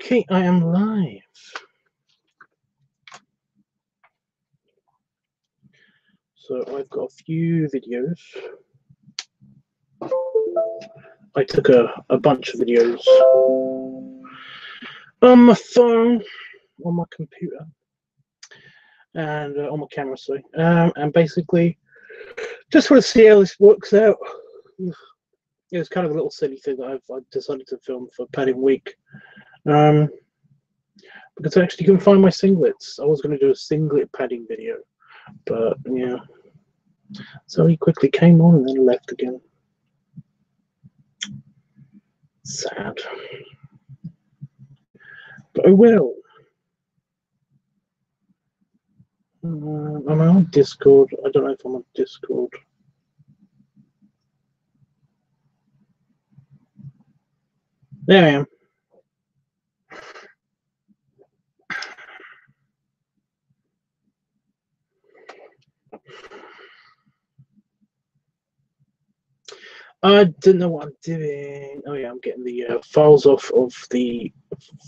Okay, I am live. So I've got a few videos. I took a bunch of videos on my phone, on my computer, and on my camera, sorry. And basically, just want to see how this works out. It was kind of a little silly thing that I've decided to film for Padding Week. Because I actually couldn't find my singlets. I was going to do a singlet padding video, but yeah. So he quickly came on and then left again. Sad. But I will. Am I on Discord? I don't know if I'm on Discord. There I am. I didn't know what I'm doing. Oh yeah, I'm getting the files off of the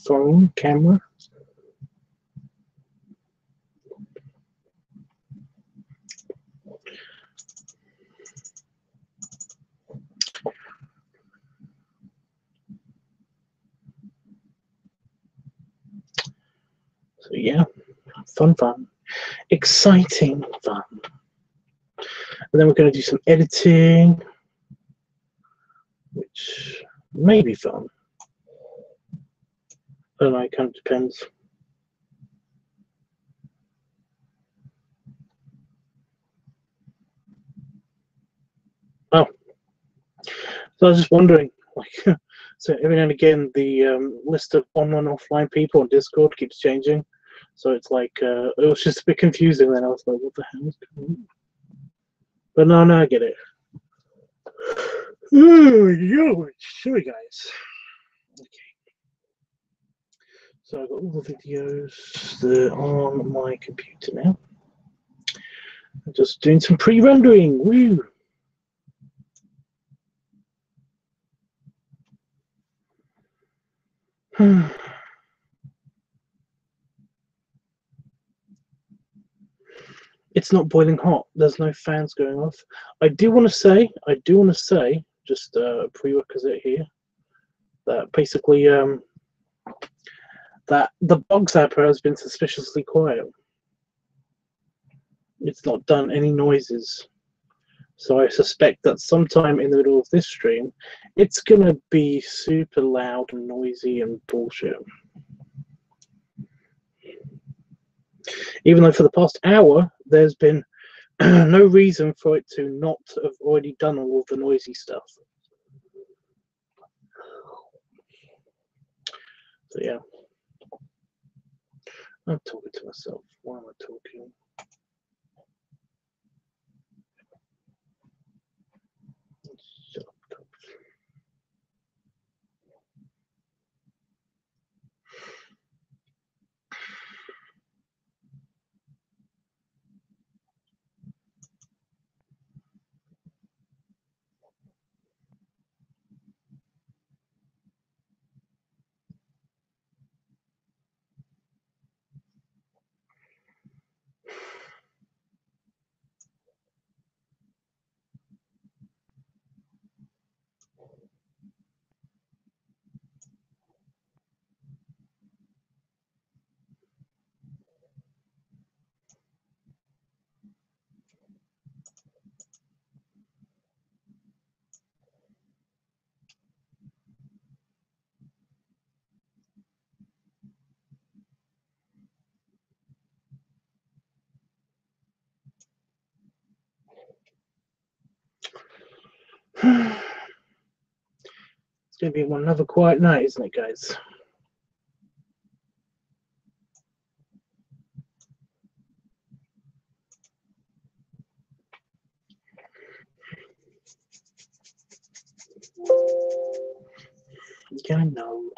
phone camera. So yeah, fun, exciting fun. And then we're going to do some editing, which may be fun. I don't know, it kind of depends. Oh, so I was just wondering, like, so every now and again the list of online and offline people on Discord keeps changing. So it's like, it was just a bit confusing then. I was like, what the hell is going on? But no, I get it. Oh, sorry guys. Okay. So I've got all the videos that are on my computer now. I'm just doing some pre-rendering. Woo! It's not boiling hot. There's no fans going off. I do want to say, just a prerequisite here, that basically that the bog zapper has been suspiciously quiet. It's not done any noises. So I suspect that sometime in the middle of this stream, it's gonna be super loud and noisy and bullshit. Even though for the past hour, there's been no reason for it to not have already done all of the noisy stuff. So yeah, I'm talking to myself. Why am I talking? Shut up. It's gonna be another quiet night, isn't it, guys? Yeah, I know.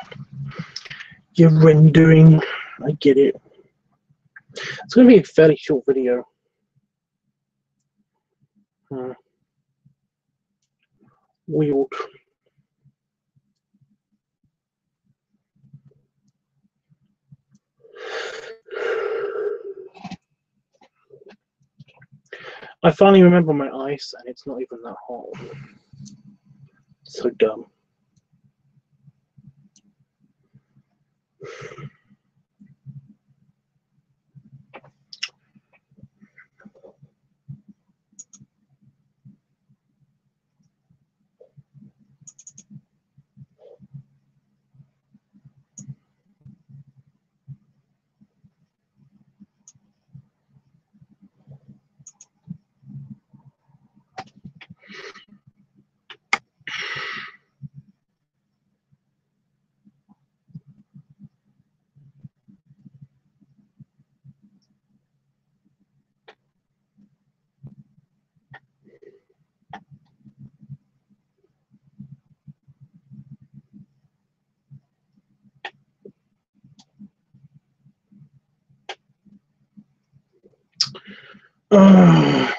You're rendering. I get it. It's going to be a fairly short video. Weird. I finally remember my ice, and it's not even that hot. So dumb.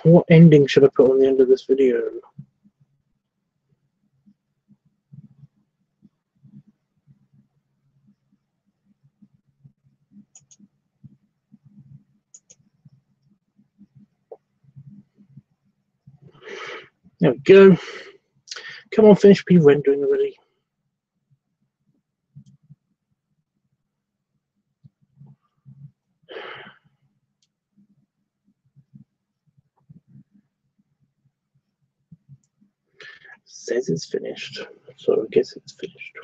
What ending should I put on the end of this video? There we go. Come on, finish pre-rendering already. Says it's finished, so I guess it's finished.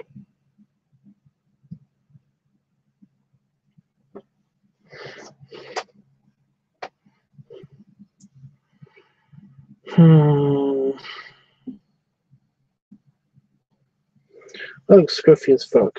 That looks scruffy as fuck.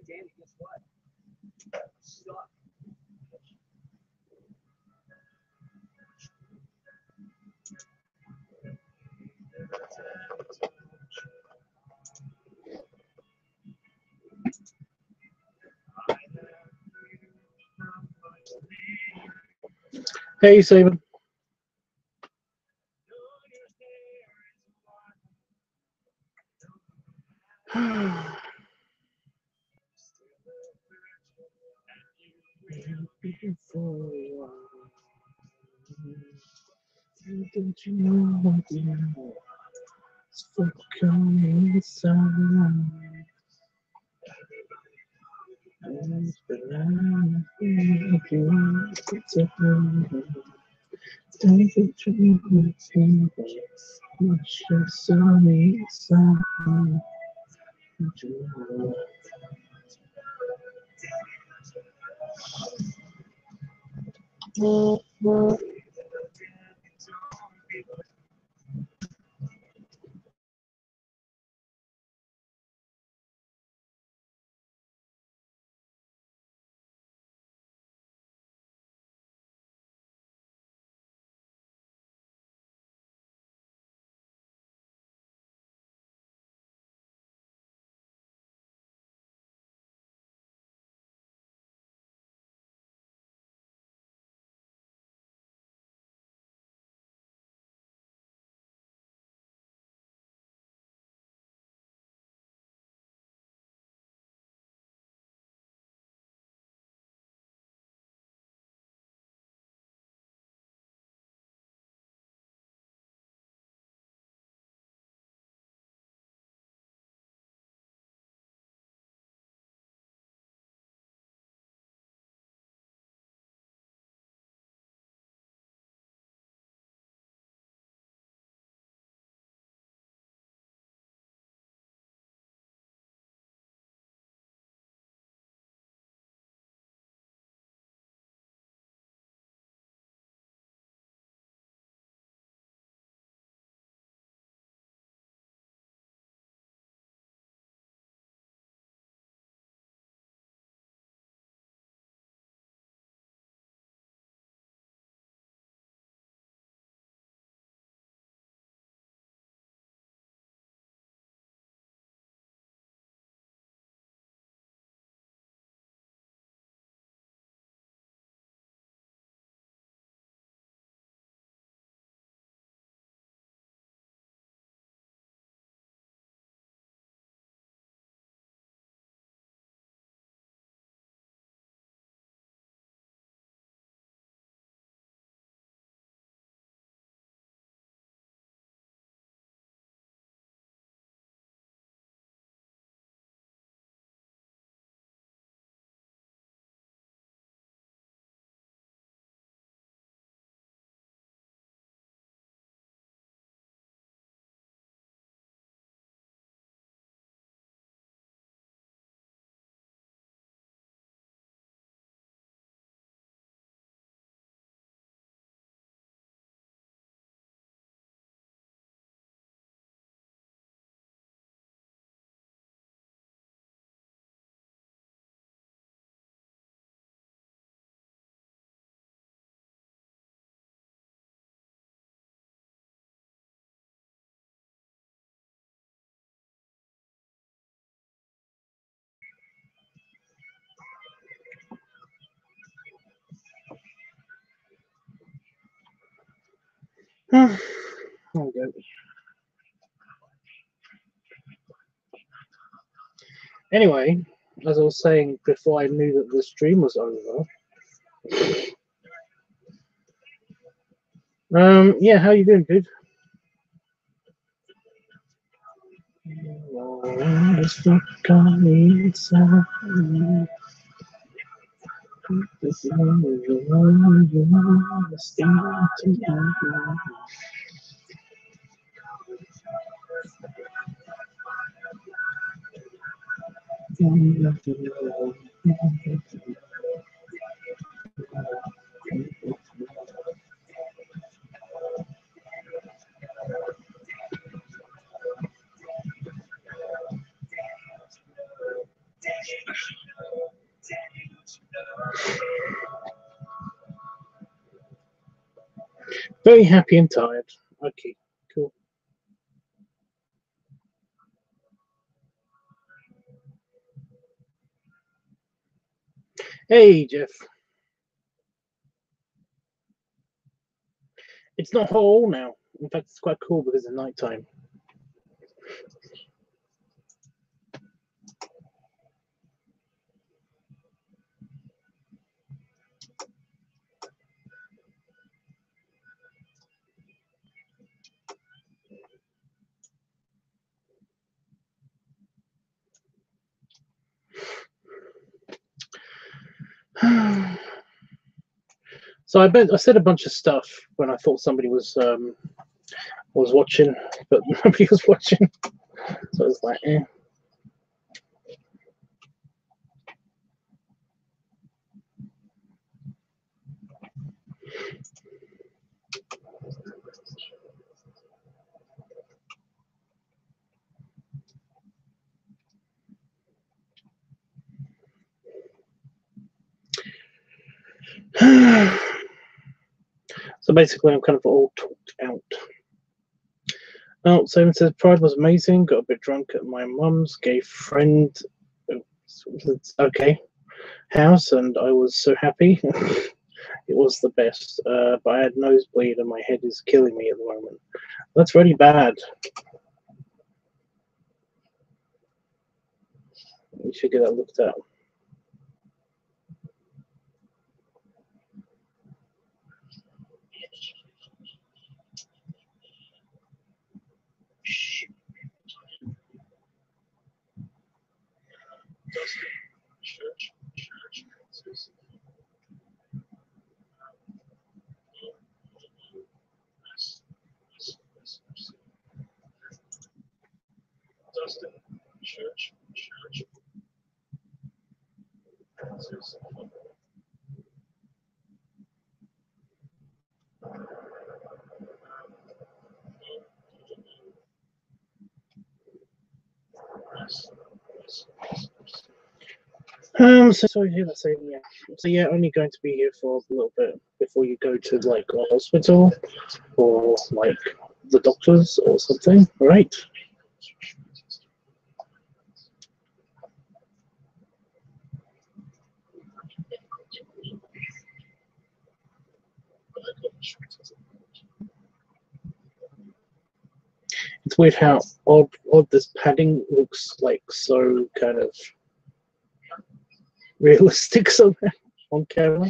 Danny, guess what? Suck. Hey, Saban. Don't you know what you know? It's fucking inside. There we go. Anyway, as I was saying before I knew that the stream was over. Yeah, how you doing, dude? Very happy and tired. Okay, cool. Hey, Jeff. It's not whole now. In fact, it's quite cool because it's nighttime. So I said a bunch of stuff when I thought somebody was watching, but nobody was watching. So it's like, eh. So basically, I'm kind of all talked out. Oh, Simon says Pride was amazing. Got a bit drunk at my mum's gay friend. Okay, house, and I was so happy. It was the best. But I had nosebleed, and my head is killing me at the moment. That's really bad. We should get that looked at. So sorry to hear that, saying, yeah. So yeah, only going to be here for a little bit before you go to like a hospital or like the doctors or something, right? It's weird how odd this padding looks like, so kind of realistic somehow on camera.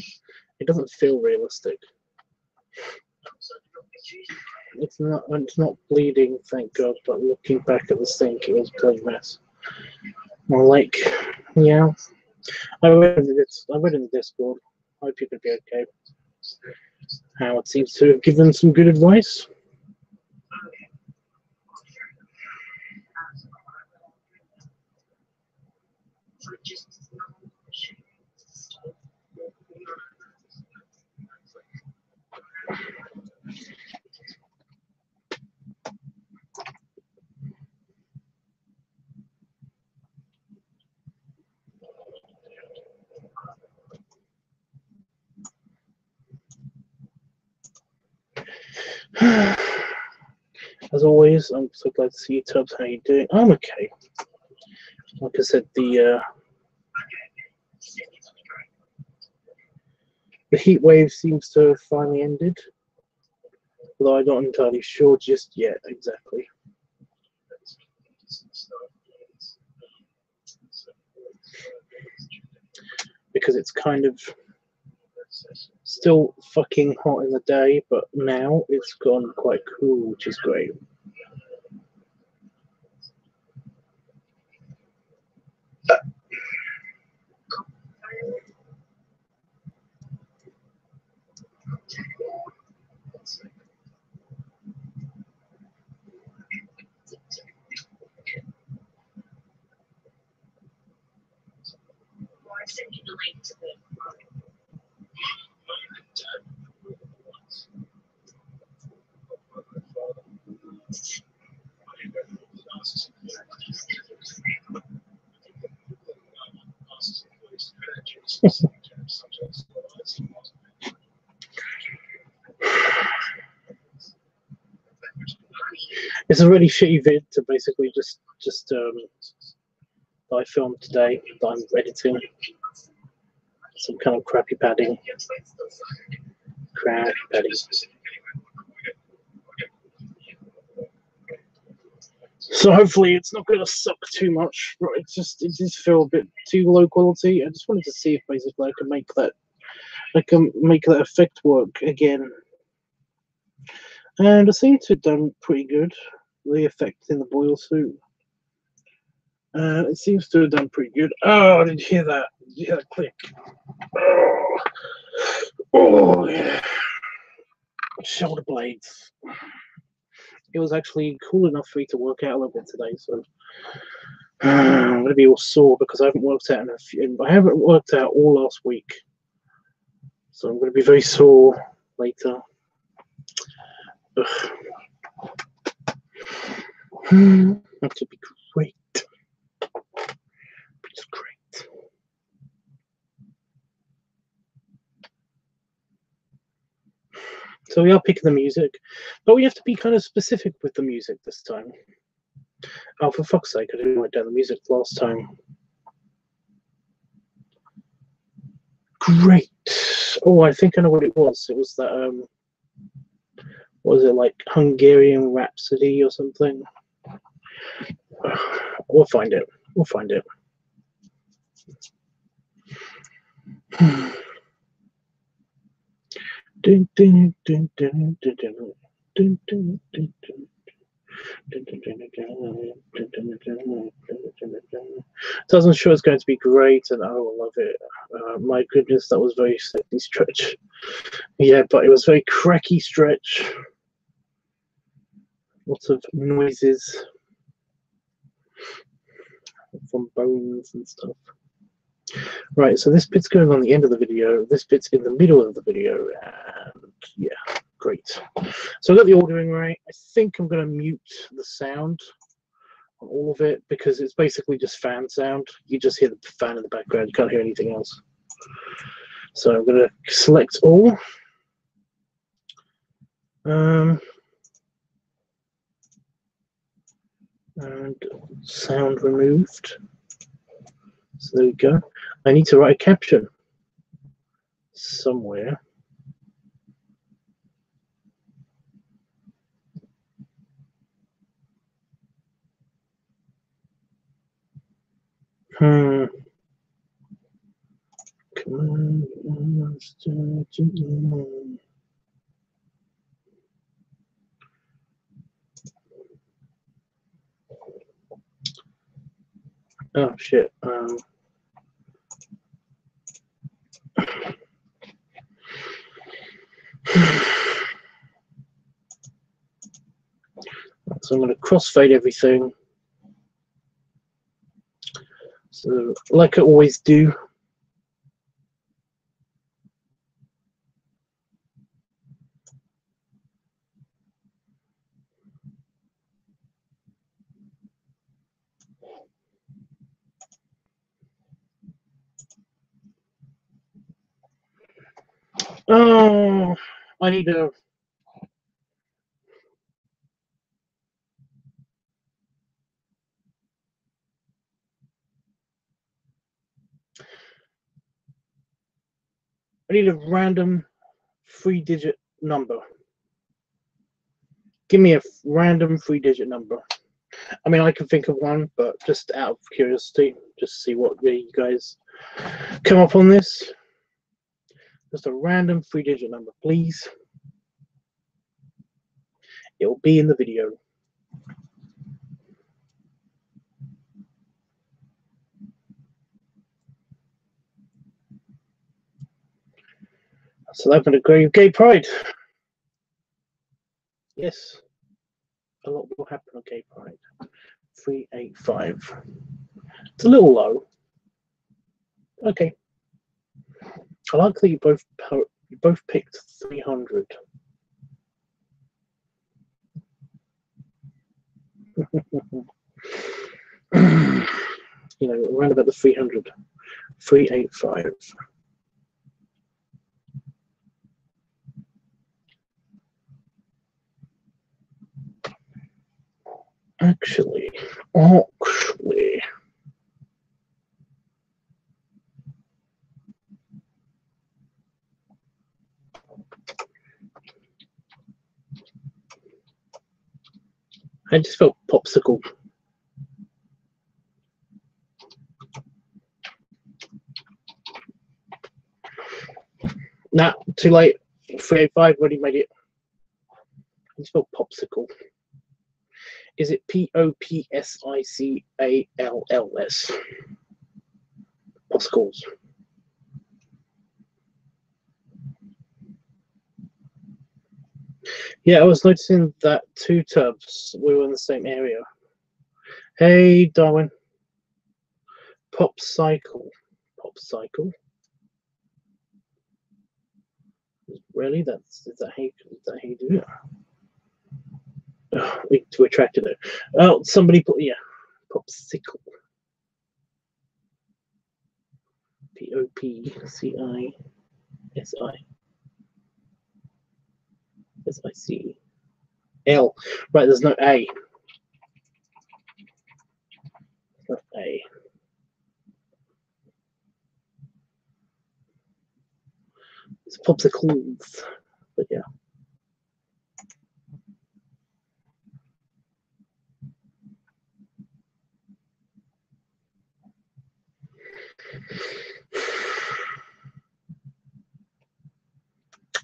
It doesn't feel realistic. It's not bleeding, thank God, but looking back at the sink, it was a bloody mess. Well, like, yeah. I read in the Discord. Hope you could be okay. Howard seems to have given some good advice. As always, I'm so glad to see you, Tubbs. How you doing? I'm okay. Like I said, the heat wave seems to have finally ended. although I'm not entirely sure just yet exactly. Because it's kind of still fucking hot in the day, but now it's gone quite cool, which is great. It's a really shitty vid to basically just that I filmed today that I'm editing. Some kind of crappy padding. Crappy padding. So hopefully it's not going to suck too much. But it just feel a bit too low quality. I just wanted to see if basically I can make that effect work again. And I seem to have done pretty good. The effect in the boil suit. It seems to have done pretty good. Oh, did you hear that? Did you hear that click? Oh yeah. Shoulder blades. It was actually cool enough for me to work out a little bit today, so I'm gonna be all sore because I haven't worked out I haven't worked out all last week, so I'm gonna be very sore later. That could be great. It's great. So we are picking the music, but we have to be kind of specific with the music this time. Oh, for fuck's sake, I didn't write down the music last time. Great. Oh, I think I know what it was. It was that, what was it, like Hungarian Rhapsody or something? We'll find it. We'll find it. Doesn't sure it's going to be great, and I will love it. My goodness, that was very slightly stretch. Yeah, but it was very cracky stretch. Lots of noises from bones and stuff. Right, so this bit's going on the end of the video. This bit's in the middle of the video, and yeah, great. So I got the ordering right. I think I'm going to mute the sound on all of it because it's basically just fan sound. You just hear the fan in the background. You can't hear anything else. So I'm going to select all. And sound removed. So there we go. I need to write a caption somewhere. Come on. Oh shit. So I'm going to crossfade everything. So, like I always do. Oh, I need to. I need a random 3-digit number. Give me a random 3-digit number. I mean, I can think of one, but just out of curiosity, just to see what you guys come up on this. Just a random 3-digit number, please. It will be in the video. So I'm going to go gay pride. Yes, a lot will happen on gay pride. 385. It's a little low. Okay. I like that you both picked 300. You know, around about the 300. 385. Actually. I just felt popsicle. Nah, too late. 385 already made it. I just felt popsicle. Is it Popsicalls? Popsicles. Yeah, I was noticing that 2Tubs, we were in the same area. Hey, Darwin. Popcycle. Really? Is that how you do it? Oh, we retracted it. Oh, somebody put, yeah, popsicle. Popcisc. L. Right, there's no A. No A. It's popsicles, but yeah.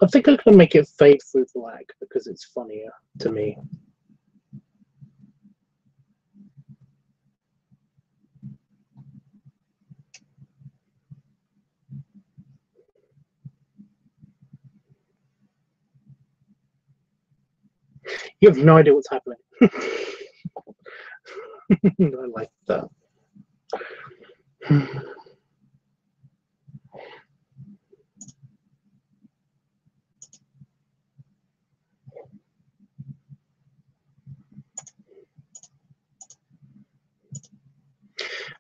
I think I can make it fade through the lag because it's funnier to me. You have no idea what's happening. I like that.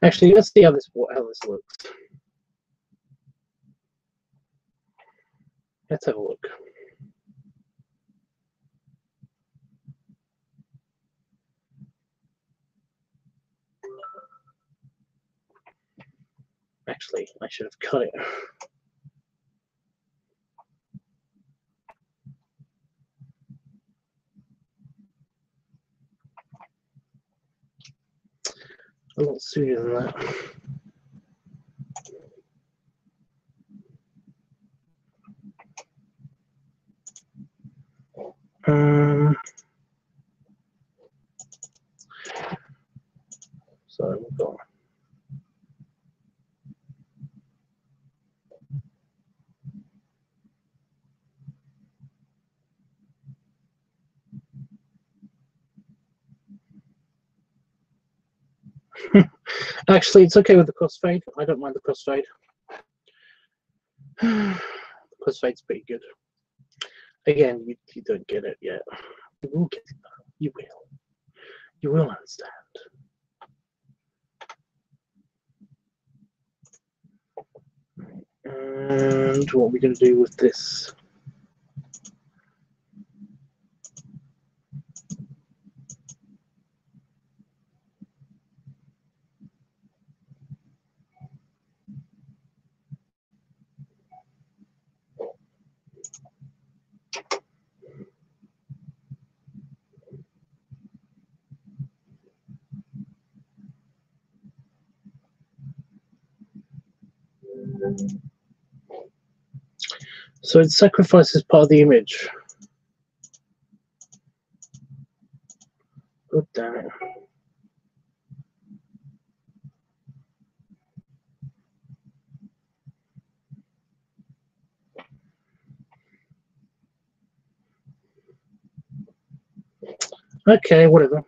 Actually, let's see how this looks. Let's have a look. Actually, I should have cut it. A lot sooner than that. So we've got actually, it's okay with the crossfade. I don't mind the crossfade. Crossfade's pretty good. Again, you don't get it yet. You will get it though. You will. You will understand. And what are we going to do with this? So it sacrifices part of the image. God damn it. Okay, whatever.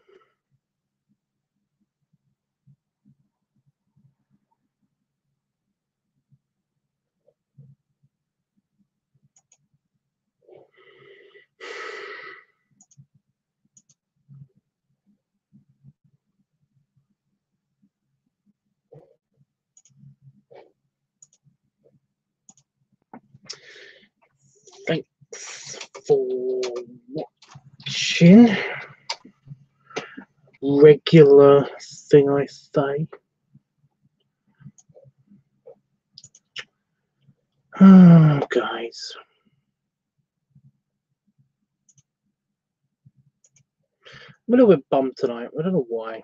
Thanks for watching. Regular thing I say. Oh, guys. I'm a little bit bummed tonight. I don't know why.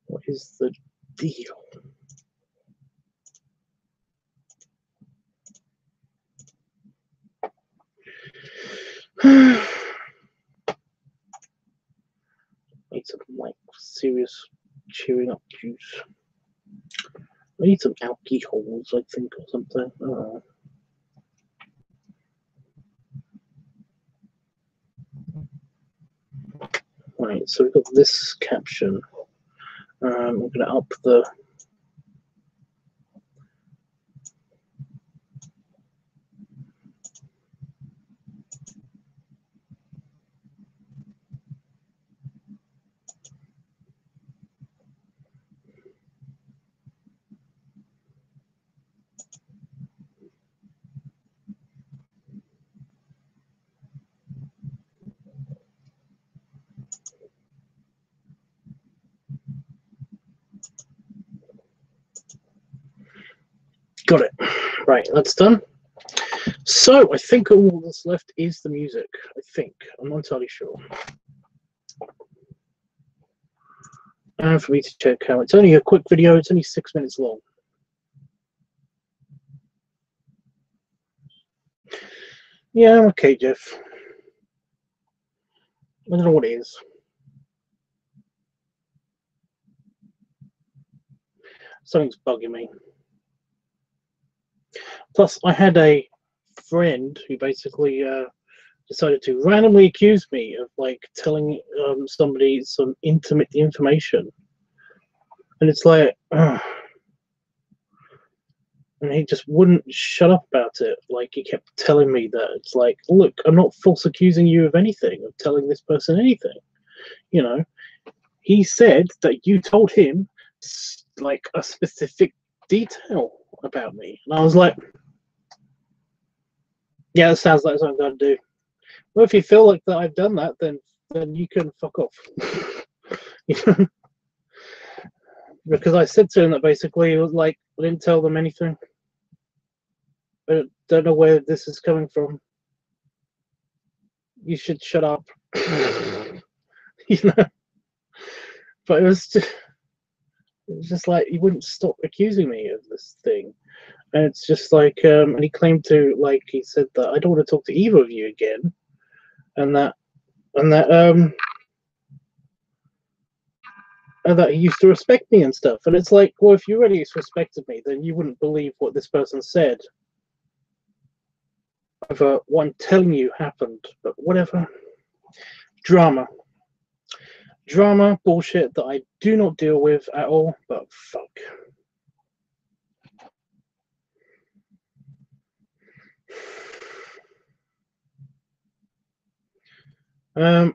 What is the deal? I need some like serious cheering up juice. I need some alcohols, I think, or something. I don't know. Right, so we've got this caption. I'm going to up the. Got it. Right, that's done. So I think all that's left is the music. I think. I'm not entirely sure. And for me to check out, it's only a quick video. It's only 6 minutes long. Yeah, I'm okay, Jeff. I don't know what it is. Something's bugging me. Plus, I had a friend who basically decided to randomly accuse me of like telling somebody some intimate information, and it's like, and he just wouldn't shut up about it. Like, he kept telling me that it's like, look, I'm not false accusing you of anything, of telling this person anything. You know, he said that you told him like a specific detail about me, and I was like, yeah, that sounds like something I'd do. Well, if you feel like that I've done that, then you can fuck off. Because I said to him that basically it was like, I didn't tell them anything. I don't know where this is coming from. You should shut up. You know. But it was just like, he wouldn't stop accusing me of this thing. And it's just like, and he claimed to, like, he said that I don't want to talk to either of you again. And that he used to respect me and stuff. And it's like, well, if you really respected me, then you wouldn't believe what this person said over what I'm telling you happened. But whatever. Drama, bullshit that I do not deal with at all, but fuck.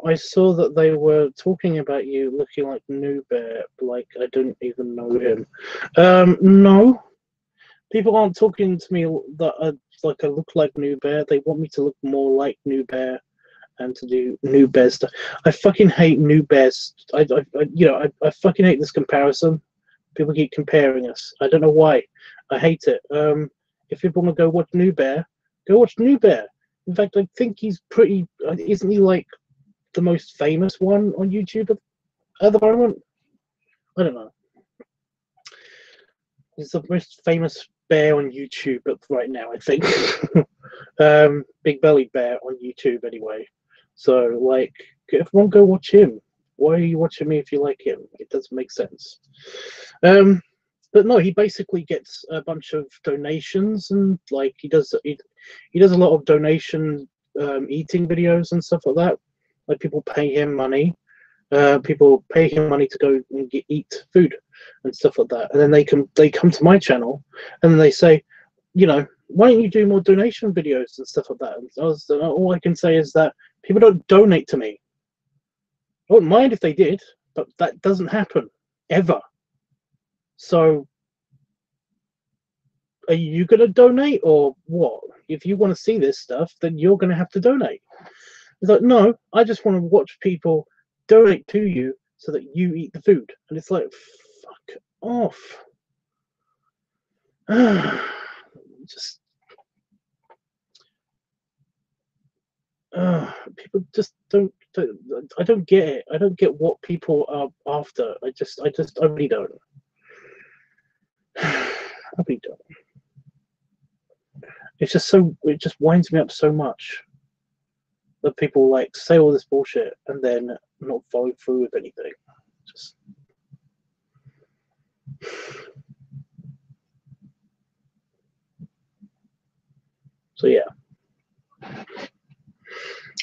I saw that they were talking about you looking like New Bear, like I don't even know him. No. People aren't talking to me that like I look like New Bear. They want me to look more like New Bear and to do New Bear stuff. I fucking hate New Bears. I fucking hate this comparison. People keep comparing us. I don't know why. I hate it. If people want to go watch New Bear, go watch New Bear. In fact, I think he's pretty. Isn't he like the most famous one on YouTube at the moment? I don't know. He's the most famous bear on YouTube right now, I think. Big belly bear on YouTube, anyway. So, like, everyone go watch him. Why are you watching me if you like him? It doesn't make sense. But no, he basically gets a bunch of donations, and like he does a lot of donation eating videos and stuff like that. Like people pay him money. People pay him money to go and eat food and stuff like that, and then they come to my channel and then they say, you know, why don't you do more donation videos and stuff like that? And all I can say is that people don't donate to me. I wouldn't mind if they did, but that doesn't happen ever. So are you going to donate or what? If you want to see this stuff, then you're going to have to donate. It's like, no, I just want to watch people donate to you so that you eat the food. And it's like, fuck off. Just people just don't. I don't get it. I don't get what people are after. I really don't. I really don't. It's just so. It just winds me up so much that people like say all this bullshit and then not follow through with anything. Just. So yeah.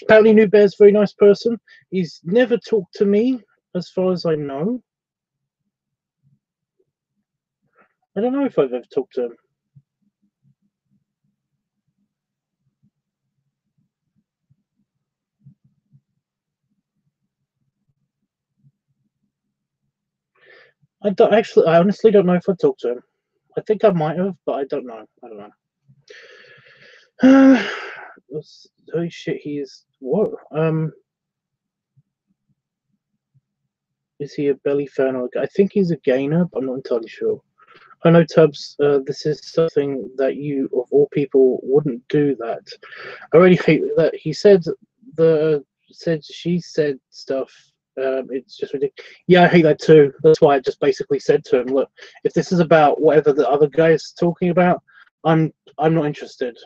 Apparently, New Bear's a very nice person. He's never talked to me, as far as I know. I don't know if I've ever talked to him. I honestly don't know if I talked to him. I think I might have, but I don't know. I don't know. Holy shit, he is. Whoa. Is he a belly fan? I think he's a gainer, but I'm not entirely sure. I know, Tubbs, this is something that you, of all people, wouldn't do that. I really hate that. He said she said stuff. It's just ridiculous. Yeah, I hate that too. That's why I just basically said to him, look, if this is about whatever the other guy is talking about, I'm not interested.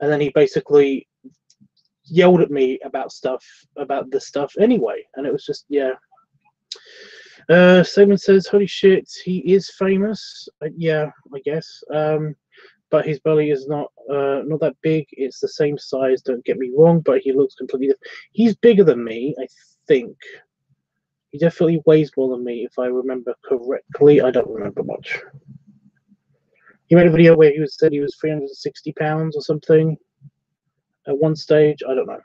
And then he basically yelled at me about this stuff anyway, and it was just, yeah. Simon says, holy shit, he is famous. Yeah, I guess. But his belly is not that big. It's the same size, don't get me wrong, but he looks completely different. He's bigger than me, I think. He definitely weighs more than me, if I remember correctly. I don't remember much. He made a video where he said he was 360 pounds or something at one stage. I don't know.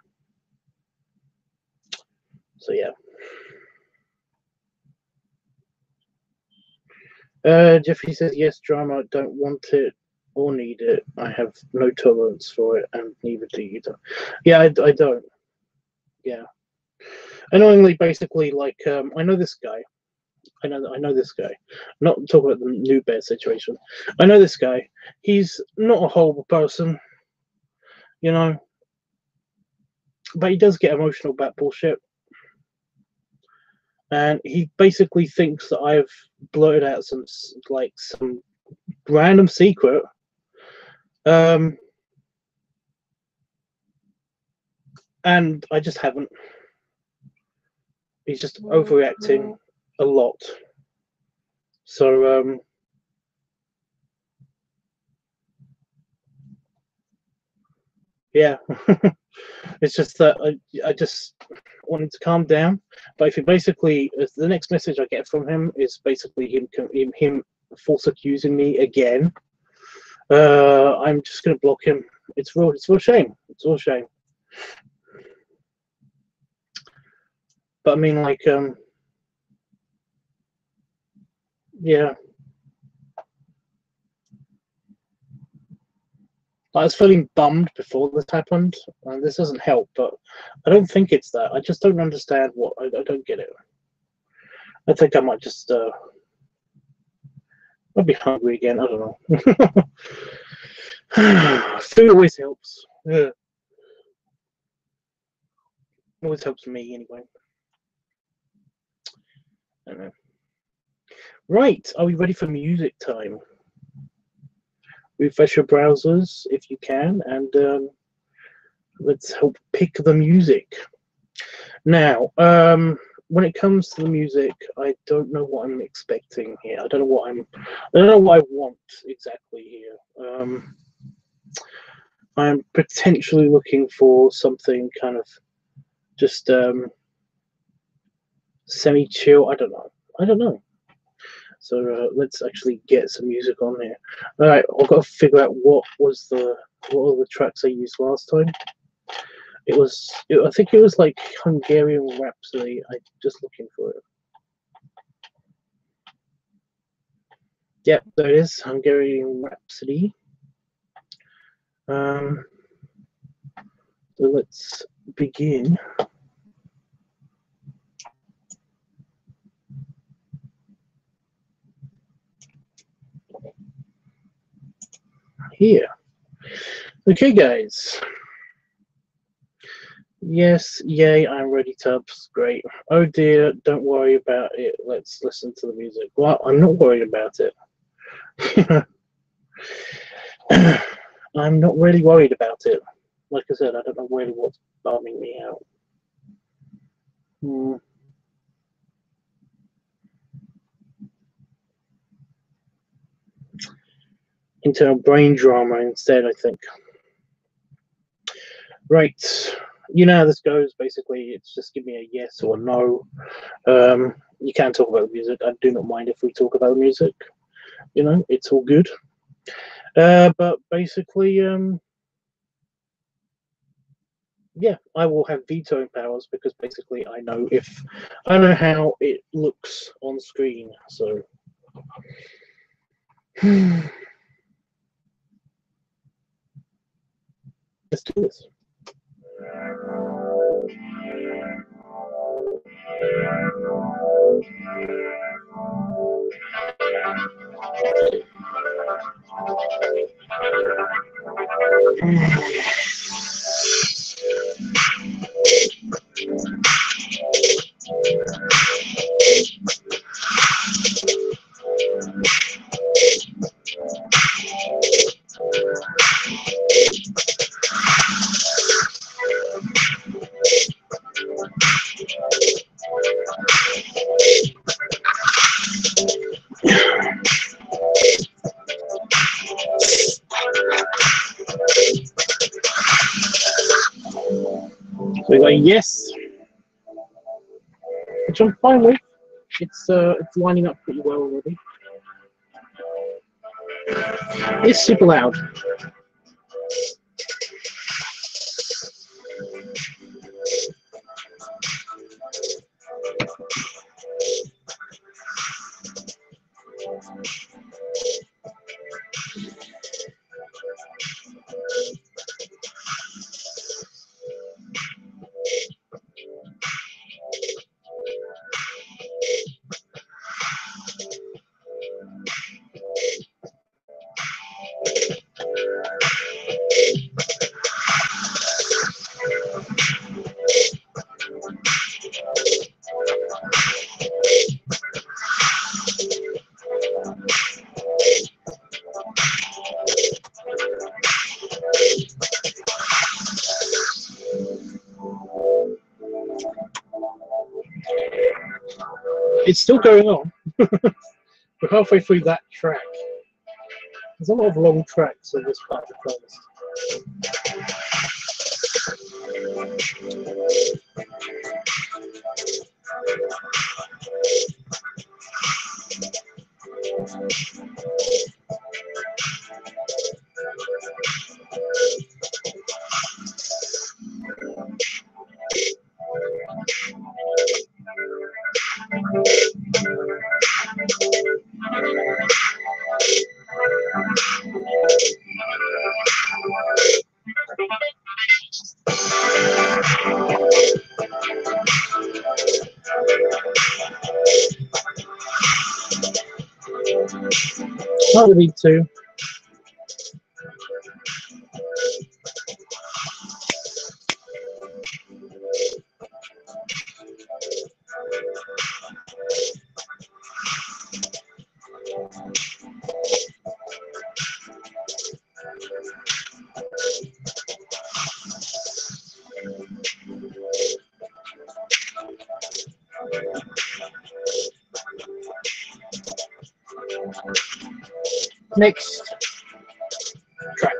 So yeah. Jeffrey says, yes, drama, don't want it or need it. I have no tolerance for it, and neither do you. Yeah, I don't. Yeah. Annoyingly, basically, like, I know this guy. I know this guy. I'm not talking about the New Bear situation. I know this guy. He's not a horrible person, you know, but he does get emotional about bullshit. And he basically thinks that I've blurted out some random secret. And I just haven't. He's just overreacting a lot. So yeah. It's just that I just wanted to calm down. But if he basically, the next message I get from him is basically him false accusing me again, I'm just gonna block him. It's real shame. It's real shame. But I mean, like, yeah. I was feeling bummed before this happened, and this doesn't help, but I don't think it's that. I just don't understand what. I don't get it. I think I might just. I'll be hungry again. I don't know. Food always helps. Yeah. Always helps me, anyway. I don't know. Right, are we ready for music time? refresh your browsers if you can, and let's help pick the music. Now, when it comes to the music, I don't know what I'm expecting here. I don't know what I want exactly here. I'm potentially looking for something kind of just semi-chill. I don't know. So let's actually get some music on here. All right, I've got to figure out what were the tracks I used last time. I think it was like Hungarian Rhapsody. I'm just looking for it. Yep, there it is, Hungarian Rhapsody. So let's begin. Here. Okay, guys. Yes, yay, I'm ready, Tubbs. Great. Oh dear, don't worry about it. Let's listen to the music. Well, I'm not worried about it. I'm not really worried about it. Like I said, I don't know really what's bumming me out. Internal brain drama instead, I think. Right. You know how this goes. Basically, it's just give me a yes or a no. You can talk about the music. I do not mind if we talk about the music. You know, it's all good. But basically, yeah, I will have vetoing powers because basically I know how it looks on screen. So let's do this. So we got a yes, which I'm fine with. It's lining up pretty well already. It's super loud. It's still going on. We're halfway through that track. There's a lot of long tracks in this part of the playlist. Not really too. Next track.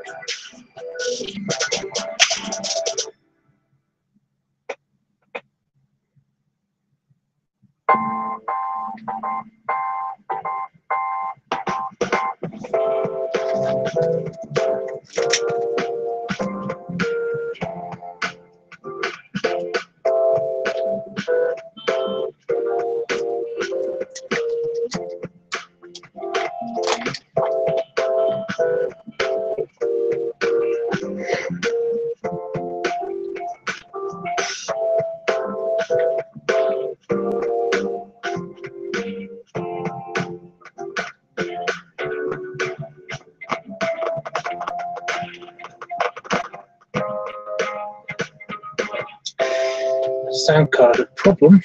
Sound card problem.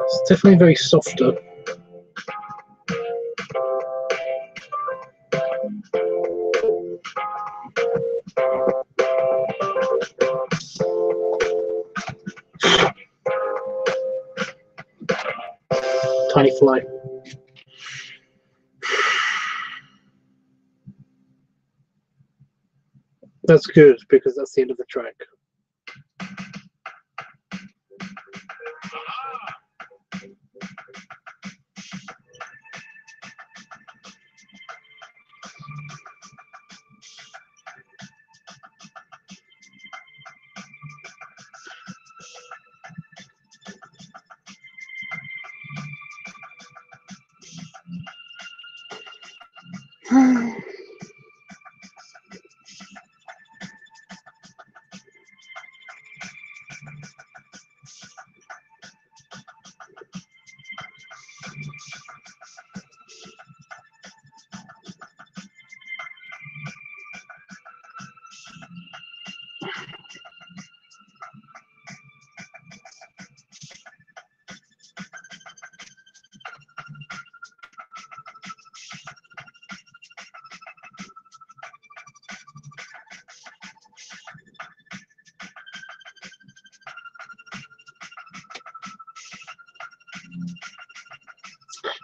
It's definitely very softer. Tiny fly. That's good because that's the end of the track.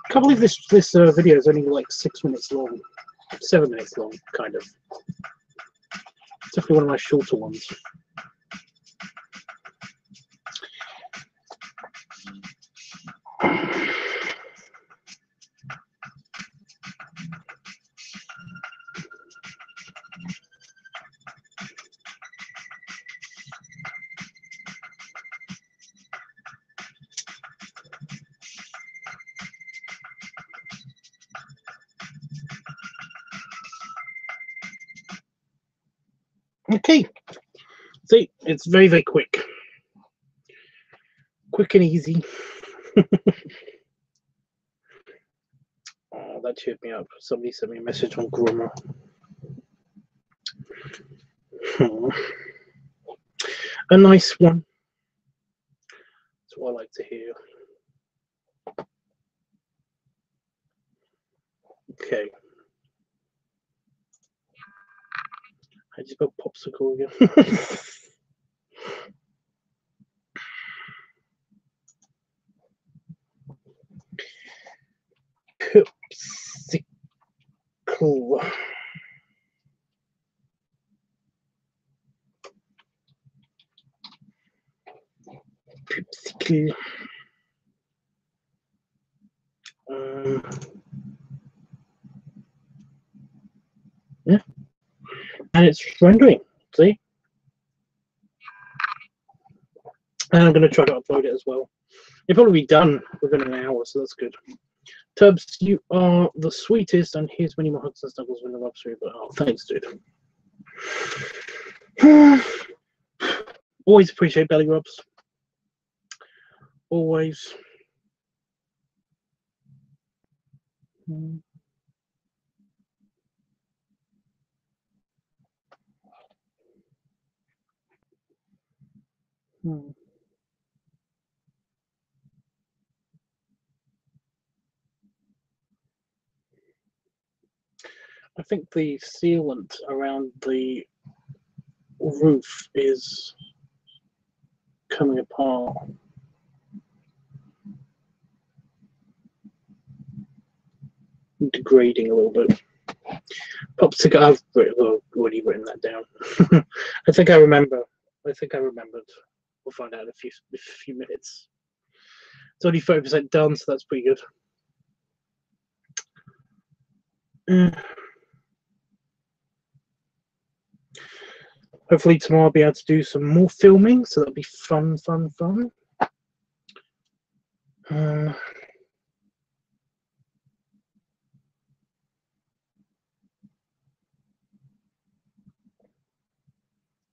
I can't believe this video is only like 6 minutes long, 7 minutes long, kind of. It's definitely one of my shorter ones. Okay, see, it's very, very quick. Quick and easy. Oh, that cheered me up. Somebody sent me a message on Grammar. A nice one. That's what I like to hear. Okay. I just got popsicle again. Popsicle. Popsicle. Yeah. And it's rendering, see? And I'm going to try to upload it as well. It'll probably be done within an hour, so that's good. Tubbs, you are the sweetest, and here's many more hugs and snuggles when the love's through. But oh, thanks, dude. Always appreciate belly rubs. always. Hmm. I think the sealant around the roof is coming apart. Degrading a little bit. Popsicle, I've already written that down. I think I remember. I think I remembered. We'll find out in a few minutes. It's only 30% done, so that's pretty good. Hopefully tomorrow I'll be able to do some more filming, so that'll be fun.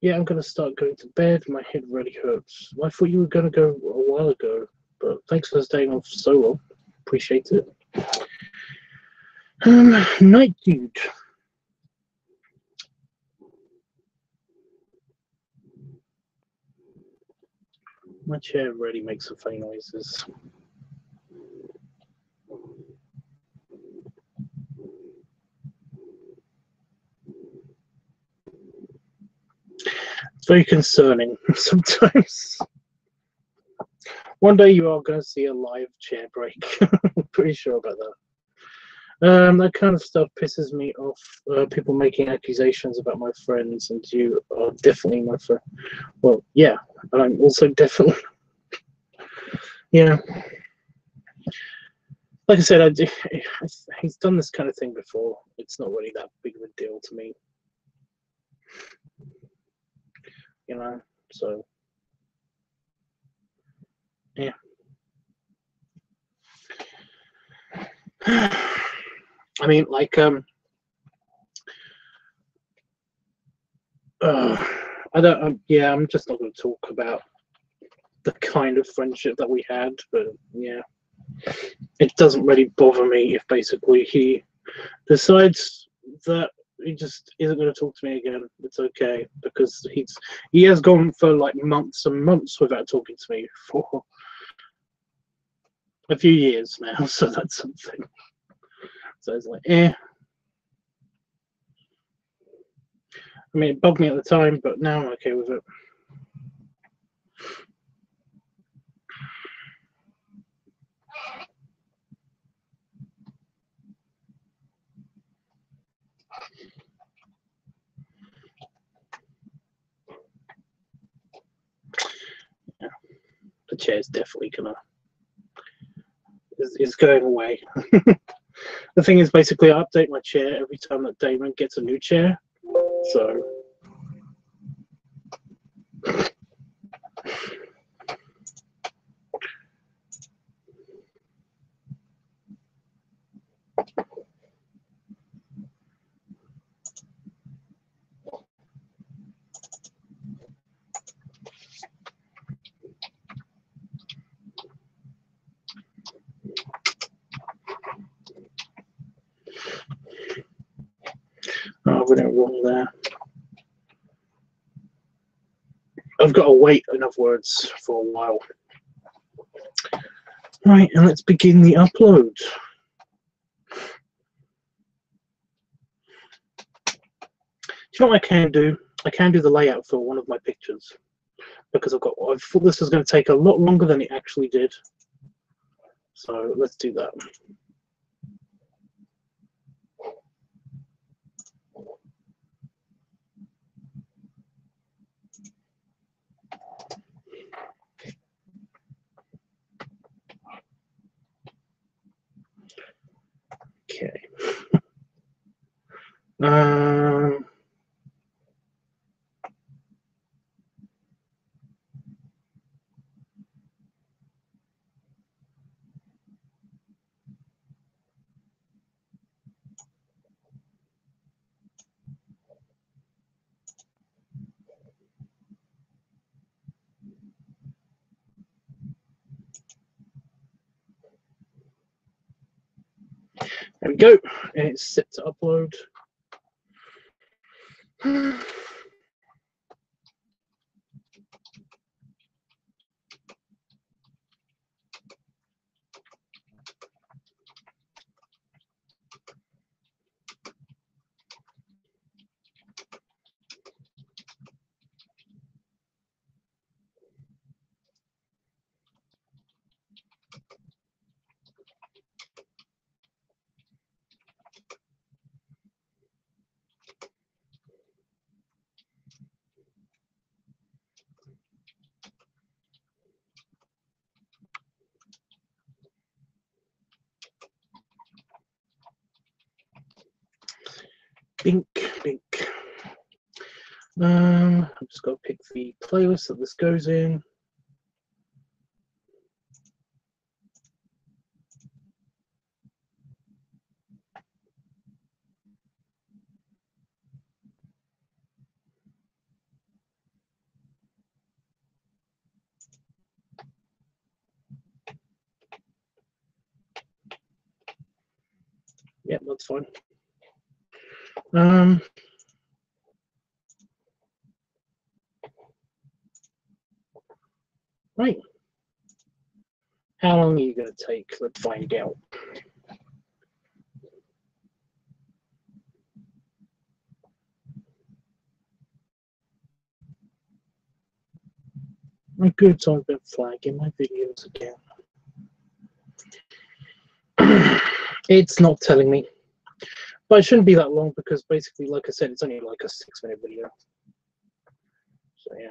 Yeah, I'm going to start going to bed. My head really hurts. I thought you were going to go a while ago, but thanks for staying off so long. Appreciate it. Night, dude. My chair really makes some funny noises. It's very concerning sometimes. One day you are going to see a live chair break. I'm pretty sure about that. That kind of stuff pisses me off. People making accusations about my friends, and you are definitely my friend. Well, yeah, and I'm also definitely. Yeah. Like I said, he's done this kind of thing before. It's not really that big of a deal to me. You know, so. Yeah. I mean, like, I don't. Yeah, I'm just not going to talk about the kind of friendship that we had, but yeah, it doesn't really bother me if basically he decides that he just isn't going to talk to me again. It's okay, because he has gone for like months and months without talking to me for a few years now, so that's something. So it's like, I mean, it bugged me at the time, but now I'm okay with it. Yeah, the chair's definitely is going away. The thing is, basically, I update my chair every time that Damon gets a new chair. So. Oh, we went wrong there. I've got to wait, in other words, for a while. Right, and let's begin the upload. Do you know what I can do? I can do the layout for one of my pictures, because I thought this was going to take a lot longer than it actually did. So let's do that. Okay. There we go, and it's set to upload. Bink, bink. I'm just going to pick the playlist that this goes in. Yeah, that's fine. Right. How long are you going to take? Let's find out. My good, so I've been flagging my videos again. It's not telling me. But it shouldn't be that long because basically, like I said, it's only like a 6-minute video. So yeah.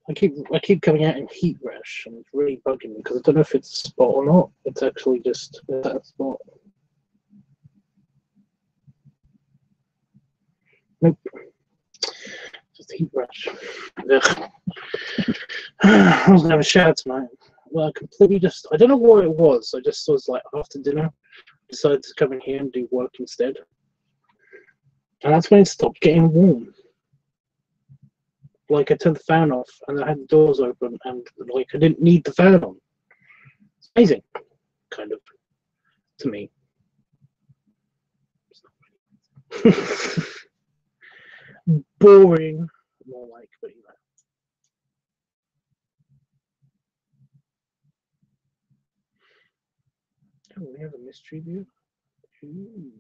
I keep coming out in heat rash, and it's really bugging me because I don't know if it's a spot or not. It's actually just that spot. Nope. Just heat rash. Ugh. I was gonna have a shower tonight. Well, I completely just, I don't know what it was. I just was like, after dinner, decided to come in here and do work instead. And that's when it stopped getting warm. Like, I turned the fan off and I had the doors open and like I didn't need the fan on. It's amazing, kind of, to me. Boring, more like, but you know. Oh, we have a mystery view. Ooh.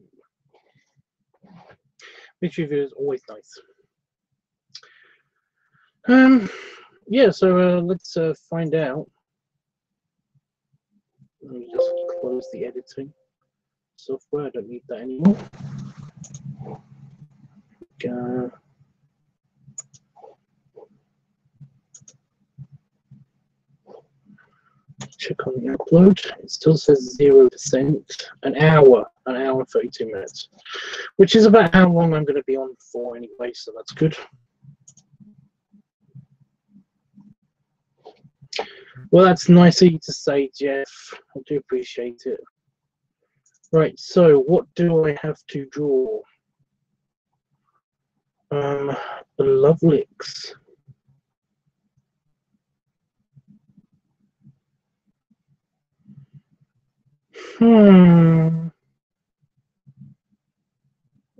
Mystery view is always nice. Yeah, so let's find out. Let me just close the editing software. I don't need that anymore. Check on the upload. It still says 0%. An hour and 32 minutes, which is about how long I'm going to be on for anyway, so that's good. Well, that's nice of you to say, Jeff. I do appreciate it. Right, so what do I have to draw? The Lovelicks.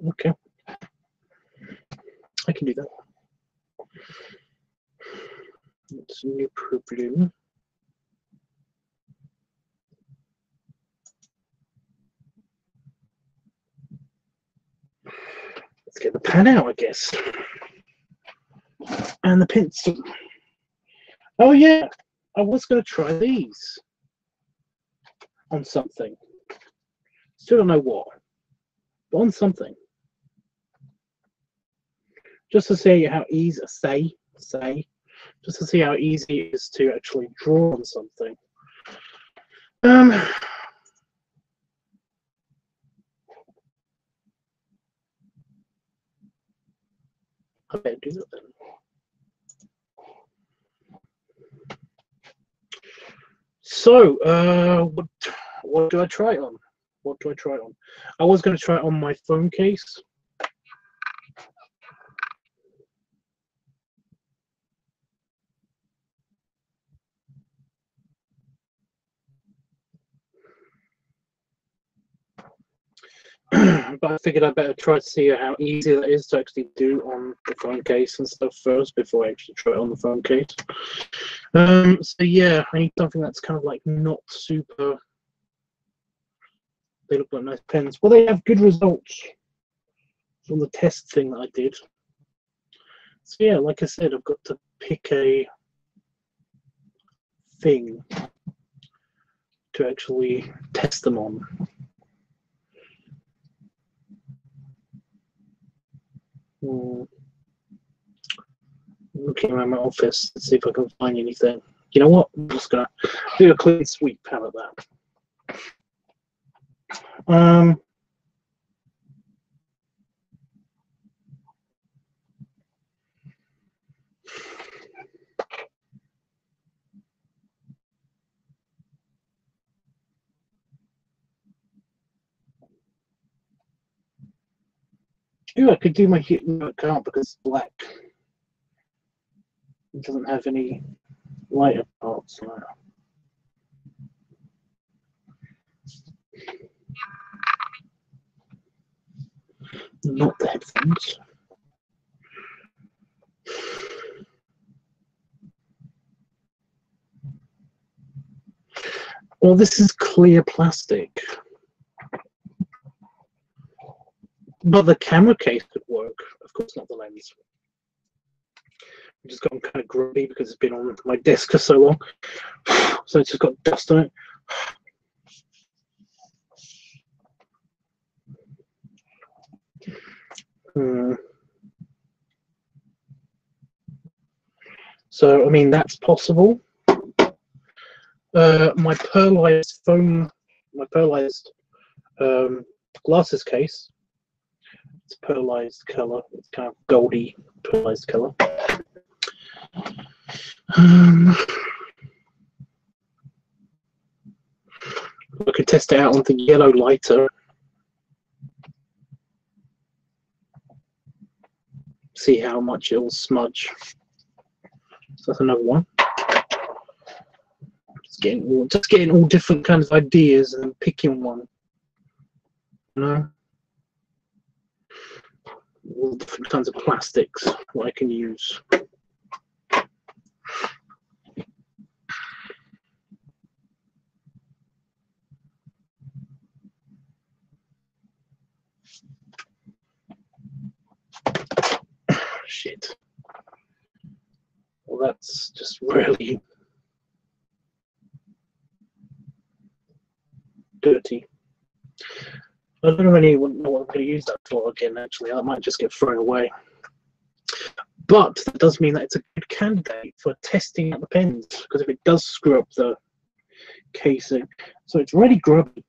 Okay. I can do that. It's no problem. Let's get the pen out, I guess. And the pencil. Oh yeah, I was going to try these on something. Still don't know what, but on something. Just to see how easy, just to see how easy it is to actually draw on something. I better do that then. So, what do I try it on? What do I try it on? I was going to try it on my phone case. But I figured I'd better try to see how easy that is to actually do on the phone case and stuff first before I actually try it on the phone case. So yeah, I need something that's kind of like not super. They look like nice pens. Well, they have good results from the test thing that I did. So yeah, like I said, I've got to pick a thing to actually test them on. Looking around my office to see if I can find anything. You know what? I'm just gonna do a clean sweep. How about that? Ooh, I could do my heat. No, I can't because it's black. It doesn't have any lighter parts. No. Not the headphones. Well, this is clear plastic. But the camera case could work. Of course, not the lens. I've just gotten kind of grubby because it's been on my desk for so long. So it's just got dust on it. So, I mean, that's possible. My pearlized foam, my pearlized glasses case, it's pearlized color. It's kind of goldy pearlized color. I could test it out on the yellow lighter. See how much it will smudge. So that's another one. Just getting all different kinds of ideas and picking one. You know? All different kinds of plastics that I can use. Shit. Well, that's just really dirty. I don't really know what I'm going to use that for again, actually. I might just get thrown away. But that does mean that it's a good candidate for testing out the pens, because if it does screw up the casing, so it's really grubby.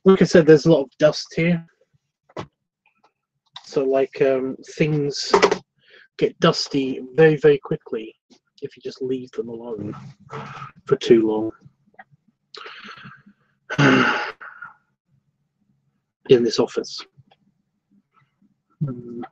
Like I said, there's a lot of dust here. So like things get dusty very, very quickly if you just leave them alone for too long. In this office. The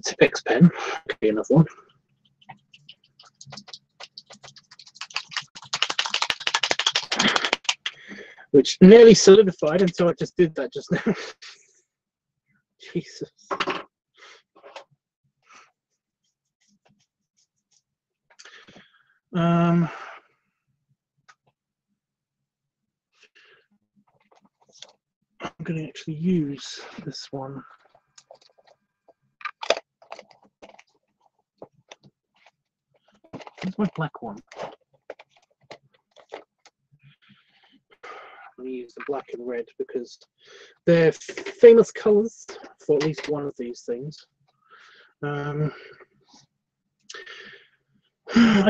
Tipex pen, okay, another one. Which nearly solidified until I just did that just now. Jesus. I'm going to actually use this one. Where's my black one? I'm going to use the black and red because they're famous colors for at least one of these things. I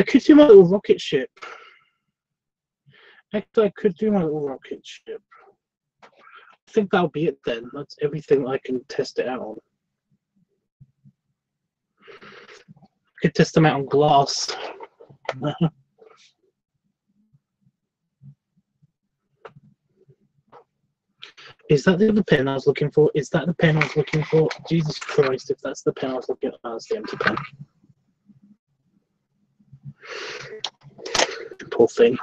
could do my little rocket ship. Actually, I could do my little rocket ship. I think that'll be it then. That's everything I can test it out on. I could test them out on glass. Is that the other pen I was looking for? Is that the pen I was looking for? Jesus Christ, if that's the pen I was looking for, that's the empty pen. Poor thing.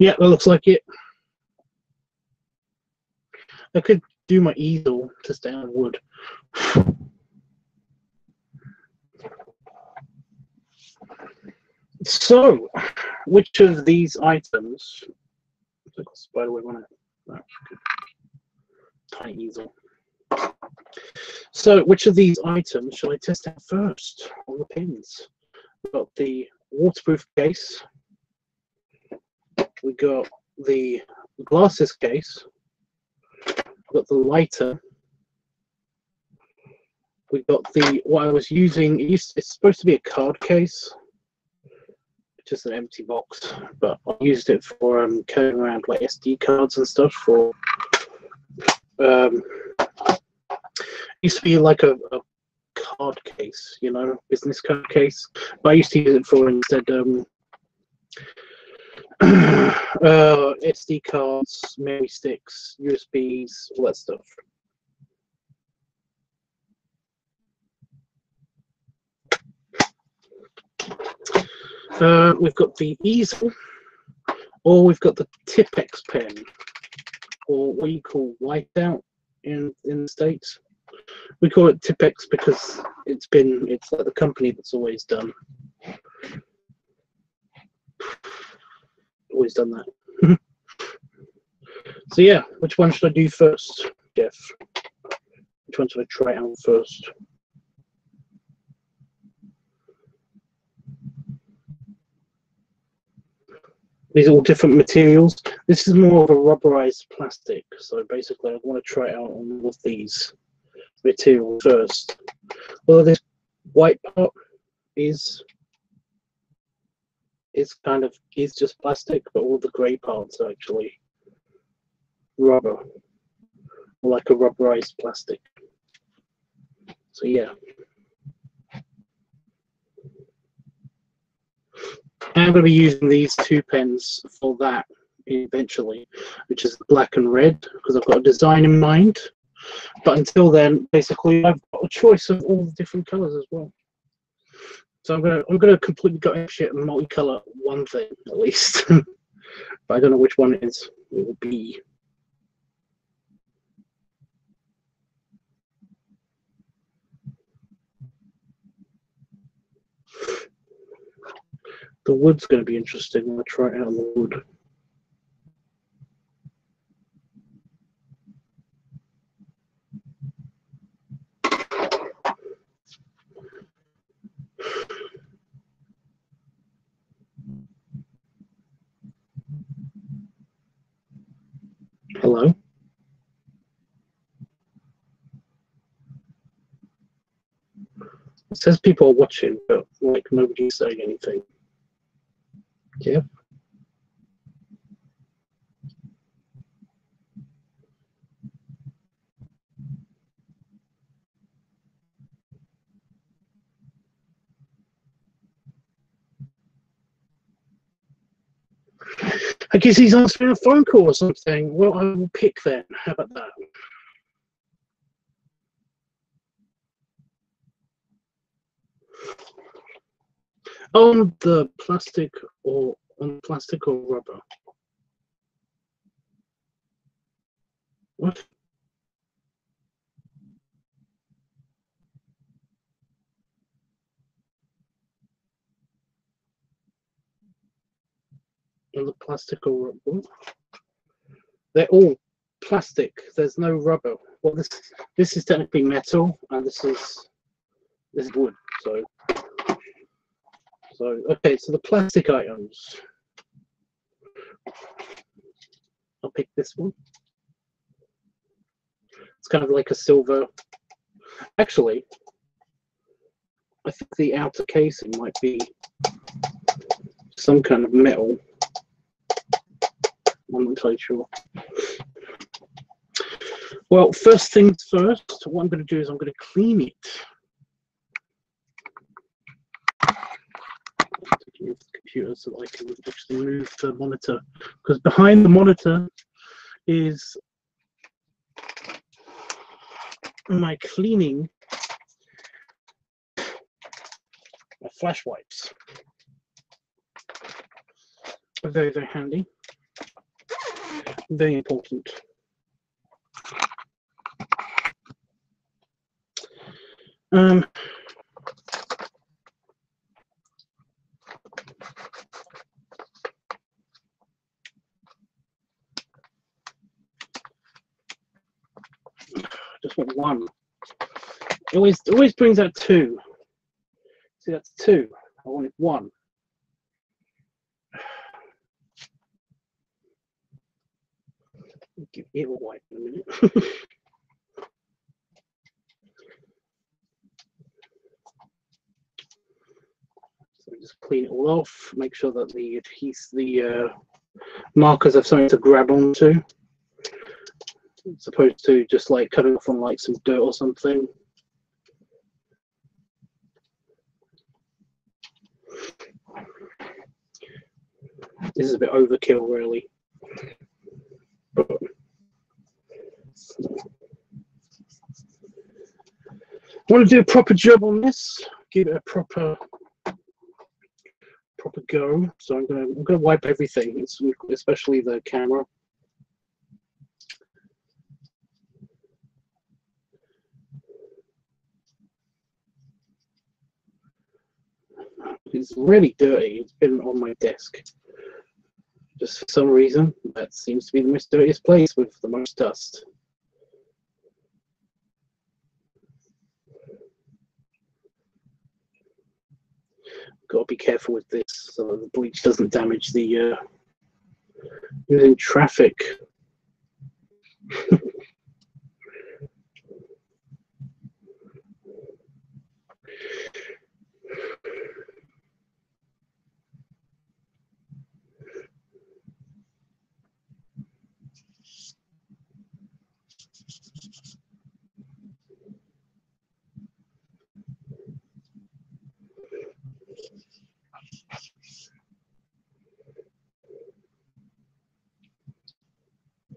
Yeah, that looks like it. I could do my easel to stay on wood. So, which of these items? I've got a spider web on it. Oh, tiny easel. So, which of these items shall I test out first on the pins? We've got the waterproof case. We got the glasses case. We've got the lighter. We've got the what I was using. It's supposed to be a card case. Just an empty box, but I used it for carrying around like SD cards and stuff. For used to be like a card case, you know, business card case. But I used to use it for instead SD cards, memory sticks, USBs, all that stuff. We've got the easel, or we've got the Tipp-Ex pen, or what you call whiteout in the States. We call it Tipp-Ex because it's like the company that's always done that. So yeah, which one should I do first, Jeff? Which one should I try out first? These are all different materials. This is more of a rubberized plastic, so basically I want to try it out on all of these materials first. Well, this white part is just plastic, but all the grey parts are actually rubber, like a rubberized plastic. So yeah. I'm going to be using these two pens for that eventually, which is black and red, because I've got a design in mind. But until then, basically, I've got a choice of all the different colours as well. So I'm gonna completely go shit and multicolour one thing at least, but I don't know which one it is. It will be. The wood's going to be interesting when I try it out on the wood. Hello? It says people are watching, but like nobody's saying anything. Yeah. I guess he's answering a phone call or something. Well, I will pick then. How about that? On the plastic or rubber? What? On the plastic or rubber? They're all plastic. There's no rubber. Well, this is technically metal, and this is wood. So okay. So the plastic items. I'll pick this one. It's kind of like a silver Actually, I think the outer casing might be some kind of metal. I'm not entirely sure. Well, first things first, what I'm going to do is I'm going to clean it. Move the computer so that I can actually move the monitor, because behind the monitor is my cleaning, my flash wipes. Very, very handy. Very important. Just want one. It always brings out two. See, that's two. I wanted one. I'll give it a wipe in a minute. So just clean it all off. Make sure that the markers have something to grab onto, as opposed to just like cutting off on like some dirt or something. This is a bit overkill, really. But I want to do a proper job on this. Give it a proper go. So I'm gonna wipe everything, especially the camera. It's really dirty. It's been on my desk. Just for some reason, that seems to be the most dirtiest place with the most dust. Got to be careful with this so that the bleach doesn't damage the in traffic.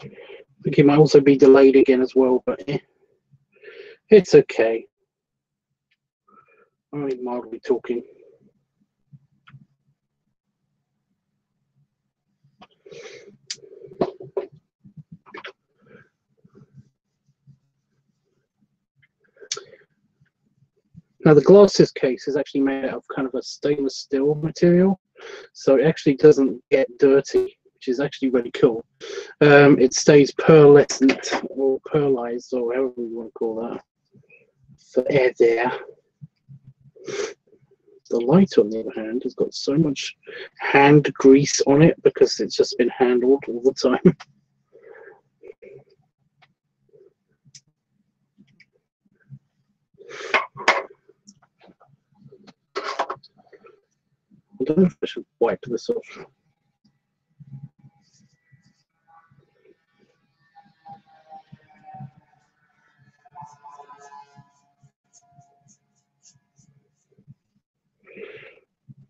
I think it might also be delayed again as well, but it's okay. I'm only mildly talking. Now the glasses case is actually made out of kind of a stainless steel material, so it actually doesn't get dirty, which is actually really cool. It stays pearlescent or pearlized, or however you want to call that. There. The light, on the other hand, has got so much hand grease on it because it's just been handled all the time. I don't know if I should wipe this off.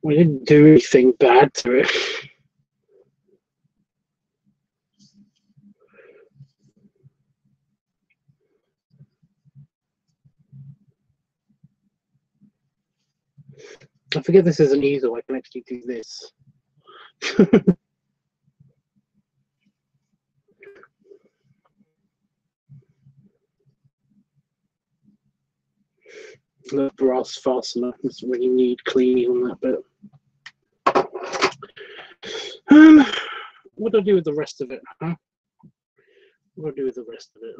We didn't do anything bad to it. I forget this is an easel. I can actually do this. The brass fastener doesn't really need cleaning on that bit. What do I do with the rest of it? Huh? What do I do with the rest of it?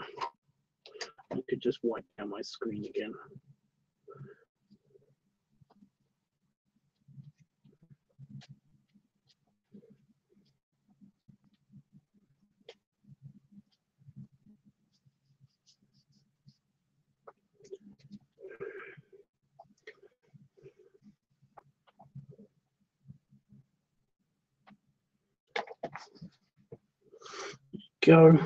I could just wipe down my screen again. go.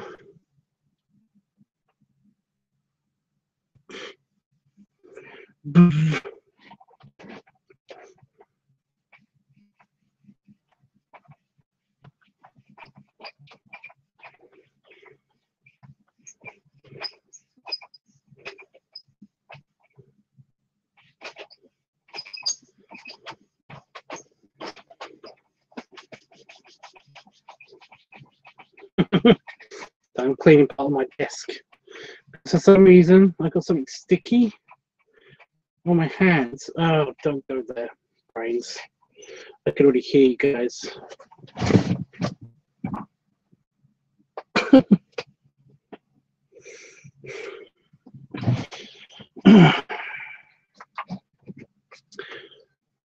I'm cleaning part of my desk. For some reason, I got something sticky on my hands. Oh, don't go there, brains. I can already hear you guys.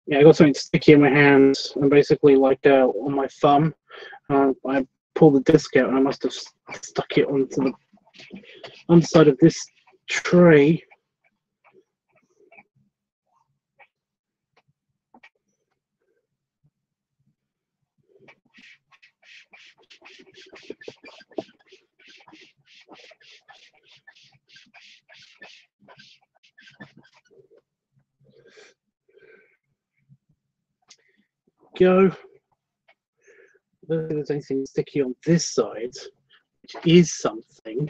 Yeah, I got something sticky in my hands, and basically, like on my thumb, I pulled the disc out, and I must have stuck it onto the underside of this tray. Go. I don't think there's anything sticky on this side, which is something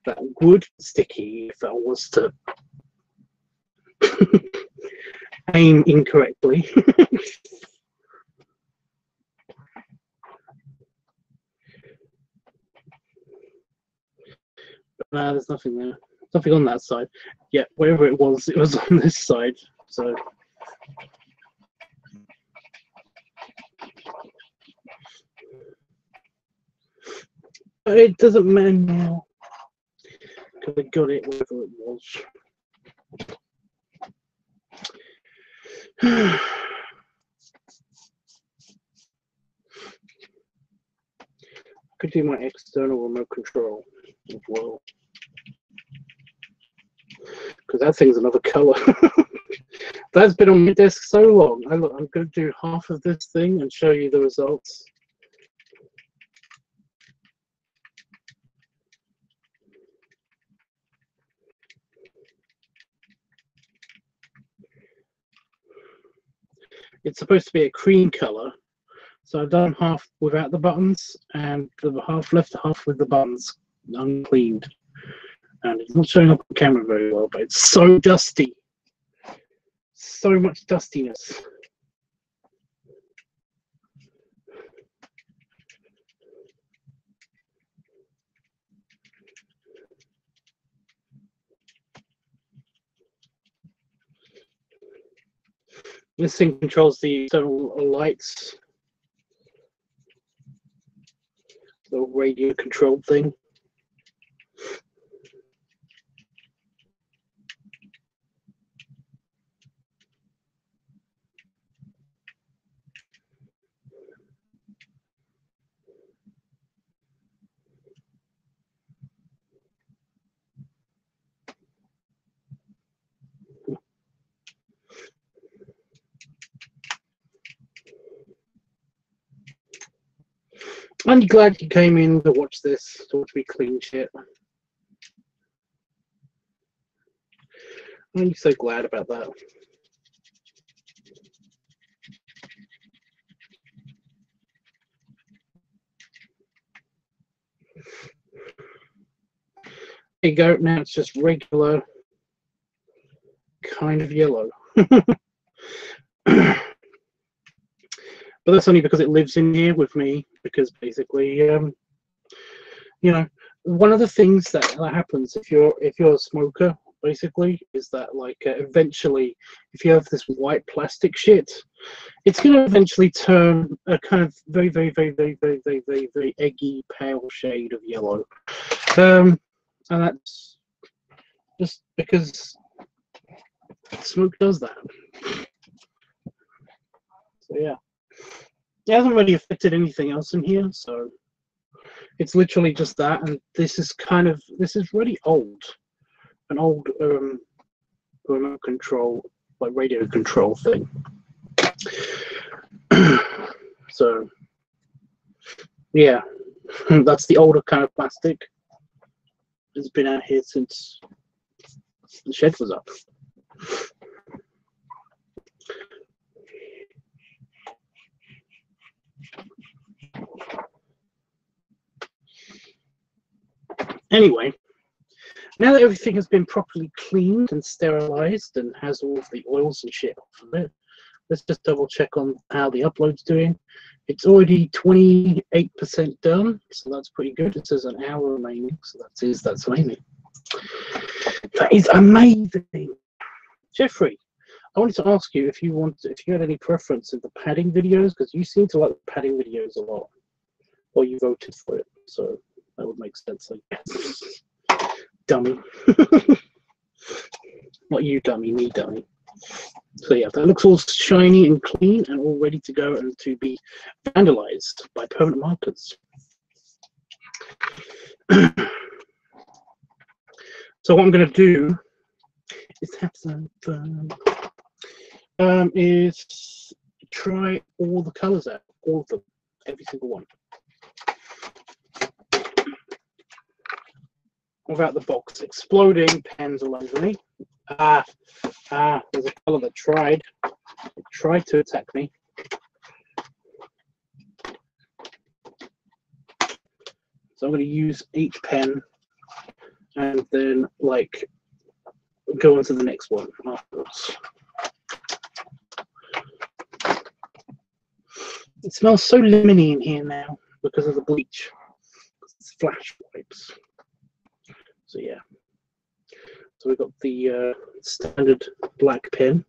that would be sticky if I was to aim incorrectly. But no, there's nothing there. Nothing on that side. Yeah, wherever it was on this side. So but it doesn't matter now because I got it wherever it was. I could do my external remote control as well, because that thing's another color. That's been on my desk so long. I'm going to do half of this thing and show you the results. It's supposed to be a cream color, so I've done half without the buttons and the half left, half with the buttons uncleaned. And it's not showing up on camera very well, but it's so dusty. So much dustiness. This thing controls the external lights, the radio controlled thing. I'm glad you came in to watch this, to watch me clean shit. I'm so glad about that. There you go, now it's just regular kind of yellow. But that's only because it lives in here with me, because basically, you know, one of the things that happens if you're a smoker, basically, is that like eventually, if you have this white plastic shit, it's going to eventually turn a kind of very, very, very, very, very, very, very, very eggy, pale shade of yellow. And that's just because smoke does that. So yeah. It hasn't really affected anything else in here, so it's literally just that. And this is really old, an old remote control, like radio control thing. So yeah, That's the older kind of plastic. It's been out here since the shed was up. Anyway, now that everything has been properly cleaned and sterilized and has all of the oils and shit off of it, let's just double check on how the upload's doing. It's already 28% done, so that's pretty good. It says an hour remaining, so that's amazing. That is amazing. Jeffrey, I wanted to ask you if you had any preference of the padding videos, because you seem to like the padding videos a lot, or you voted for it, so that would make sense, I guess. Dummy. Not you, dummy, me, dummy. So yeah, that looks all shiny and clean and all ready to go and to be vandalized by permanent markers. So what I'm going to do is have some fun. Is try all the colors out, all of them, every single one. Without the box exploding, pens all over me. There's a color that tried to attack me. So I'm going to use each pen and then like go on to the next one afterwards. It smells so lemony in here now because of the bleach. It's flash wipes. So yeah. So we've got the standard black pen.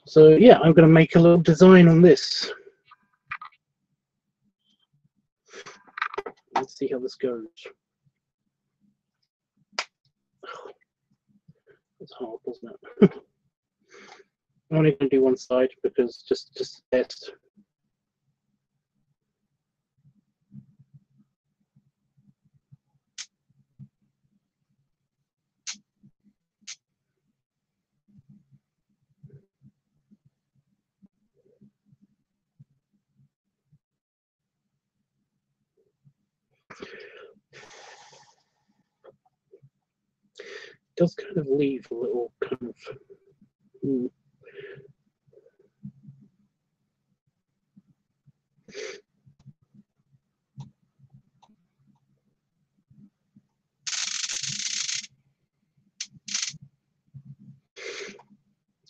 So yeah, I'm going to make a little design on this. Let's see how this goes. Oh, that's hard, wasn't it? I'm only going to do one side because just test. It does kind of leave a little kind of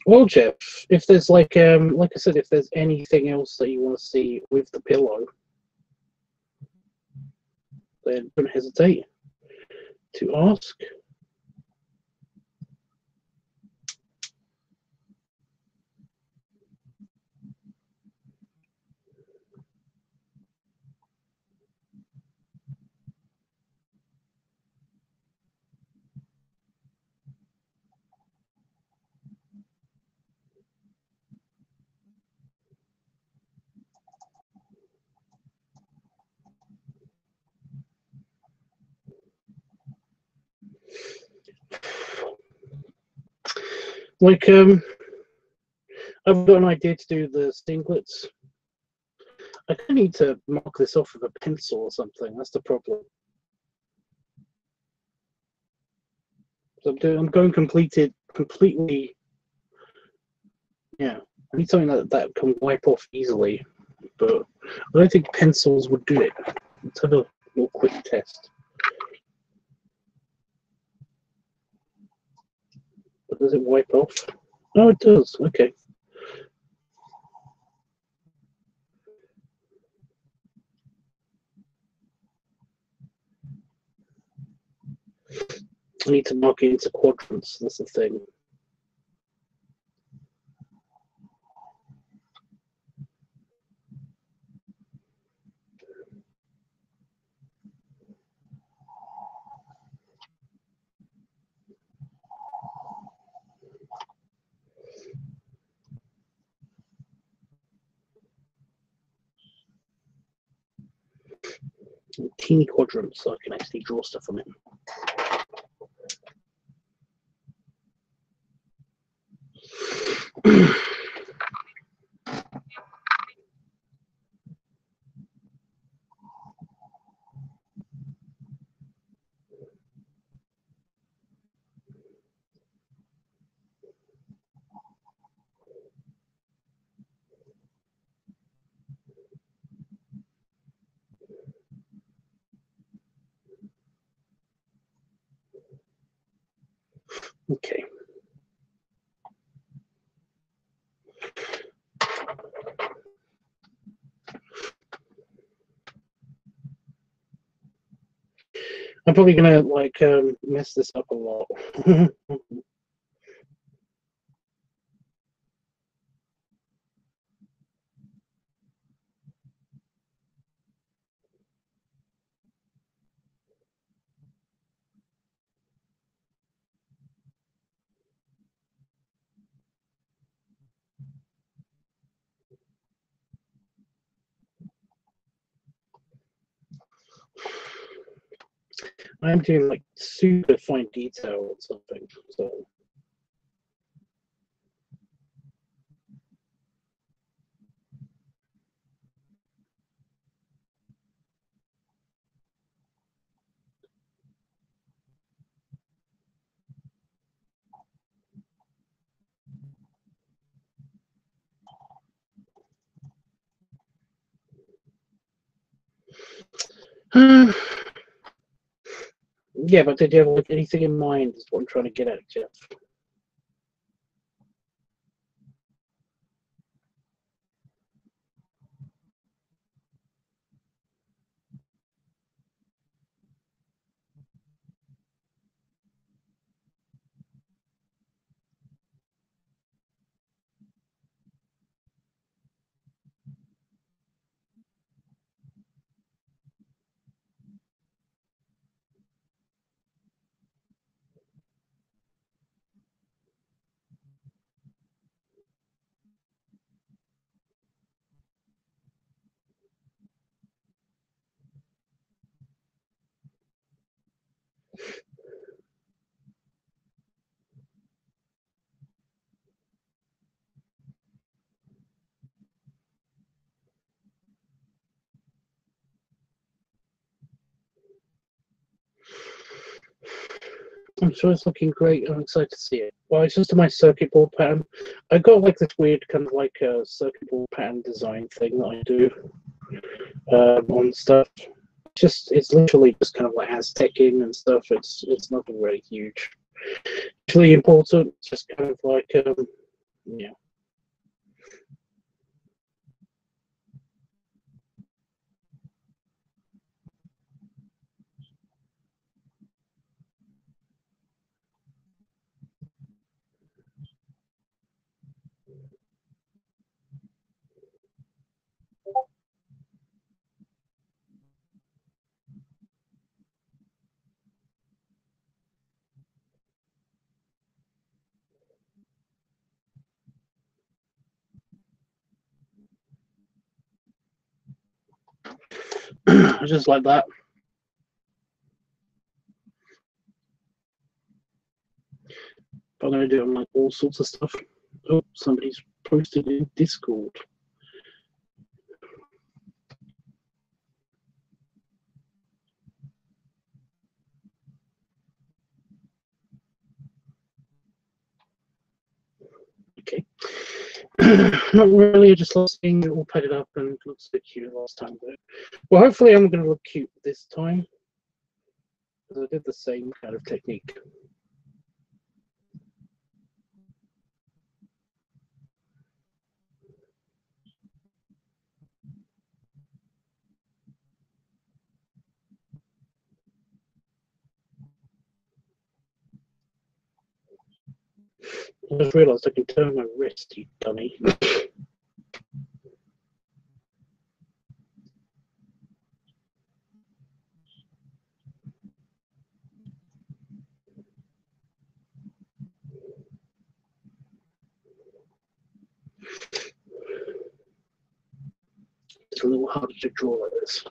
Well, Jeff, if there's like I said, if there's anything else that you want to see with the pillow, then don't hesitate to ask. Like, I've got an idea to do the singlets. I kind of need to mark this off with a pencil or something. That's the problem. So I'm going completely. Yeah, I need something that can wipe off easily, but I don't think pencils would do it. Let's have a little quick test. But does it wipe off? Oh, it does. Okay. I need to mark it into quadrants. That's the thing. Teeny quadrants, so I can actually draw stuff on it. Okay. I'm probably gonna like mess this up a lot. I'm doing like super fine detail or something. So yeah, but did you have like anything in mind? Is what I'm trying to get at, Jeff. I'm sure it's looking great. I'm excited to see it. Well, it's just my circuit board pattern. I got like this weird kind of like a circuit board pattern design thing that I do on stuff. It's literally just kind of like Aztecing and stuff. It's nothing really huge. It's really important. It's just kind of like yeah. Just like that. But I'm gonna do it on like all sorts of stuff. Oh, somebody's posted in Discord. Okay. Not really, I just love seeing it all padded up and it looks a bit cute last time. But well, hopefully I'm going to look cute this time. Because I did the same kind of technique. I just realised I can turn my wrist, you dummy. It's a little harder to draw like this.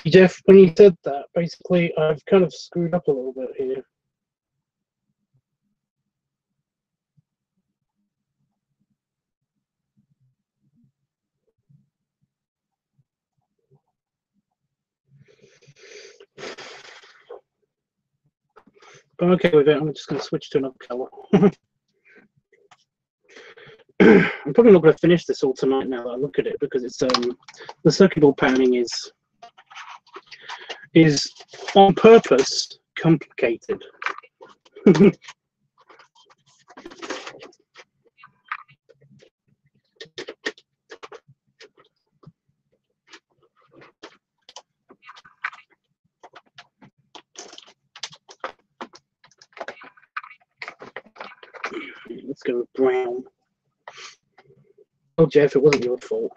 Jeff, when you said that, basically I've kind of screwed up a little bit here. But I'm okay with it. I'm just going to switch to another color. I'm probably not going to finish this all tonight now that I look at it, because it's the circuit board panning is on purpose complicated. Let's go with brown. Oh, Jeff, it wasn't your fault.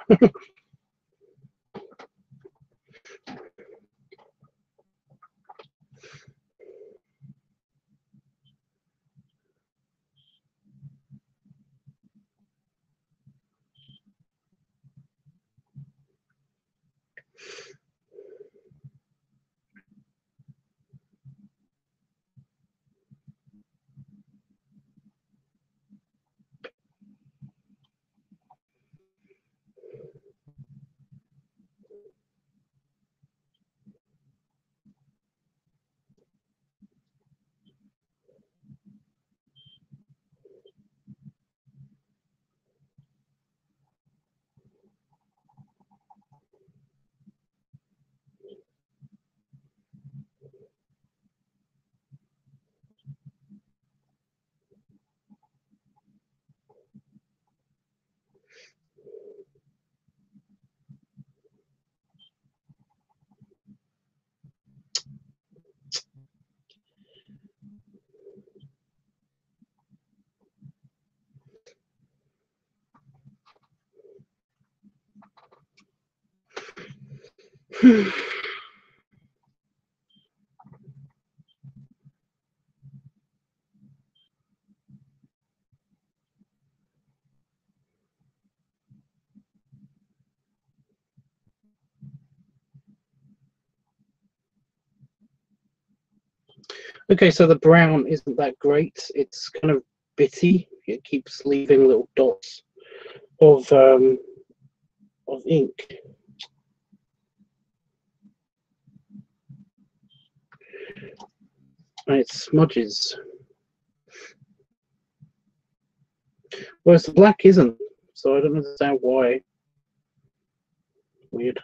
Okay, so the brown isn't that great. It's kind of bitty. It keeps leaving little dots of ink. And it smudges. Whereas the black isn't, so I don't understand why. Weird.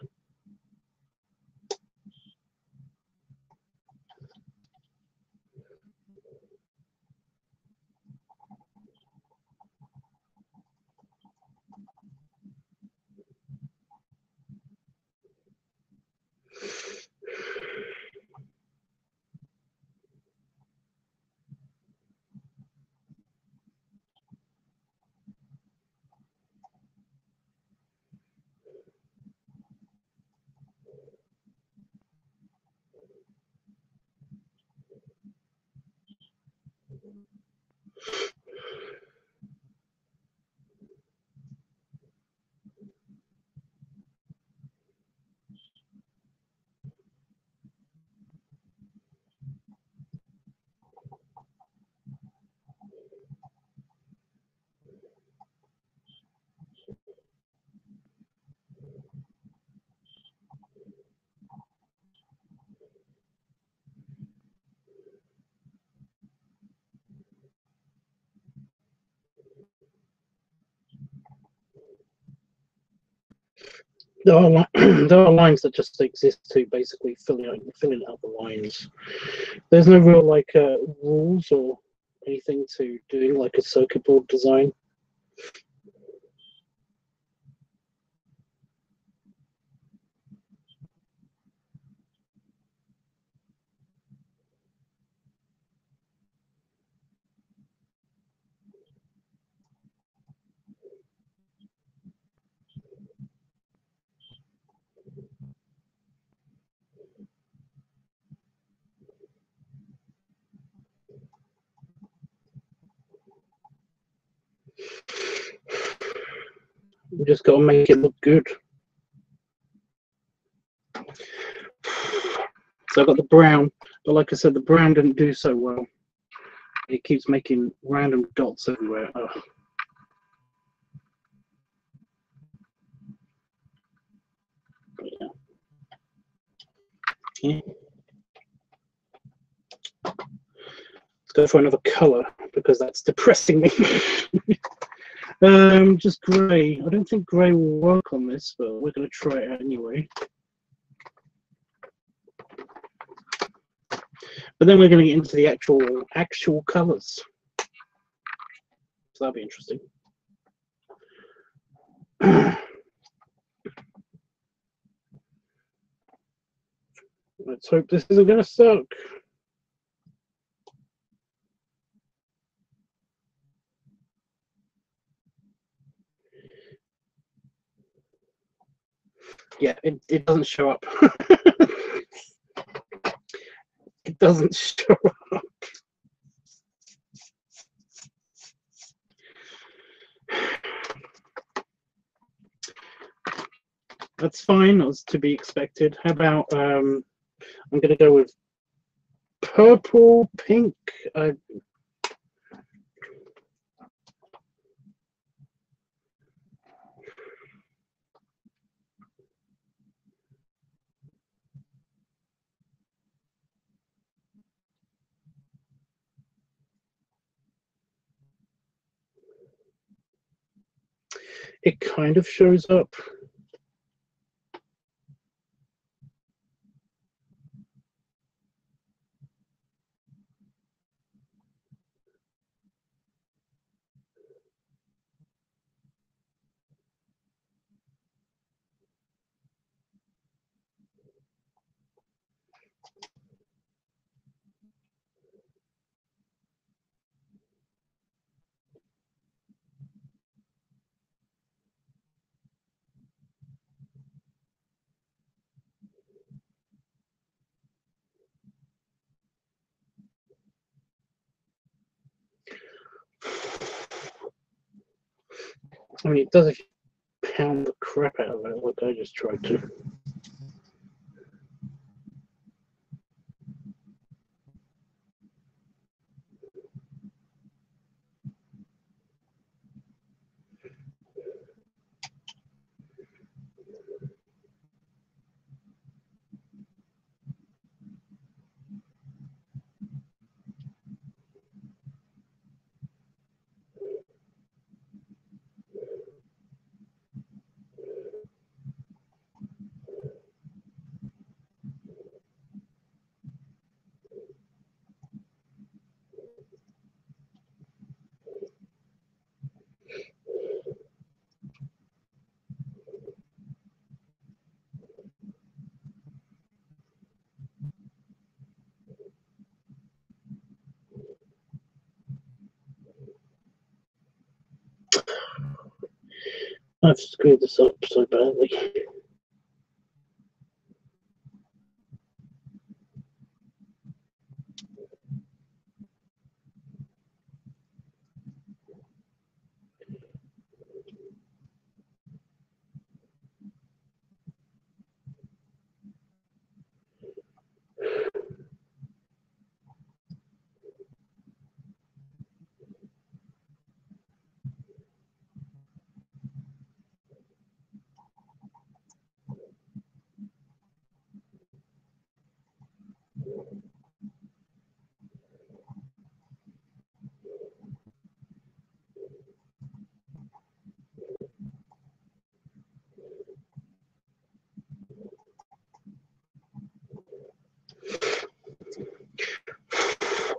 There are, there are lines that just exist to basically filling out the lines. There's no real like rules or anything to doing like a circuit board design. We just got to make it look good. So I've got the brown, but like I said, the brown didn't do so well. It keeps making random dots everywhere. Oh. Yeah. Let's go for another color because that's depressing me. Just grey. I don't think grey will work on this, but we're going to try it out anyway. But then we're going to get into the actual colors. So that'll be interesting. Let's hope this isn't going to suck. Yeah, it doesn't show up. It doesn't show up. That's fine, as to be expected. How about I'm going to go with purple, pink. It kind of shows up. I mean, it does if you pound the crap out of it, like I just tried to. I've screwed this up so badly.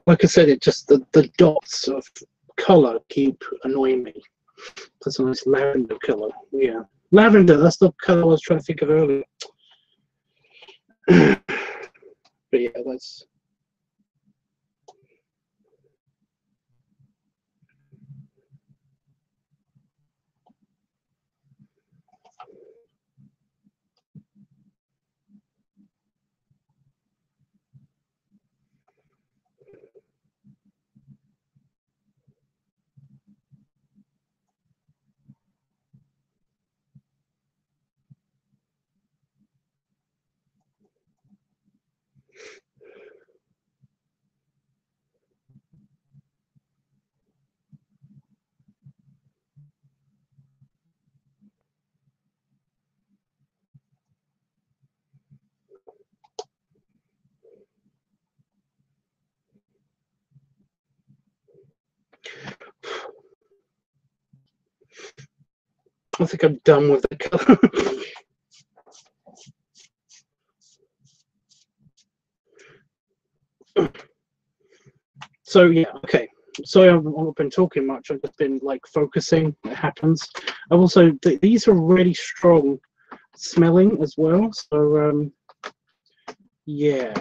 Like I said, it just the dots of color keep annoying me. That's a nice lavender color. Yeah, lavender. That's the color I was trying to think of earlier. But yeah, that's. I think I'm done with the colour. So yeah, okay. Sorry, I've not been talking much. I've just been like focusing. It happens. I've also these are really strong smelling as well. So yeah.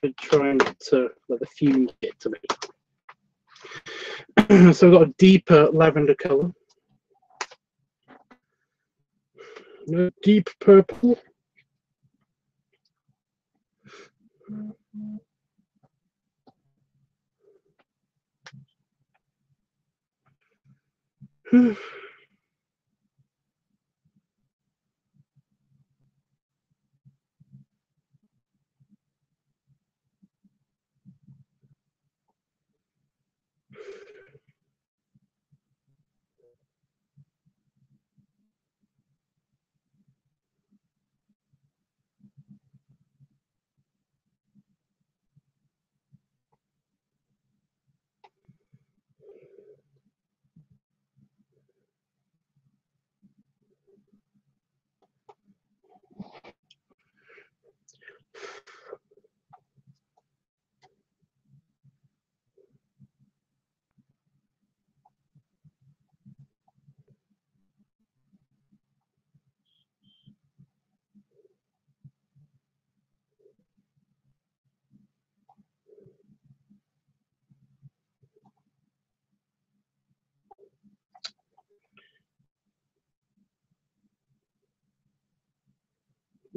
I'm trying to let the fumes get to me. So I've got a deeper lavender colour, a deep purple.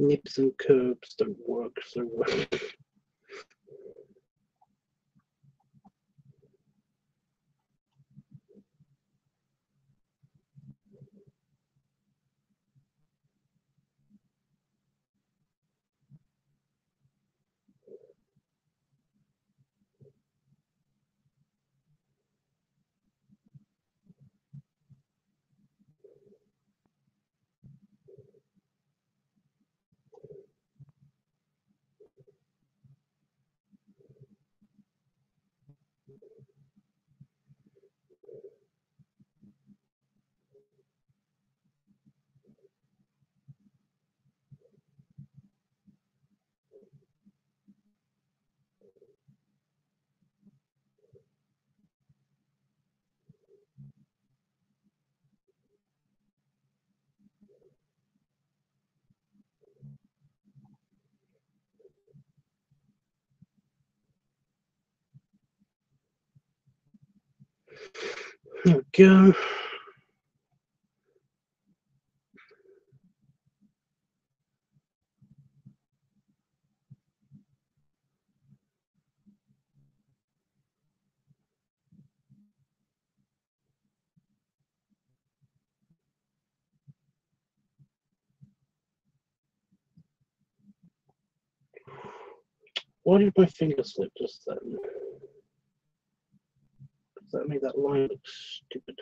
Nips and curbs don't work so well. There we go. Why did my finger slip just then? Does that make that line look stupid?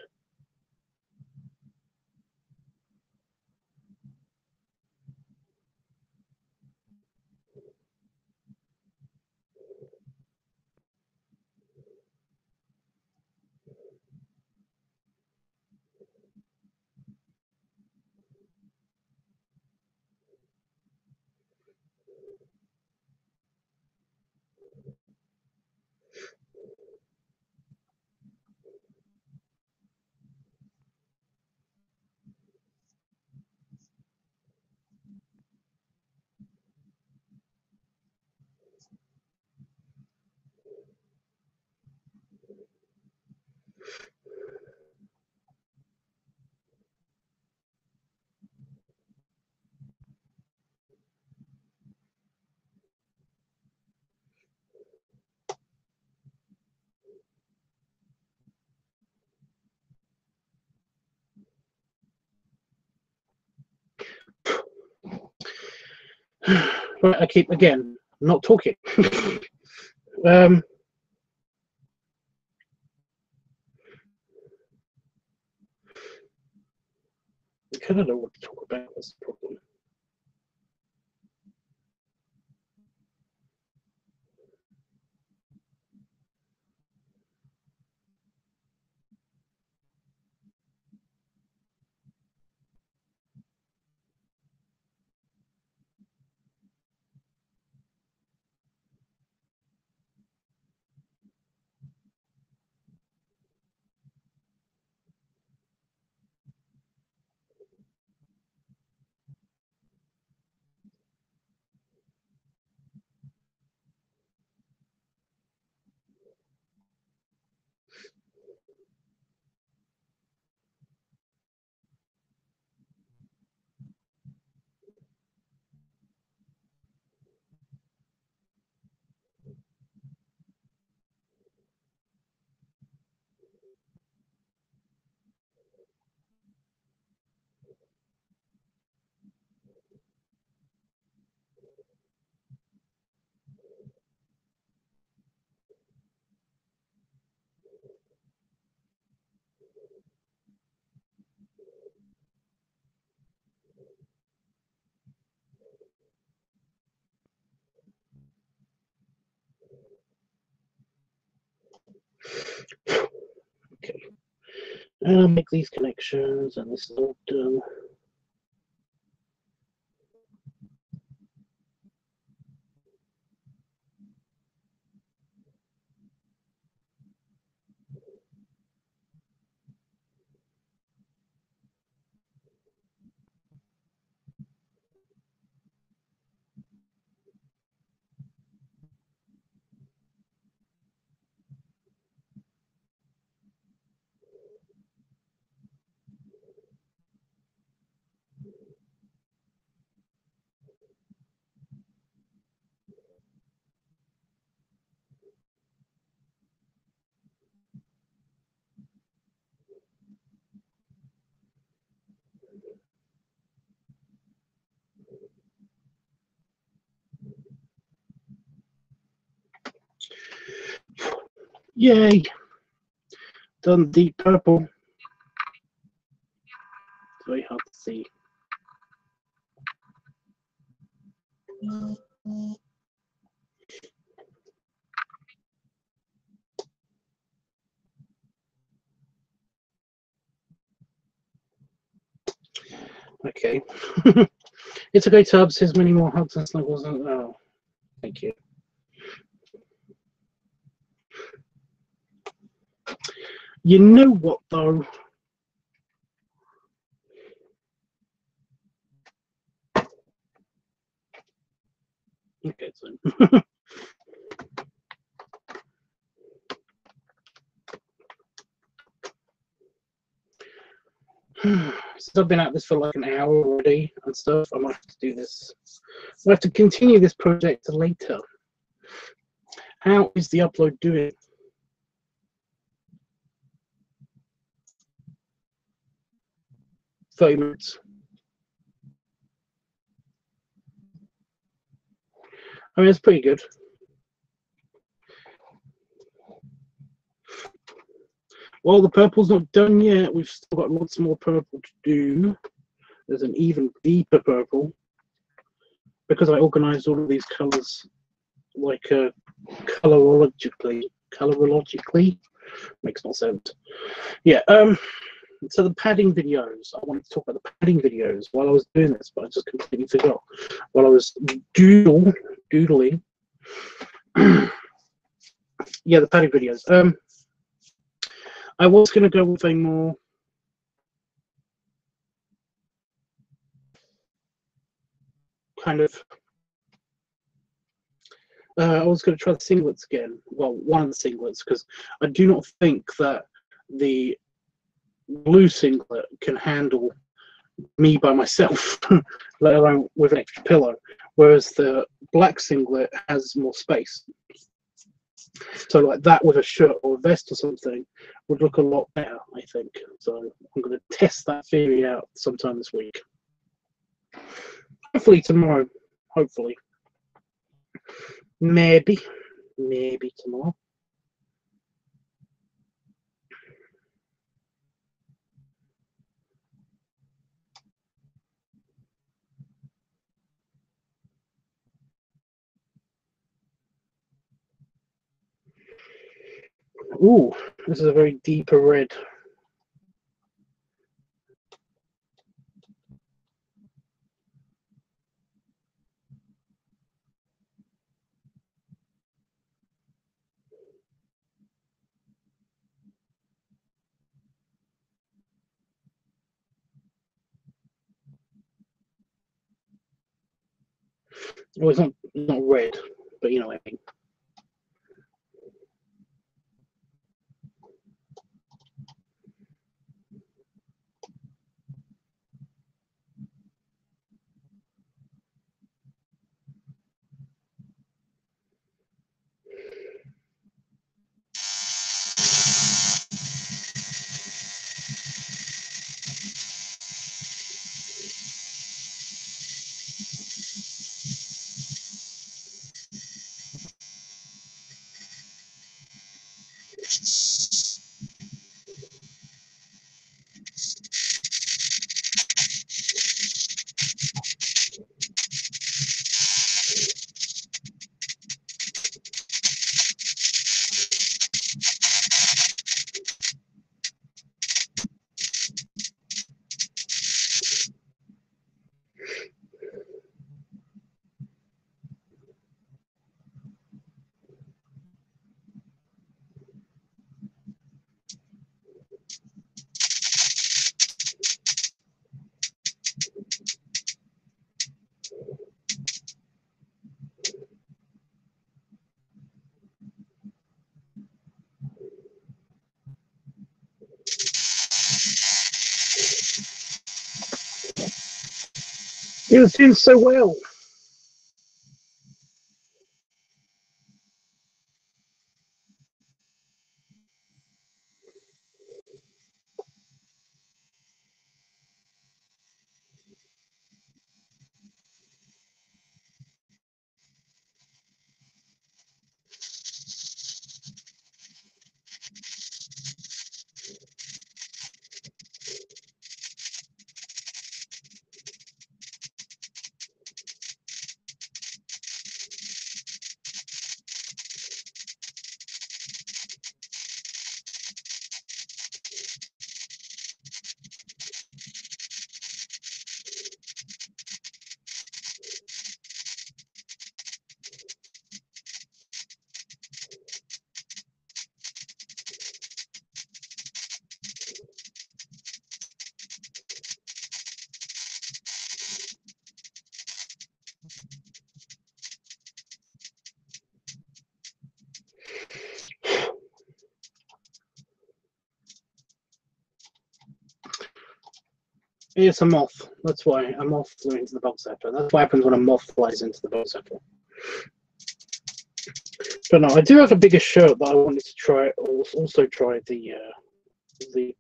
Right, I keep again not talking. I kind of know what to talk about. That's the problem. And I'll make these connections, and this is all done. Yay! Done deep purple. It's very hard to see. Okay. It's okay, Tubbs. Here's many more hugs and snuggles. Oh, thank you. You know what, though? Okay, so. Since I've been at this for like an hour already and stuff, I might have to do this. I have to continue this project later. How is the upload doing? Minutes. I mean, it's pretty good. Well, the purple's not done yet. We've still got lots more purple to do. There's an even deeper purple because I organized all of these colors like colorologically. Colorologically makes no sense. Yeah. So the padding videos. I wanted to talk about the padding videos while I was doing this, but I just completely forgot while I was doodling. Yeah, the padding videos. I was going to go with a more kind of. I was going to try the singlets again. Well, one of the singlets, because I do not think that the blue singlet can handle me by myself, let alone with an extra pillow, whereas the black singlet has more space. So like that with a shirt or a vest or something would look a lot better, I think. So I'm going to test that theory out sometime this week. Hopefully tomorrow. Hopefully. Maybe tomorrow. Ooh, this is a very deeper red. Well, it's not red, but you know what I mean. He was doing so well. It's a moth. That's why a moth flew into the bug zapper. That's what happens when a moth flies into the bug zapper. But no, I do have a bigger shirt that I wanted to try. Also try the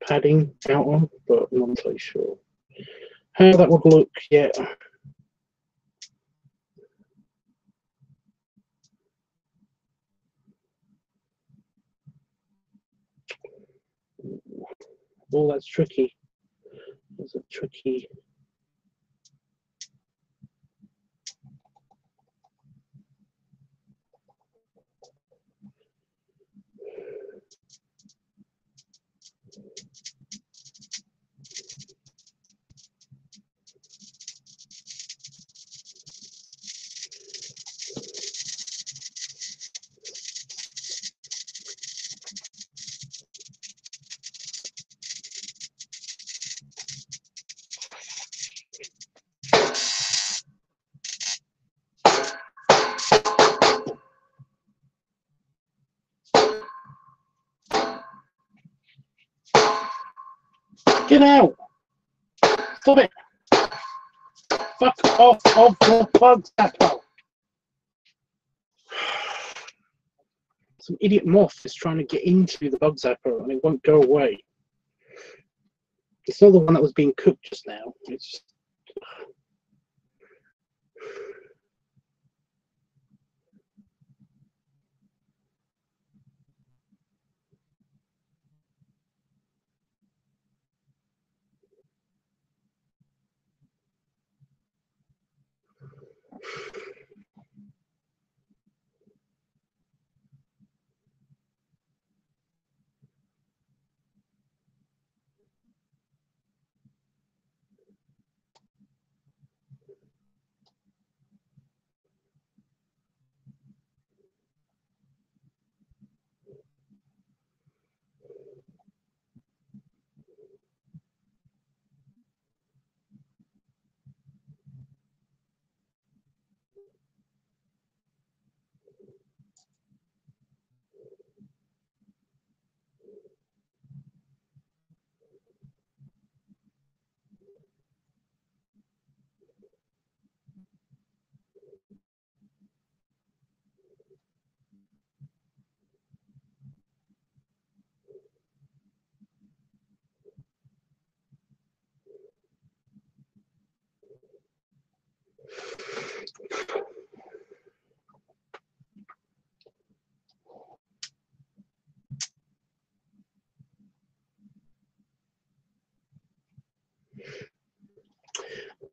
padding out on, but I'm not entirely sure how that would look yet. Oh, that's tricky. That's a tricky. Get out! Stop it! Fuck off of the bug zapper! Some idiot moth is trying to get into the bug zapper and it won't go away. It's not the one that was being cooked just now. It's just...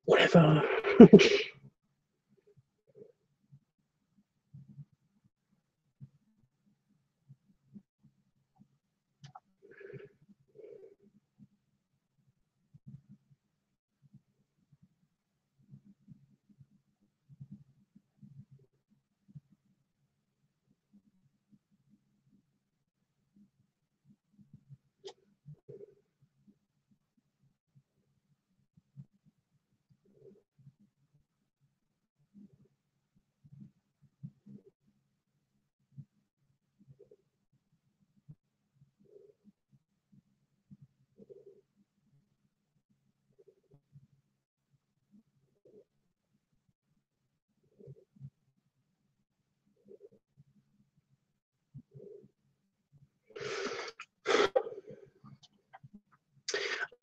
Whatever.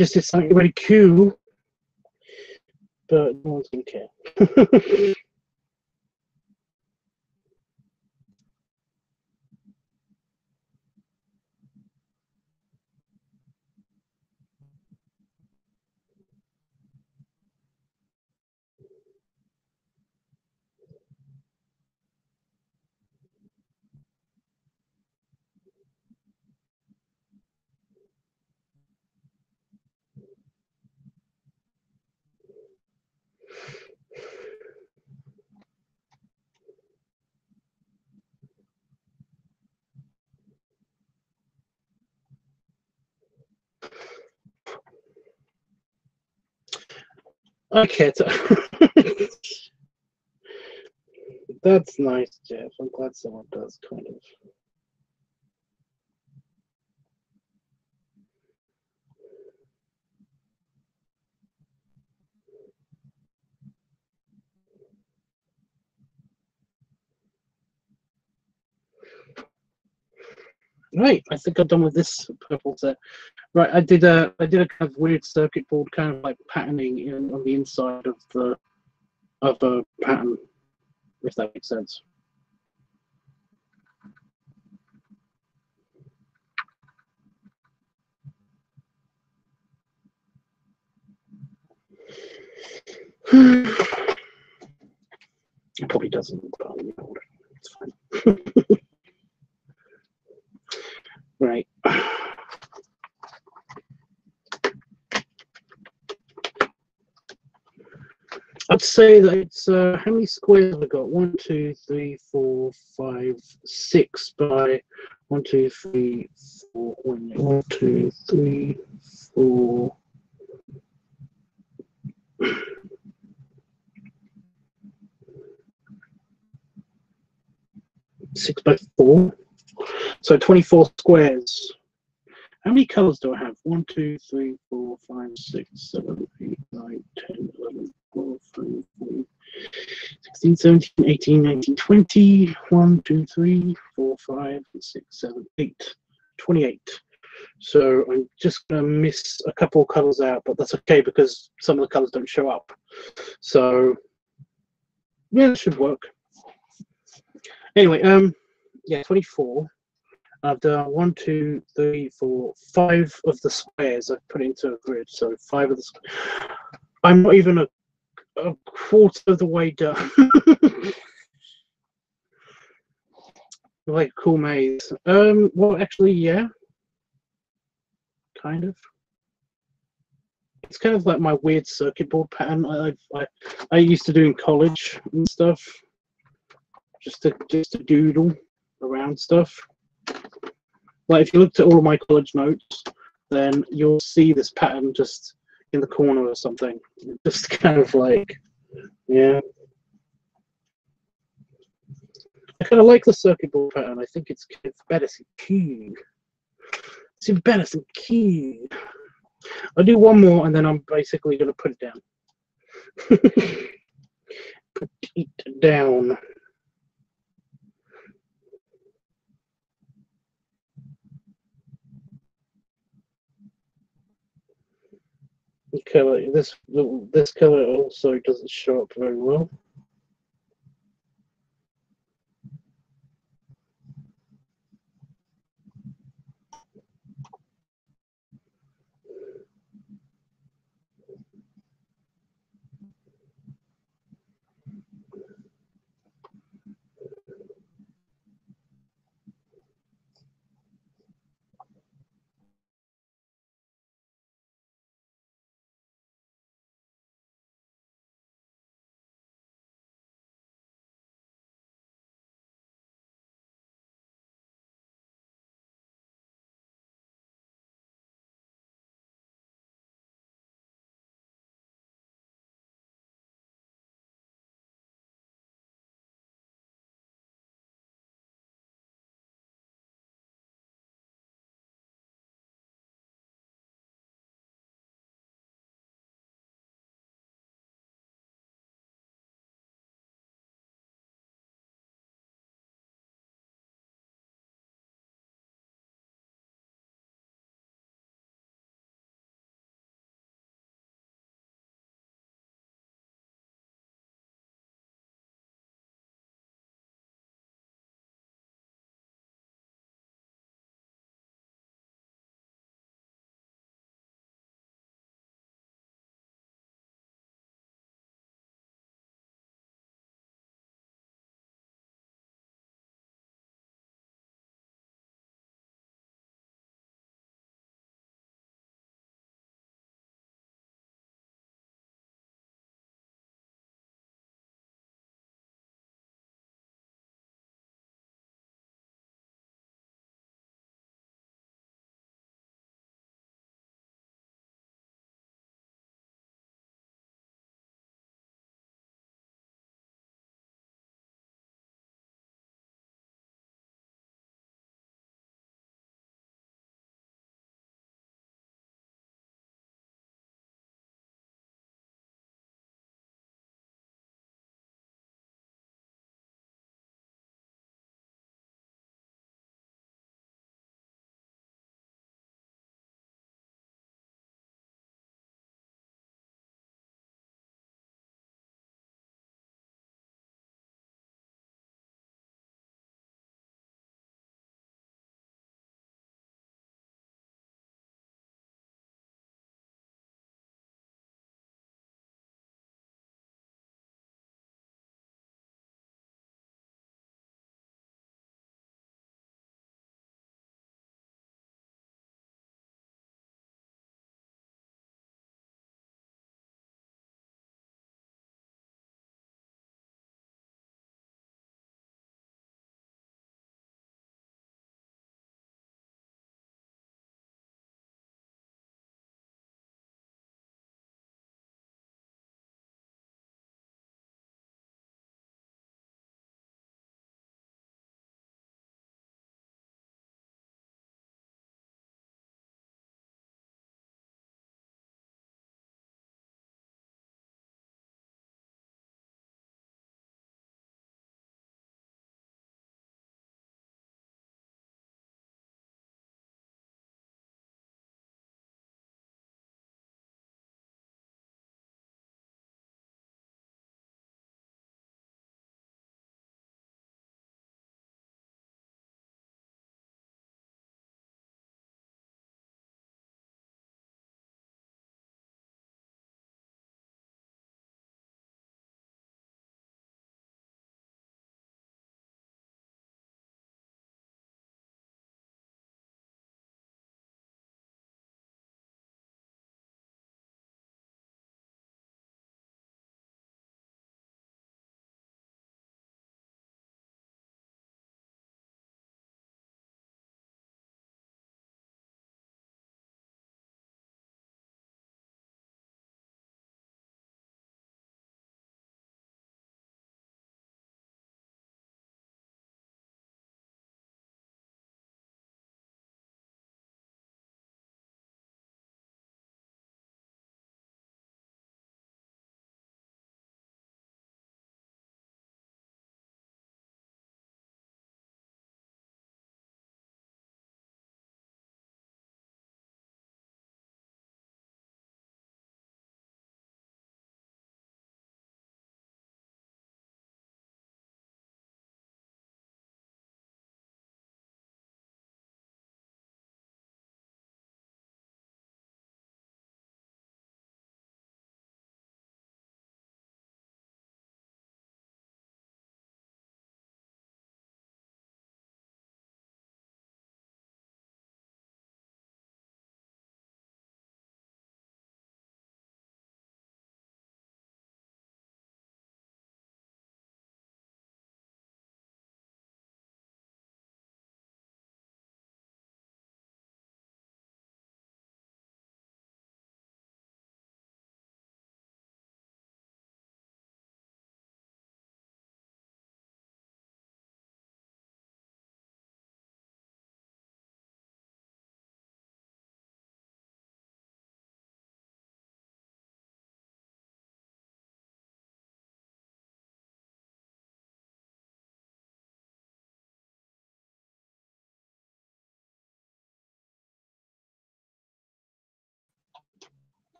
just did something really cool, but no one's gonna care. Okay, so that's nice, Jeff. I'm glad someone does kind of. Right, I think I'm done with this purple set. Right, I did a kind of weird circuit board, kind of like patterning on the inside of the pattern, if that makes sense. It probably doesn't, but it's fine. Right. I'd say that it's how many squares have I got? 1, 2, 3, 4, 5, 6 by 1, 2, 3, 4, 1, 2, 3, 4. 6 by 4. So 24 squares. How many colors do I have? 1, 2, 3, 4, 5, 6, 7, 8, 9, 10, 11, 12, 13, 14, 16, 17, 18, 19, 20. 1, 2, 3, 4, 5, 6, 7, 8. 28. So I'm just going to miss a couple of colors out, but that's okay because some of the colors don't show up. So yeah, it should work. Anyway, yeah, 24. I've done 1, 2, 3, 4, 5 of the squares I've put into a grid. So 5 of the squares. I'm not even a quarter of the way done. Like a cool maze. Well, actually, yeah, kind of. It's kind of like my weird circuit board pattern I used to do in college and stuff. Just to doodle around stuff. Like if you looked at all of my college notes, then you'll see this pattern just in the corner or something. Just kind of like, yeah. I kind of like the circuit board pattern. I think it's better than key. It's better than key. I'll do one more and then I'm basically going to put it down. Put it down. Color. This color also doesn't show up very well.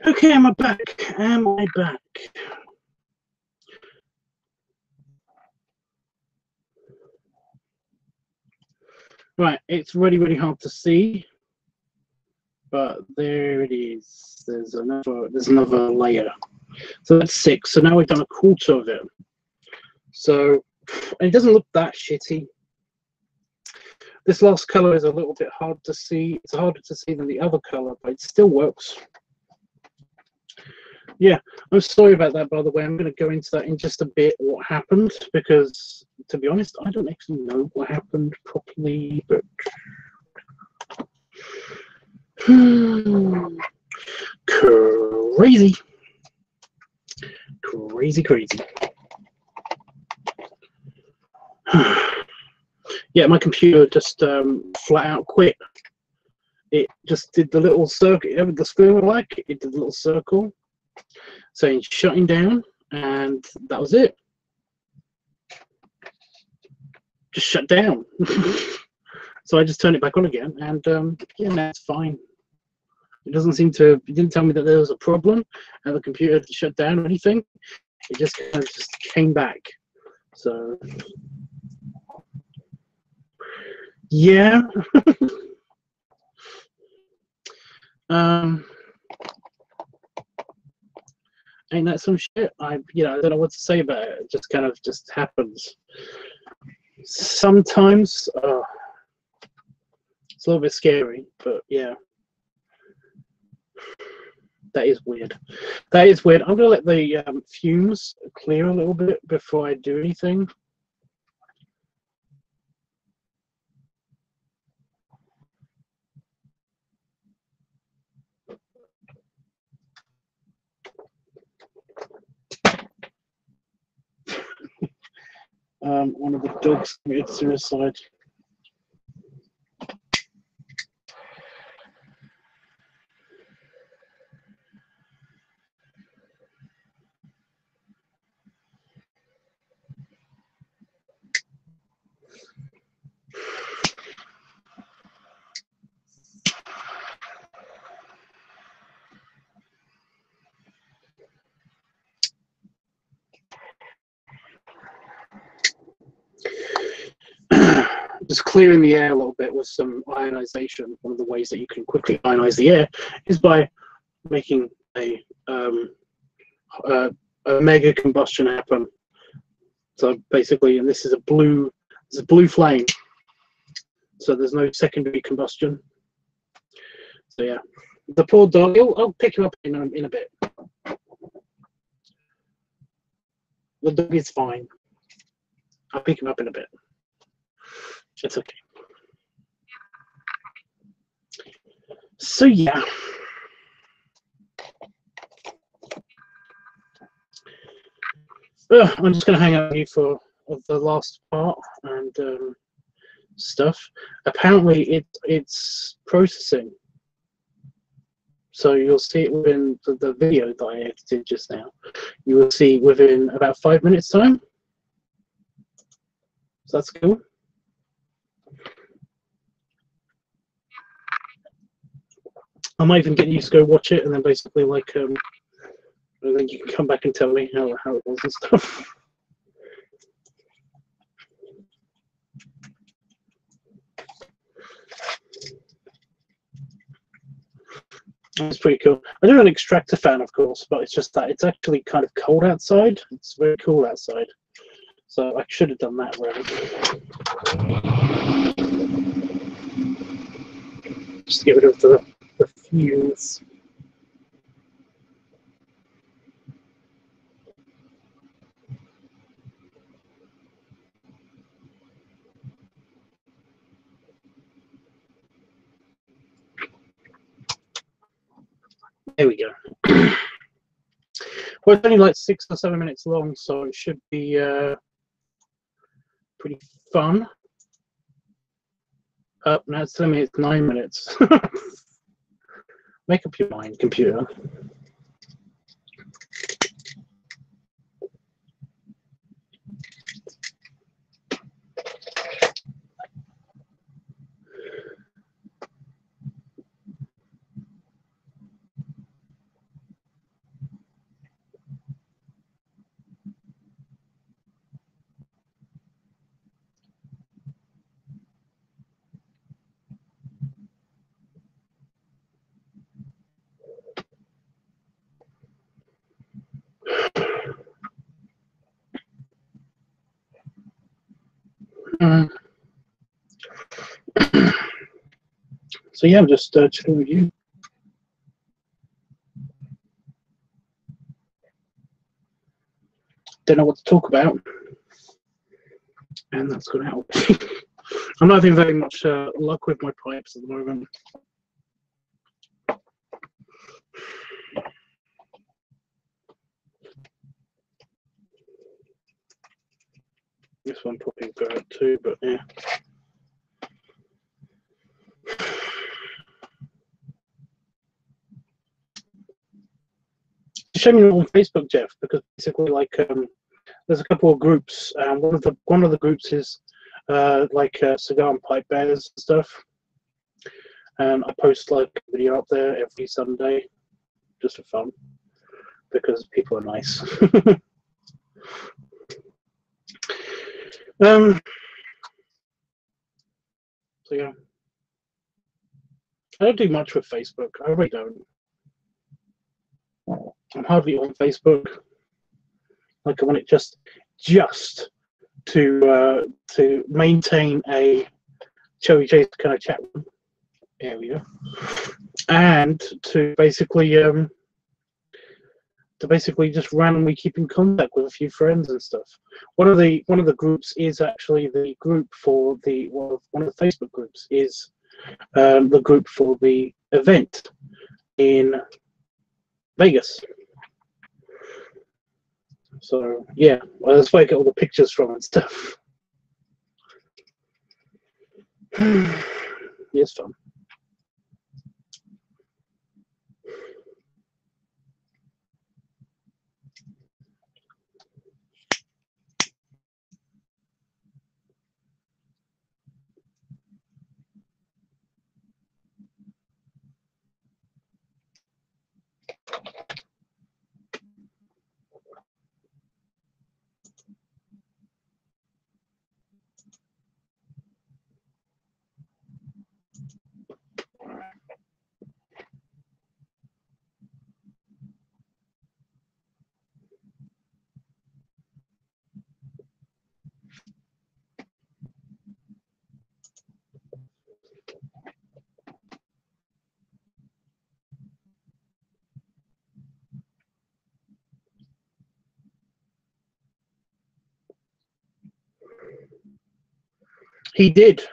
Okay, am I back? Am I back? Right, it's really, really hard to see, but there it is. There's another layer. So that's 6. So now we've done a quarter of it. So and it doesn't look that shitty. This last color is a little bit hard to see. It's harder to see than the other color, but it still works. Yeah, I'm sorry about that, by the way. I'm going to go into that in just a bit, what happened, because, to be honest, I don't actually know what happened properly, but... Crazy. Crazy, crazy. Yeah, my computer just flat out quit. It just did the little circle, you know, the screen would like, it did the little circle saying shutting down, and that was it. Just shut down. So I just turned it back on again, and yeah, now it's fine. It doesn't seem to, it didn't tell me that there was a problem and the computer had shut down or anything. It just kind of just came back. So yeah. Ain't that some shit? I don't know what to say about it. It just kind of just happens. Sometimes it's a little bit scary, but yeah. That is weird. That is weird. I'm gonna let the fumes clear a little bit before I do anything. One of the dogs committed suicide. Just clearing the air a little bit with some ionization. One of the ways that you can quickly ionize the air is by making a mega combustion happen. So basically, and this is a blue flame. So there's no secondary combustion. So yeah, the poor dog. I'll pick him up in a bit. The dog is fine. I'll pick him up in a bit. It's okay. So yeah. I'm just going to hang out with you for the last part and stuff. Apparently, it's processing. So you'll see it within the video that I edited just now. You will see within about 5 minutes time. So that's cool. I might even get you to go watch it, and then basically like and then you can come back and tell me how it was and stuff. It's pretty cool. I do an extractor fan, of course, but it's just that it's actually kind of cold outside. It's very cool outside. So I should have done that really. Just to get rid of the fumes. There we go. Well, it's only like 6 or 7 minutes long, so it should be pretty fun. Now it's telling me it's 9 minutes. Make up your mind, computer. So yeah, I'm just chilling with you. Don't know what to talk about, and that's going to help. I'm not having very much luck with my pipes at the moment. This one probably will go out too, but yeah. Show me on Facebook, Jeff, because basically, like, there's a couple of groups. One of the groups is like cigar and pipe bears and stuff, and I post like a video up there every Sunday, just for fun, because people are nice. So yeah, I don't do much with Facebook. I really don't. I'm hardly on Facebook. Like I want it just to maintain a Cherry Chase kind of chat room area, and to basically just randomly keep in contact with a few friends and stuff. One of the groups is actually the group for the one of the Facebook groups is the group for the event in Vegas. So yeah, well, that's where I get all the pictures from and stuff. It's fun. He did.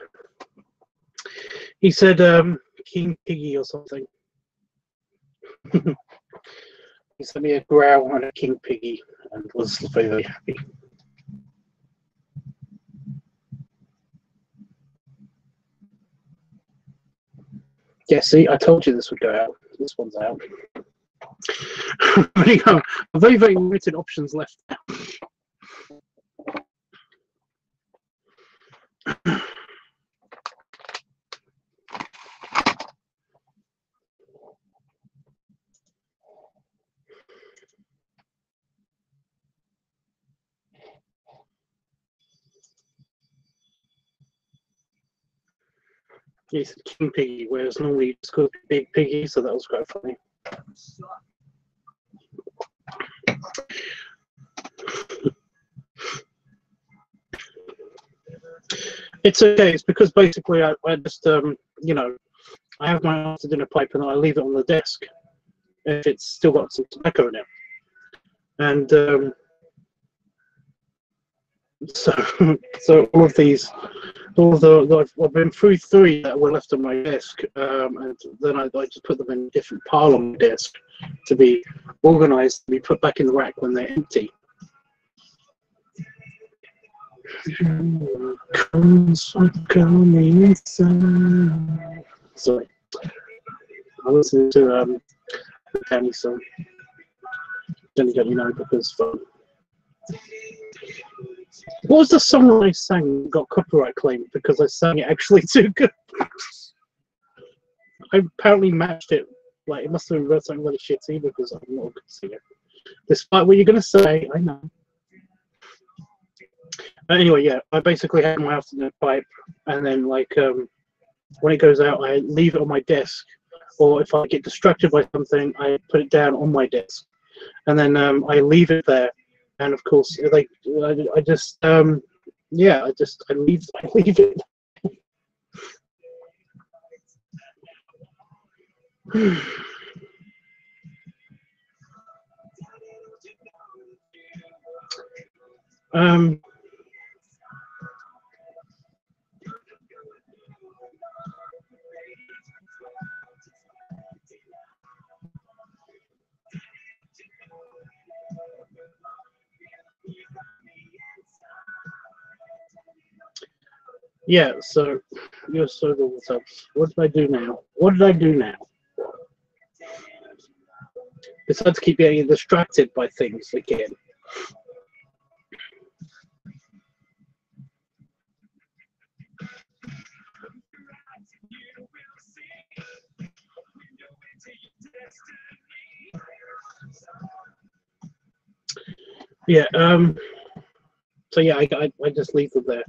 He said King Piggy or something. He sent me a growl and a King Piggy and was very, very happy. Yeah, see, I told you this would go out. This one's out. Very, very limited options left now. Yes, King Piggy, whereas normally it's called Big Piggy, so that was quite funny. It's okay. It's because basically I just you know, I have my after dinner pipe and I leave it on the desk if it's still got some tobacco in it, and so all of these. I've been through 3 that were left on my desk, and then I just put them in a different pile on my desk to be organised, to be put back in the rack when they're empty. Sorry, I listened to the Danny song. Danny Got You Know because fun. What was the song I sang that got copyright claimed because I sang it actually too good? I apparently matched it. Like, it must have been something really shitty because I'm not a good singer. Despite what you're going to say, I know. But anyway, yeah, I basically have my afternoon pipe, and then, like, when it goes out, I leave it on my desk. Or if I get distracted by something, I put it down on my desk. And then I leave it there. And of course, like I just Yeah, I leave it. Yeah, so you're so good with subs. What did I do now? What did I do now? Besides keep getting distracted by things again. Yeah, so yeah, I just leave them there.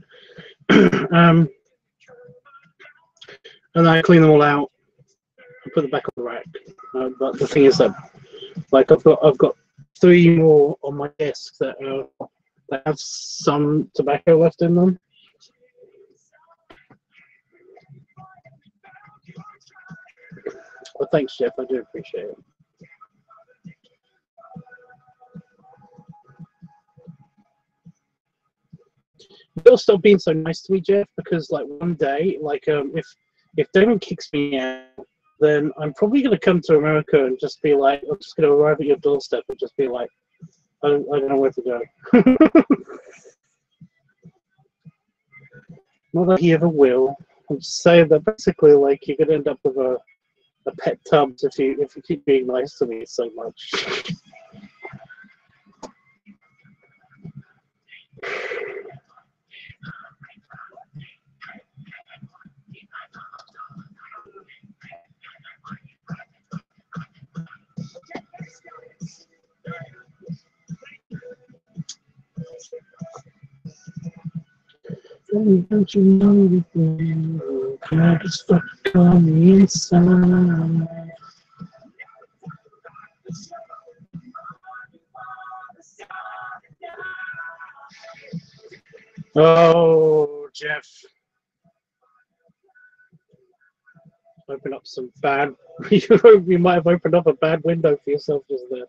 And I clean them all out and put them back on the rack. But the thing is that, like, I've got 3 more on my desk that have some tobacco left in them. Well, thanks, Jeff. I do appreciate it. You'll stop being so nice to me, Jeff, because like one day, like if Damon kicks me out, then I'm probably gonna come to America and just be like, I'm just gonna arrive at your doorstep and just be like, I don't know where to go. Not that he ever will. I'm just saying that basically, like, you're gonna end up with a pet Tubbs if you keep being nice to me so much. Don't you know anything? I just fuck on the inside. Oh, Jeff. Open up some bad. You might have opened up a bad window for yourself just there.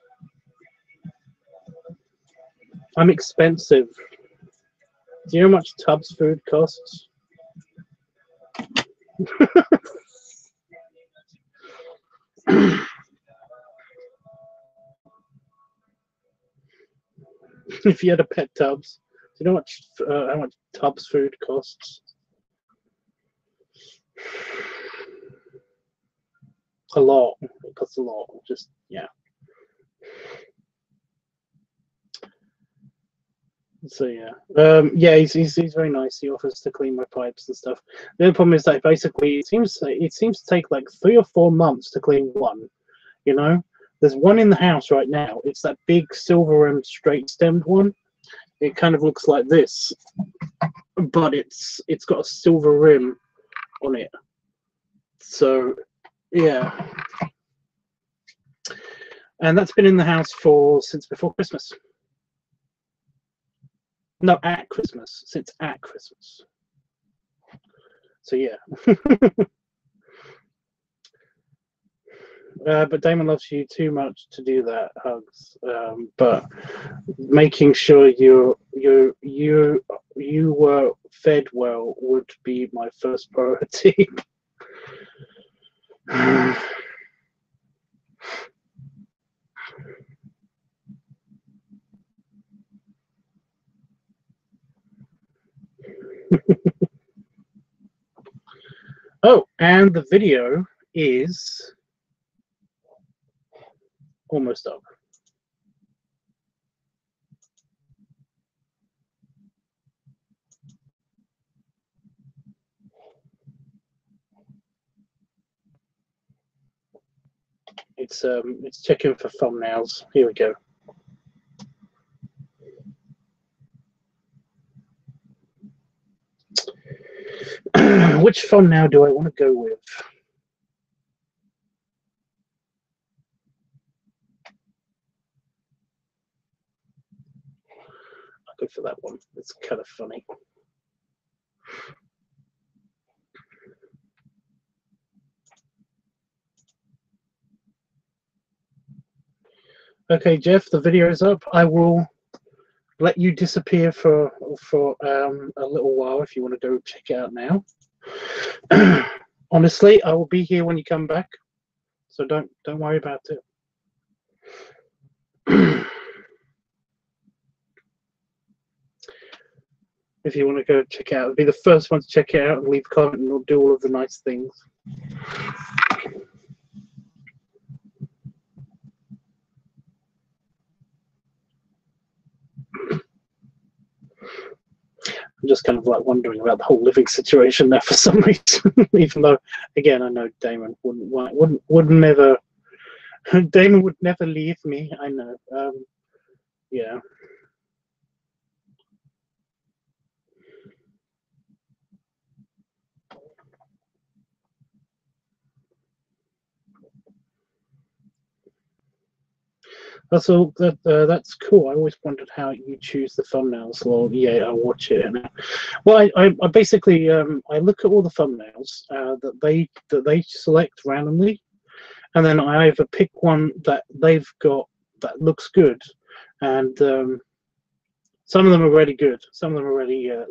I'm expensive. Do you know how much Tubbs food costs? If you had a pet Tubbs, do you know how much Tubbs food costs? A lot. It costs a lot. Just yeah. So yeah, yeah, he's very nice. He offers to clean my pipes and stuff. The other problem is that basically it seems to take like 3 or 4 months to clean one. You know, there's one in the house right now. It's that big silver rimmed straight stemmed one. It kind of looks like this, but it's got a silver rim on it. So yeah, and that's been in the house since before Christmas. No, at Christmas. Since at Christmas. So yeah. But Damon loves you too much to do that, Hugs. But making sure you were fed well would be my first priority. Oh, and the video is almost up. It's checking for thumbnails. Here we go. Which thumbnail do I want to go with? I'll go for that one. It's kind of funny. Okay, Jeff, the video is up. I will let you disappear for a little while if you want to go check it out now. Honestly, I will be here when you come back, so don't worry about it. If you want to go check it out, be the first one to check it out and leave a comment, and we'll do all of the nice things. I'm just kind of like wondering about the whole living situation there for some reason. Even though, again, I know Damon would never. Damon would never leave me. I know. Yeah. That's all. That's cool. I always wondered how you choose the thumbnails. Well, yeah, I'll watch it. Well, I basically I look at all the thumbnails that they select randomly, and then I either pick one that they've got that looks good, and some of them are really good. Some of them are really yeah.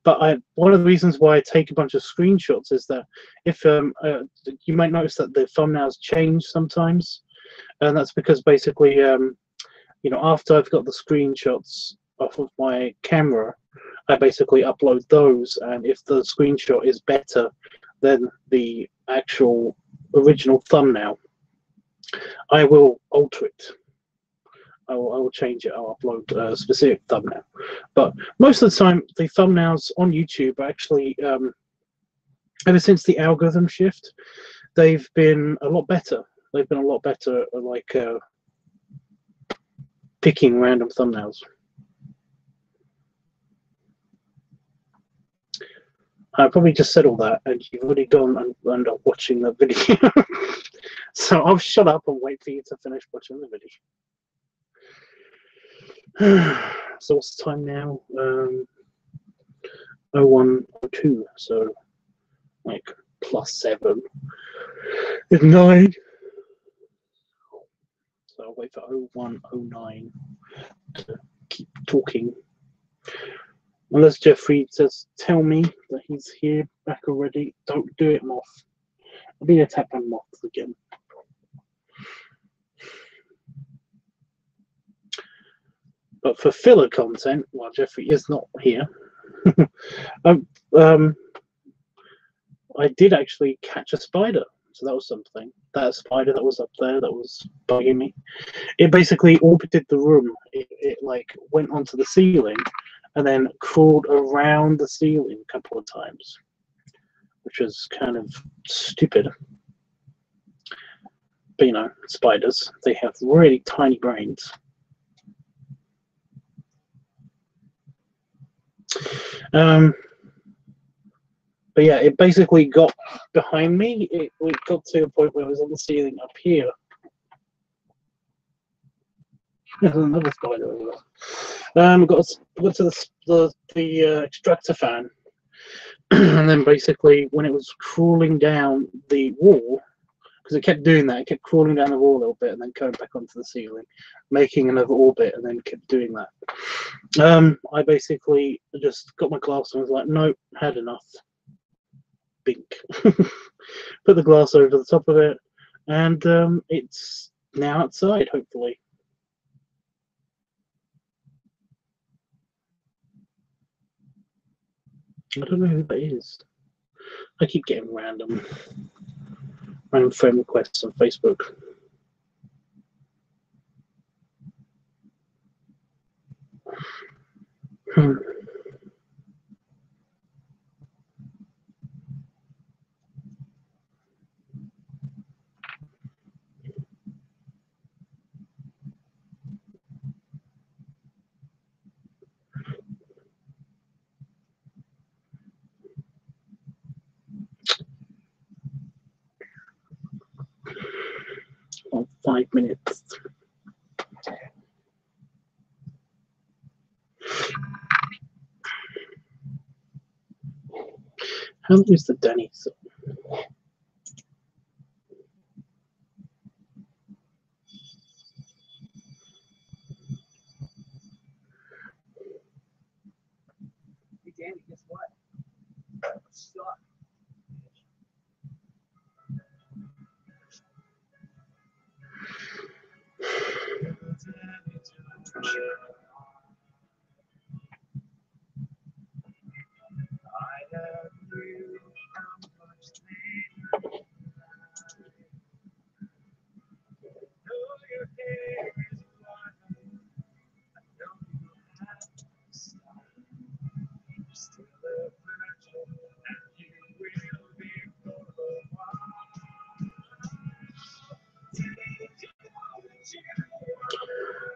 But one of the reasons why I take a bunch of screenshots is that if you might notice that the thumbnails change sometimes. And that's because basically, you know, after I've got the screenshots off of my camera, I basically upload those. And if the screenshot is better than the actual original thumbnail, I will alter it. I will change it. I'll upload a specific thumbnail. But most of the time, the thumbnails on YouTube are actually, ever since the algorithm shift, they've been a lot better. They've been a lot better at like picking random thumbnails. I probably just said all that, and you've already gone and are watching the video. So I'll shut up and wait for you to finish watching the video. So what's the time now? 01:02. So like +7 is 9. So I'll wait for 01:09 to keep talking. Unless Jeffrey says, tell me that he's here back already. Don't do it, Moth. I'll be attacked by moths again. But for filler content, while Jeffrey is not here, I did actually catch a spider. So that was something. That spider that was up there that was bugging me. It basically orbited the room. It like went onto the ceiling and then crawled around the ceiling a couple of times, which was kind of stupid. But you know, spiders, they have really tiny brains. But yeah, it basically got behind me. It got to a point where it was on the ceiling up here. There's another spider over there. Got to the extractor fan, and then basically when it was crawling down the wall, because it kept doing that, it kept crawling down the wall a little bit and then going back onto the ceiling, making another orbit, and then kept doing that. I basically just got my glass and was like, nope, had enough. Bink. Put the glass over the top of it, and it's now outside, hopefully. I don't know who that is. I keep getting random friend requests on Facebook. Oh, 5 minutes. How is the Danny song?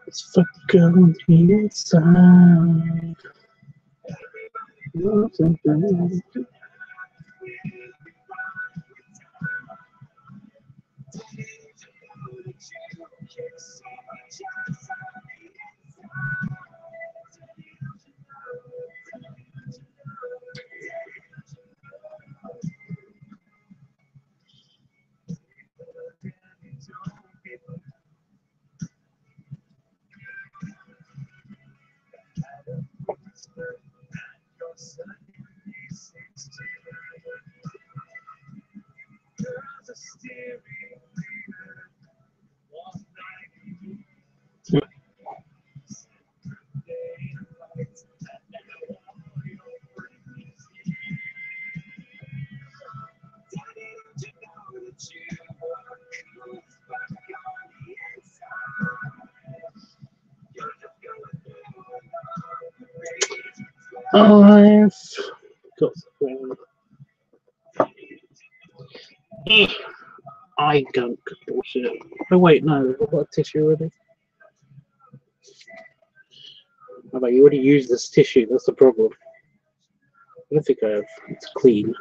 It's fucking on the inside. I've got some eye gunk bullshit. Oh wait, no, I've got a tissue already. How about you already used this tissue? That's the problem. I don't think I have. It's clean.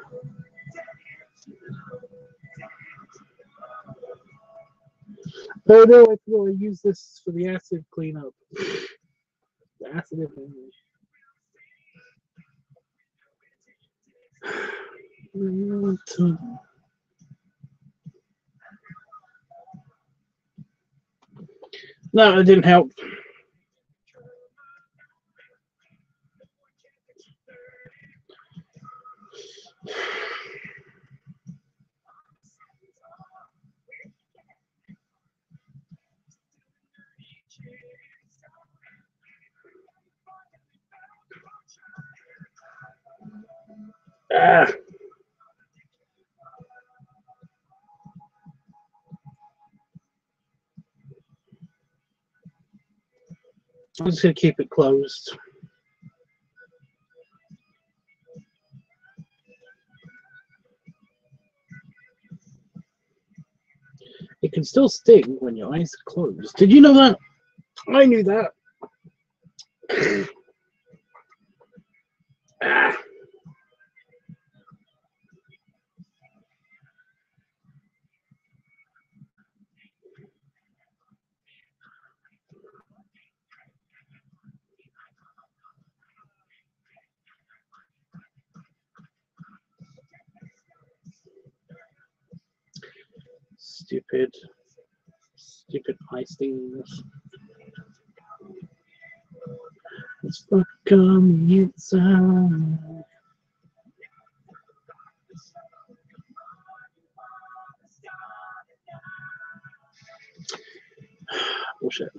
Oh no, I thought I used this for the acid cleanup. The acid in No, it didn't help. Ah. I'm just going to keep it closed. It can still sting when your eyes are closed. Did you know that? I knew that. Ah. Stupid eye stings. It's fuck on the inside. Bullshit.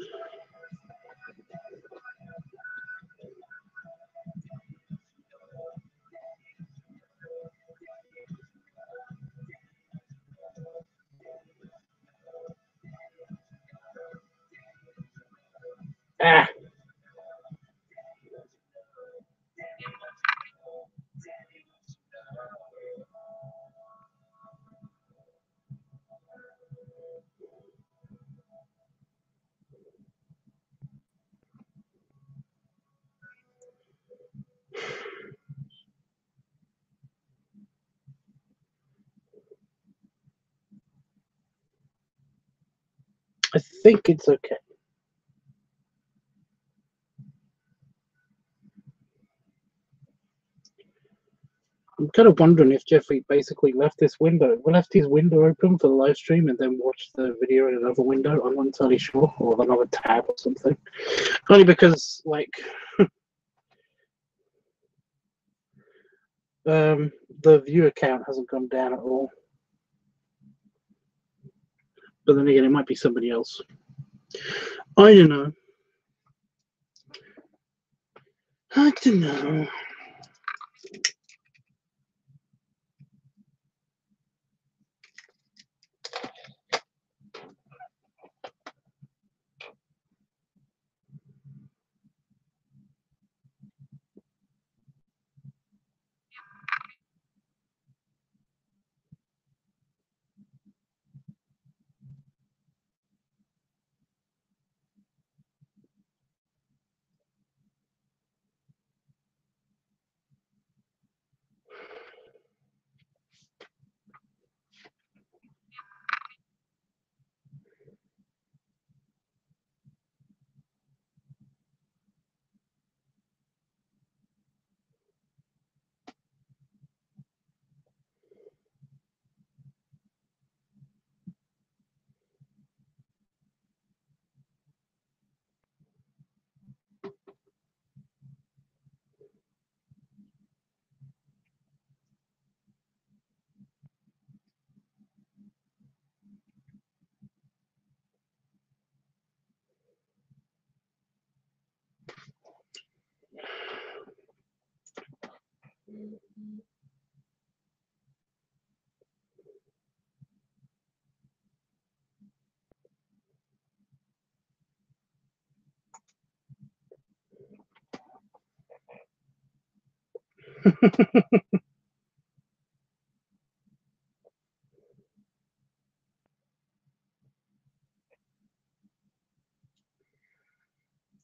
Ah. I think it's okay. I'm kind of wondering if Jeffrey basically left his window open for the live stream and then watched the video in another window. I'm not entirely sure, or another tab or something. Only because, like, the viewer count hasn't gone down at all. But then again, it might be somebody else. I don't know. I don't know.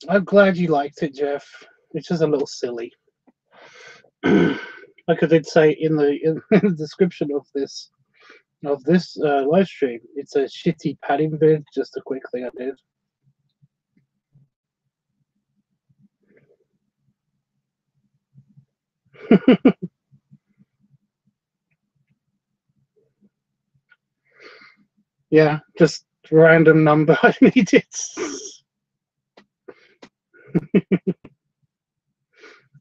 I'm glad you liked it, Jeff. It's just a little silly. Like I did say in the description of this live stream, it's a shitty padding vid. Just a quick thing I did. Yeah, just random number I needed.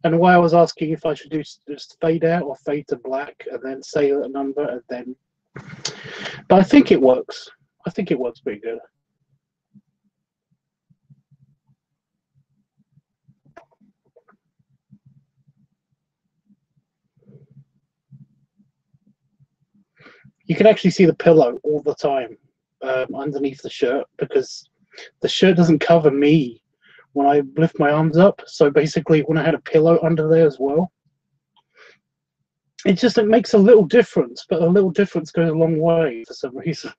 And why I was asking if I should do just fade out or fade to black and then say that number and then. But I think it works. I think it works pretty good. You can actually see the pillow all the time underneath the shirt because the shirt doesn't cover me when I lift my arms up. So basically, when I had a pillow under there as well, it makes a little difference, but a little difference goes a long way for some reason.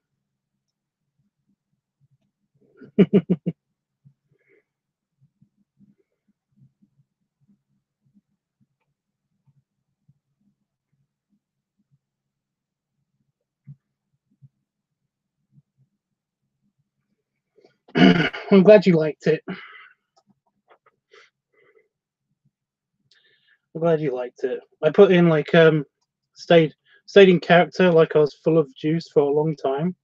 I'm glad you liked it. I'm glad you liked it. I put in like stayed in character like I was full of juice for a long time,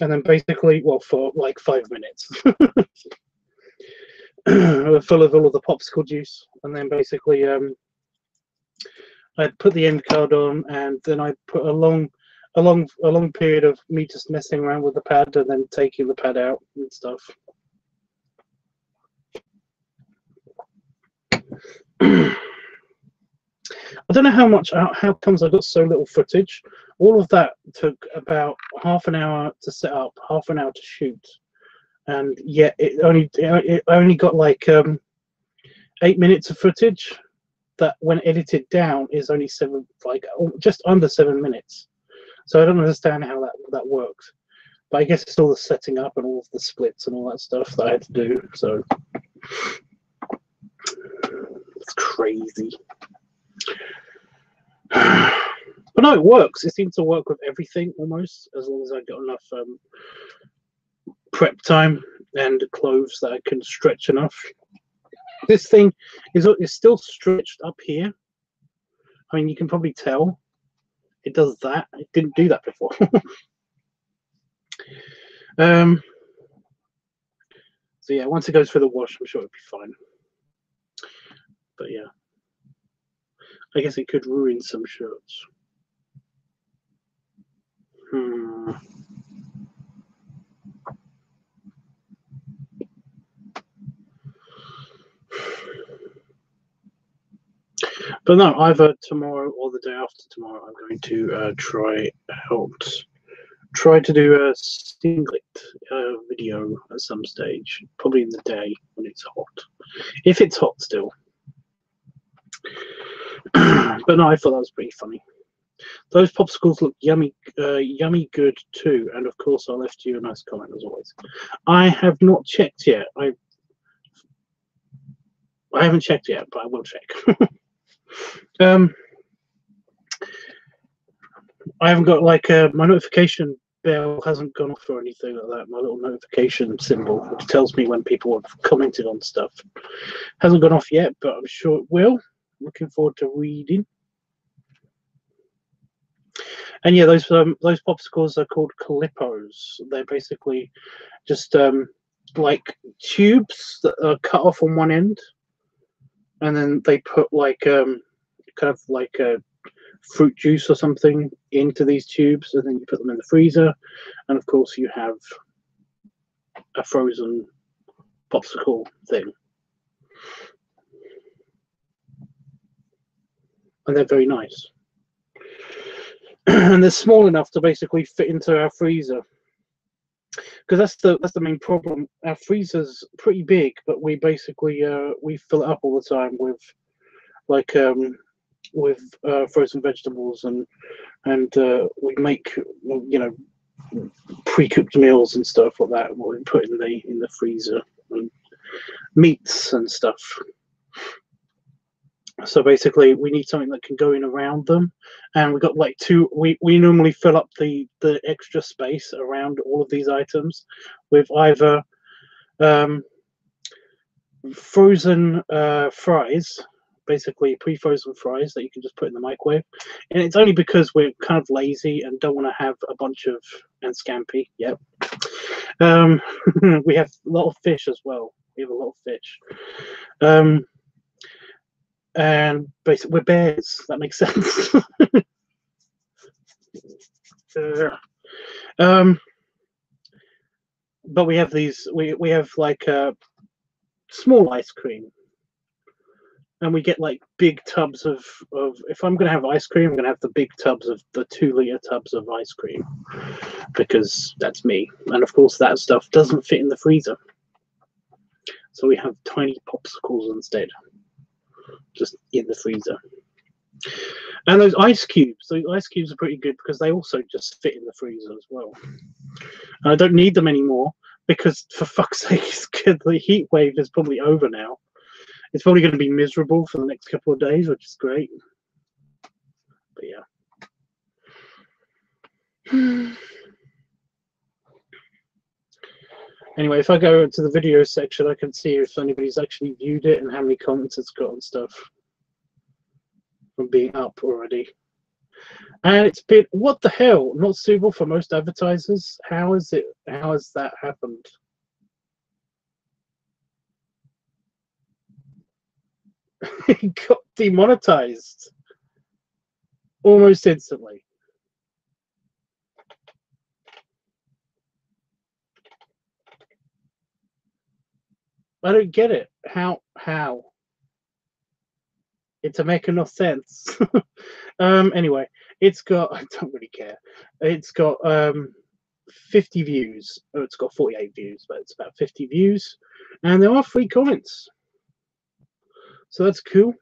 and then basically, well, for like 5 minutes, full of all of the popsicle juice, and then basically I put the end card on, and then I put a long period of me just messing around with the pad and then taking the pad out and stuff. I don't know how comes I got so little footage. All of that took about half an hour to set up, half an hour to shoot, and yet it only got like 8 minutes of footage. That when edited down is only just under 7 minutes. So I don't understand how that works. But I guess it's all the setting up and all of the splits and all that stuff that I had to do. So it's crazy. But no, it works. It seems to work with everything almost, as long as I got enough prep time and clothes that I can stretch enough. This thing is still stretched up here. I mean, you can probably tell it does that. It didn't do that before. So yeah, once it goes through the wash, I'm sure it'll be fine. But yeah, I guess it could ruin some shirts. But no, either tomorrow or the day after tomorrow, I'm going to try to do a singlet video at some stage, probably in the day when it's hot, if it's hot still. But no, I thought that was pretty funny. Those popsicles look yummy good too, and of course I left you a nice comment as always. I have not checked yet. I haven't checked yet, but I will check. I haven't got like my notification bell hasn't gone off or anything like that. My little notification symbol, which tells me when people have commented on stuff, hasn't gone off yet, but I'm sure it will. Looking forward to reading. And yeah, those popsicles are called Calippos. They're basically just like tubes that are cut off on one end, and then they put like kind of like a fruit juice or something into these tubes, and then you put them in the freezer, and of course you have a frozen popsicle thing. and they're very nice. And they're small enough to basically fit into our freezer. Because that's the main problem. Our freezer's pretty big, but we basically we fill it up all the time with like frozen vegetables, and we make, you know, pre-cooked meals and stuff like that. What we put in the freezer, and meats and stuff. So basically, we need something that can go in around them, and we've got like two. We normally fill up the extra space around all of these items with either frozen fries, basically pre-frozen fries that you can just put in the microwave. And it's only because we're kind of lazy and don't want to have a bunch of, and scampi. Yep. We have a lot of fish as well. We have a lot of fish. And basically, we're bears. That makes sense. But we have these. We have like small ice cream, and we get like big tubs of. If I'm gonna have ice cream, I'm gonna have the big tubs of the 2-liter tubs of ice cream, because that's me. And of course, that stuff doesn't fit in the freezer, so we have tiny popsicles instead, just in the freezer. And those ice cubes are pretty good because they also just fit in the freezer as well. And I don't need them anymore because, for fuck's sake, the heat wave is probably over now. It's probably going to be miserable for the next couple of days, which is great. But yeah. Anyway, if I go into the video section, I can see if anybody's actually viewed it and how many comments it's got and stuff from being up already. And it's been, what the hell, not suitable for most advertisers? How has that happened? It got demonetized almost instantly. I don't get it. How? It to make enough sense. Anyway, it's got, I don't really care. It's got 50 views. Oh, it's got 48 views, but it's about 50 views. And there are 3 comments. So that's cool.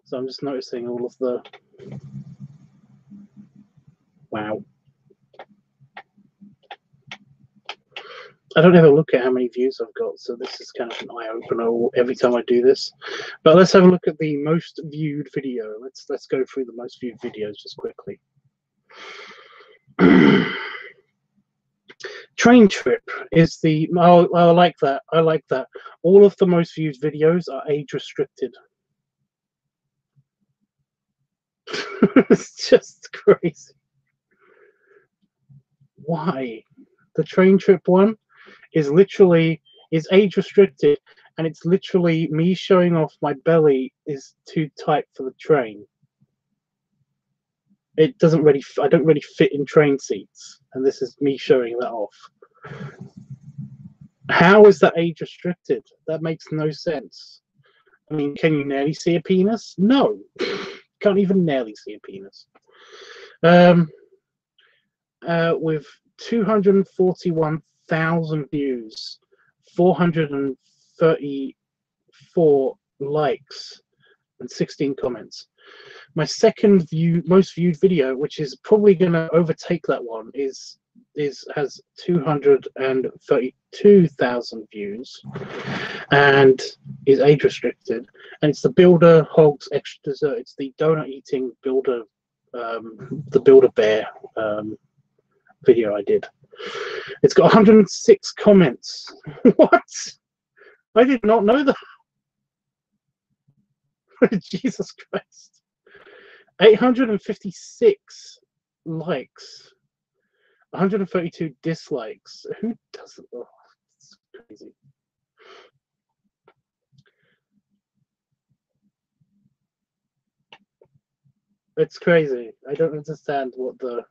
So I'm just noticing all of the, wow. I don't ever look at how many views I've got, so this is kind of an eye-opener every time I do this. But let's have a look at the most viewed video. Let's go through the most viewed videos just quickly. Train trip is the, oh, I like that. I like that. All of the most viewed videos are age restricted. It's just crazy. Why? The train trip one is age restricted, and it's literally me showing off my belly is too tight for the train. It doesn't really, I don't really fit in train seats, and this is me showing that off. How is that age restricted? That makes no sense. I mean, can you nearly see a penis? No, can't even nearly see a penis. With 241,000 views, 434 likes, and 16 comments. My second most viewed video, which is probably going to overtake that one, has 232,000 views and is age restricted. And it's the Builder Hogs Extra Dessert. It's the donut eating Builder, the Builder Bear video I did. It's got 106 comments. What? I did not know that. Jesus Christ. 856 likes. 132 dislikes. Who doesn't? Oh, it's crazy. It's crazy. I don't understand what the...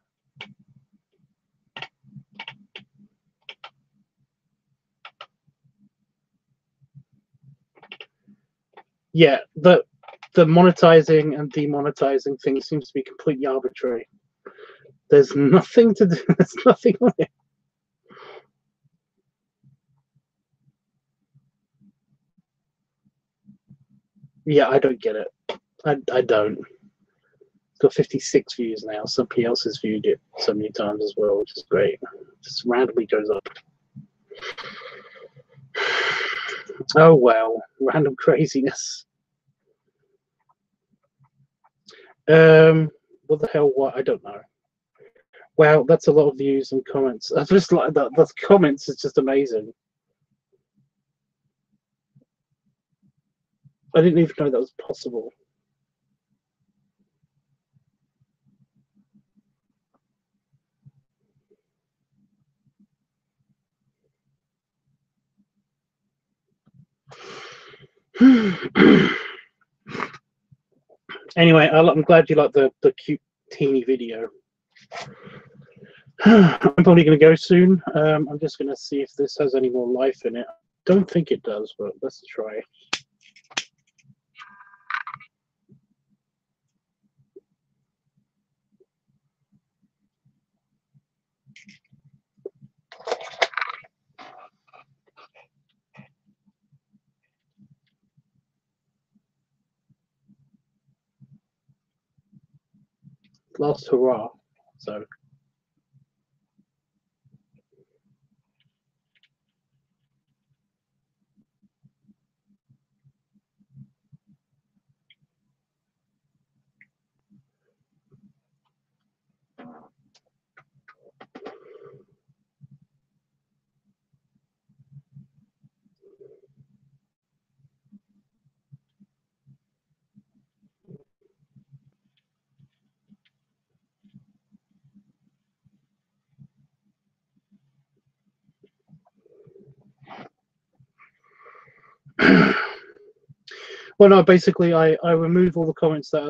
Yeah, the monetizing and demonetizing thing seems to be completely arbitrary. There's nothing to do. There's nothing on it. Yeah, I don't get it. I don't. It's got 56 views now. Somebody else has viewed it so many times as well, which is great. Just randomly goes up. Oh well, random craziness. What the hell? What? I don't know. Wow, that's a lot of views and comments. I just like that. The comments is just amazing. I didn't even know that was possible. Anyway, I'm glad you like the cute teeny video. I'm probably going to go soon. I'm just going to see if this has any more life in it. Don't think it does, but let's try. Last hurrah. So. Well, no, basically, I remove all the comments that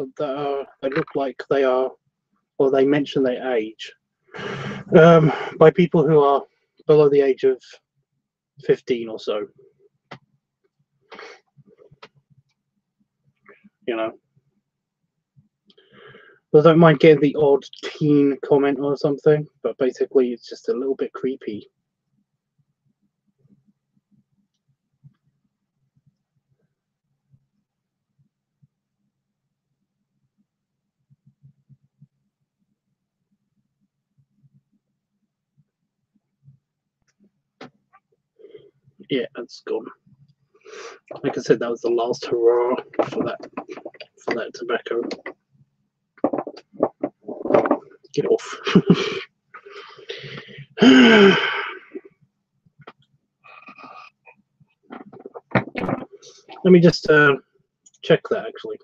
look like they are, or they mention their age, by people who are below the age of 15 or so. You know, I don't mind getting the odd teen comment or something, but basically, it's just a little bit creepy. Yeah, that's gone. Like I said, that was the last hurrah for that tobacco. Get off. Let me just check that actually.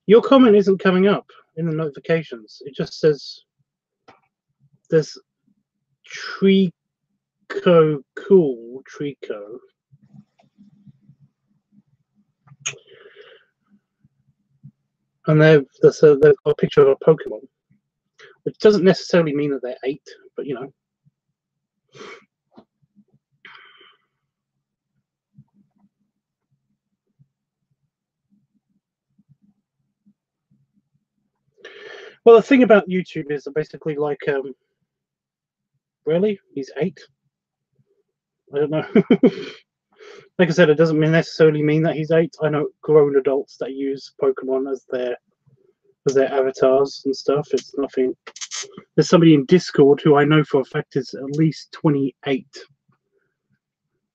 Your comment isn't coming up in the notifications. It just says there's Trico Cool Trico. And they've got a picture of a Pokemon, which doesn't necessarily mean that they're 8, but you know. Well, the thing about YouTube is that basically, like, really, he's 8. I don't know. Like I said, it doesn't necessarily mean that he's 8. I know grown adults that use Pokemon as their avatars and stuff. It's nothing. There's somebody in Discord who I know for a fact is at least 28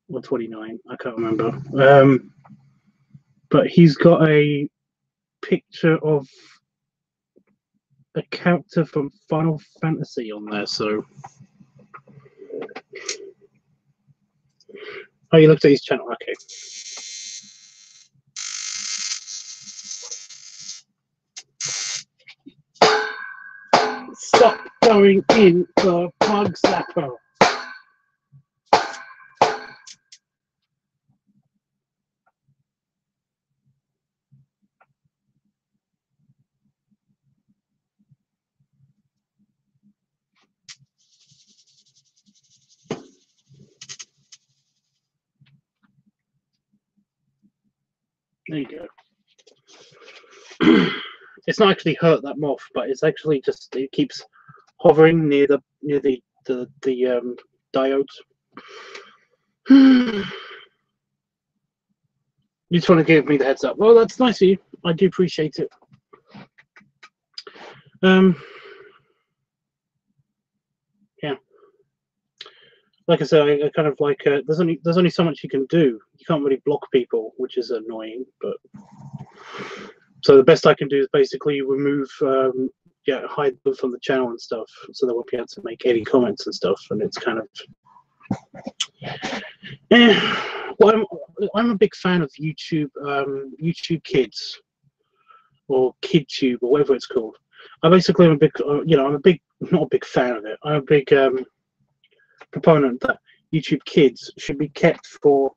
or 29. I can't remember. But he's got a picture of a character from Final Fantasy on there. So, oh, you looked at his channel. Okay. Stop going in the plug zapper. There you go. It's not actually hurt that moth, but it's actually just, it keeps hovering near the diodes. You just want to give me the heads up. Well, that's nice of you. I do appreciate it. Yeah. Like I said, I kind of like there's only so much you can do. You can't really block people, which is annoying. But so the best I can do is basically remove, hide them from the channel and stuff, so they won't be able to make any comments and stuff. And it's kind of, well, I'm a big fan of YouTube, YouTube Kids, or KidTube, or whatever it's called. I basically am a big, not a big fan of it. I'm a big proponent that YouTube Kids should be kept for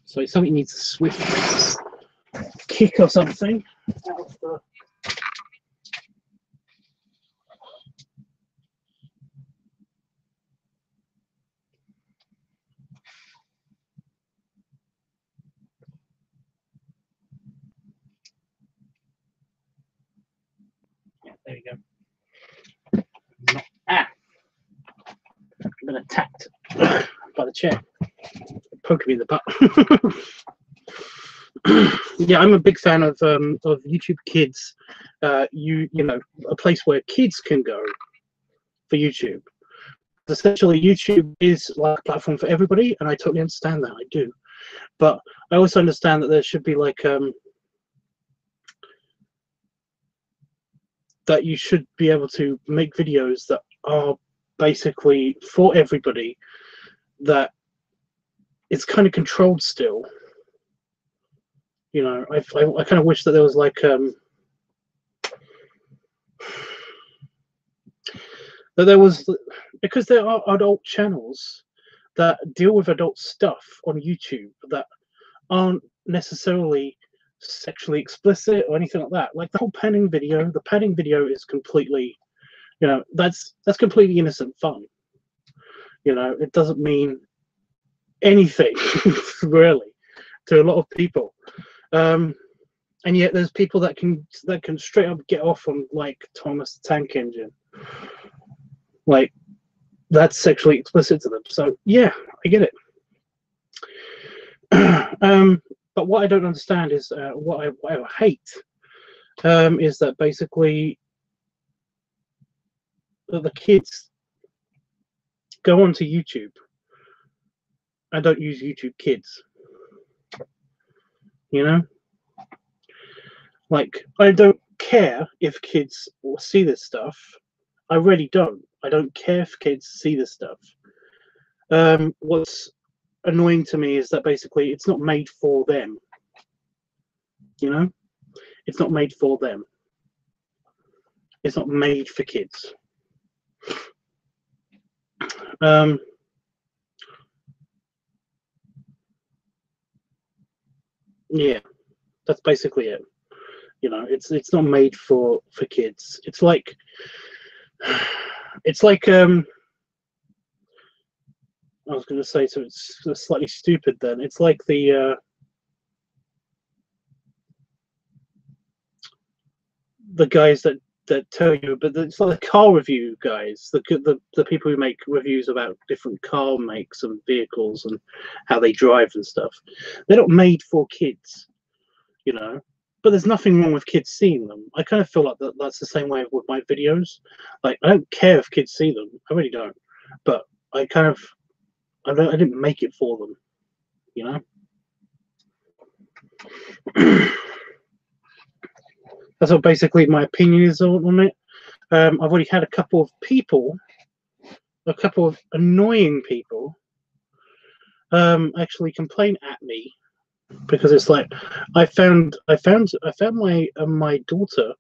so something needs a swift kick or something out of the there you go. I've been attacked by the chair, poking me in the butt. Yeah, I'm a big fan of YouTube Kids. You know, a place where kids can go for YouTube. Essentially, YouTube is like a platform for everybody, and I totally understand that. I do, but I also understand that there should be like that you should be able to make videos that are basically for everybody, that it's kind of controlled still. You know, I kind of wish that there was like that there was, because there are adult channels that deal with adult stuff on YouTube that aren't necessarily sexually explicit or anything like that. Like the whole padding video, the padding video is completely, you know, that's completely innocent fun. You know, it doesn't mean anything really to a lot of people. And yet there's people that can straight up get off on like Thomas the Tank Engine. Like that's sexually explicit to them. So yeah, I get it. But what I don't understand is what I hate is that basically the kids go onto YouTube and don't use YouTube Kids. You know, like I don't care if kids see this stuff. I really don't. I don't care if kids see this stuff. What's annoying to me is that basically it's not made for them. You know, it's not made for them. It's not made for kids. Yeah, that's basically it. You know, it's not made for kids. It's like I was going to say, so it's slightly stupid then. It's like the guys that tell you, but it's like the car review guys, the people who make reviews about different car makes and vehicles and how they drive and stuff. They're not made for kids, you know. But there's nothing wrong with kids seeing them. I kind of feel like that's the same way with my videos. Like I don't care if kids see them. I really don't. But I didn't make it for them, you know. That's what basically my opinion is on it. I've already had a couple of annoying people, actually complain at me because it's like I found my daughter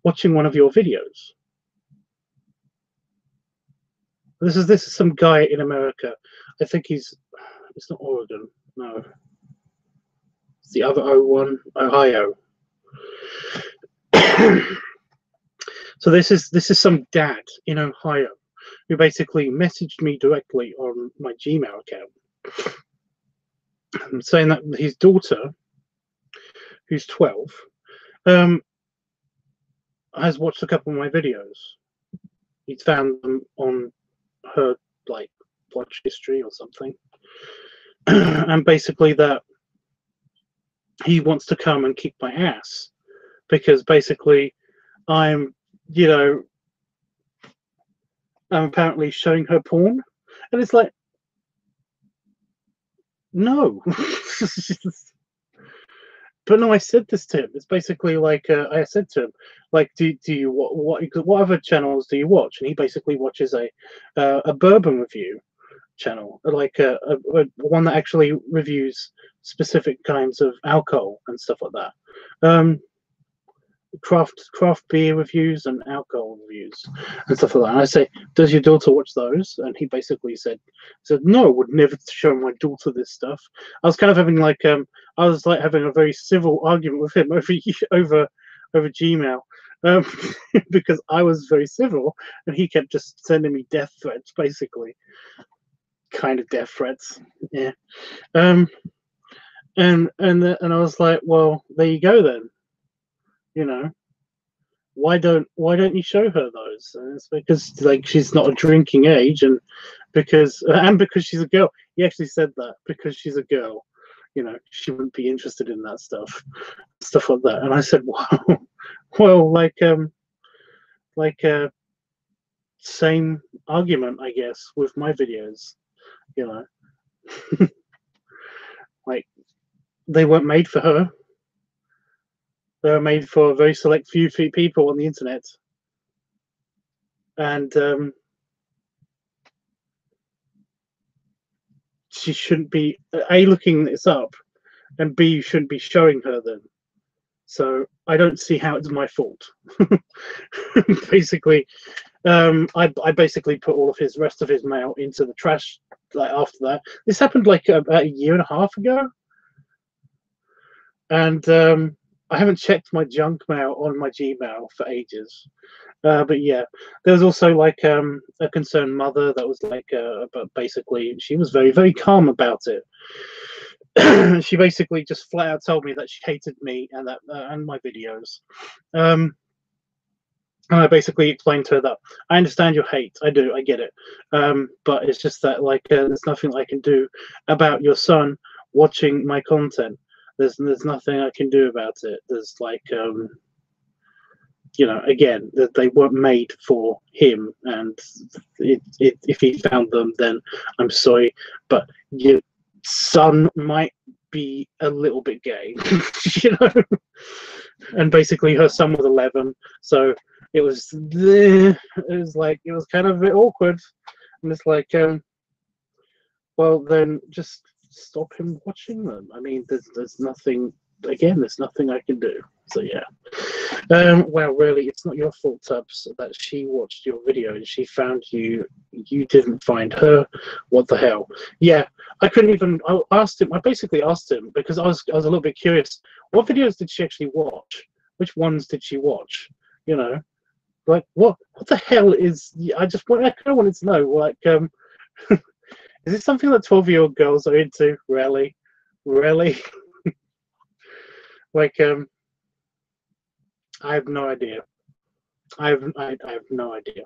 watching one of your videos. This is some guy in America. I think it's not Oregon. No. the other O1, Ohio. So this is some dad in Ohio who basically messaged me directly on my Gmail account, saying that his daughter, who's 12, has watched a couple of my videos. He's found them on her like watch history or something, and basically that he wants to come and kick my ass because basically I'm apparently showing her porn, and it's like, no. But no, I said this to him. It's basically like I said to him, like, do you what other channels do you watch? And he basically watches a bourbon review channel, like one that actually reviews specific kinds of alcohol and stuff like that. Craft beer reviews and alcohol reviews and stuff like that. And I say, does your daughter watch those? And he basically said no, I would never show my daughter this stuff. I was kind of having like having a very civil argument with him over Gmail, because I was very civil and he kept just sending me death threats, basically, kind of death threats. Yeah. And I was like, well, there you go then. Why don't you show her those? And it's because like she's not a drinking age, and because she's a girl. He actually said that because she's a girl, she wouldn't be interested in that stuff like that. And I said, wow, well, same argument, I guess, with my videos, like they weren't made for her. They're made for a very select few people on the internet, and she shouldn't be A, looking this up, and B, you shouldn't be showing her them. So I don't see how it's my fault. Basically, I basically put all of his rest of his mail into the trash. Like after that, this happened like about a year and a half ago, and I haven't checked my junk mail on my Gmail for ages. But yeah, there was also like a concerned mother that was like, but basically she was very, very calm about it. She basically just flat out told me that she hated me and that and my videos. And I basically explained to her that I understand your hate. I do, I get it. But it's just that like there's nothing I can do about your son watching my content. There's nothing I can do about it. There's like again, that they weren't made for him, and if he found them, then I'm sorry, but your son might be a little bit gay, And basically, her son was 11, so it was kind of a bit awkward, and it's like, well, then just stop him watching them. I mean, there's nothing. Again, there's nothing I can do. So yeah. Well, really, it's not your fault, Tubbs, that she watched your video and she found you. You didn't find her. What the hell? Yeah, I couldn't even. I asked him. I basically asked him because I was a little bit curious. What videos did she actually watch? Which ones did she watch? Like what the hell is? I kind of wanted to know. Like, is it something that 12-year-old girls are into? Really? Like, I have no idea. I have no idea.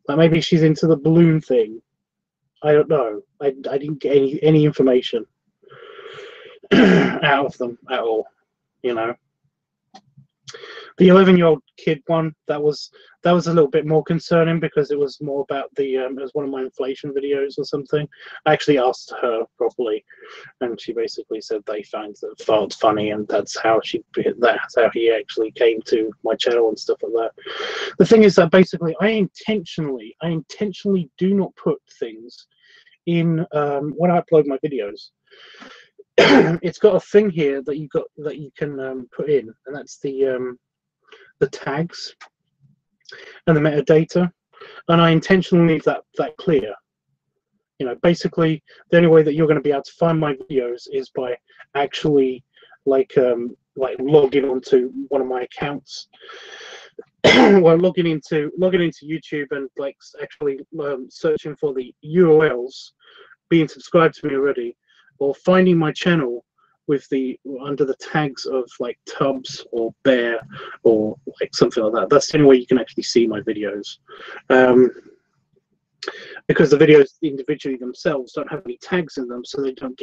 Like maybe she's into the balloon thing. I don't know. I didn't get any information out of them at all. The 11-year-old kid one, that was a little bit more concerning because it was more about it was one of my inflation videos or something. I actually asked her properly, and she basically said they found it funny, and that's how he actually came to my channel and stuff like that. The thing is that basically I intentionally do not put things in when I upload my videos. It's got a thing here that you can put in, and that's the tags and the metadata, and I intentionally leave that clear You know, basically the only way that you're going to be able to find my videos is by actually like logging onto one of my accounts. Well, logging into YouTube and like actually searching for the URLs, being subscribed to me already, or finding my channel with the under the tags of like Tubbs or Bear or like something like that. That's the only way you can actually see my videos. Because the videos individually themselves don't have any tags in them, so they don't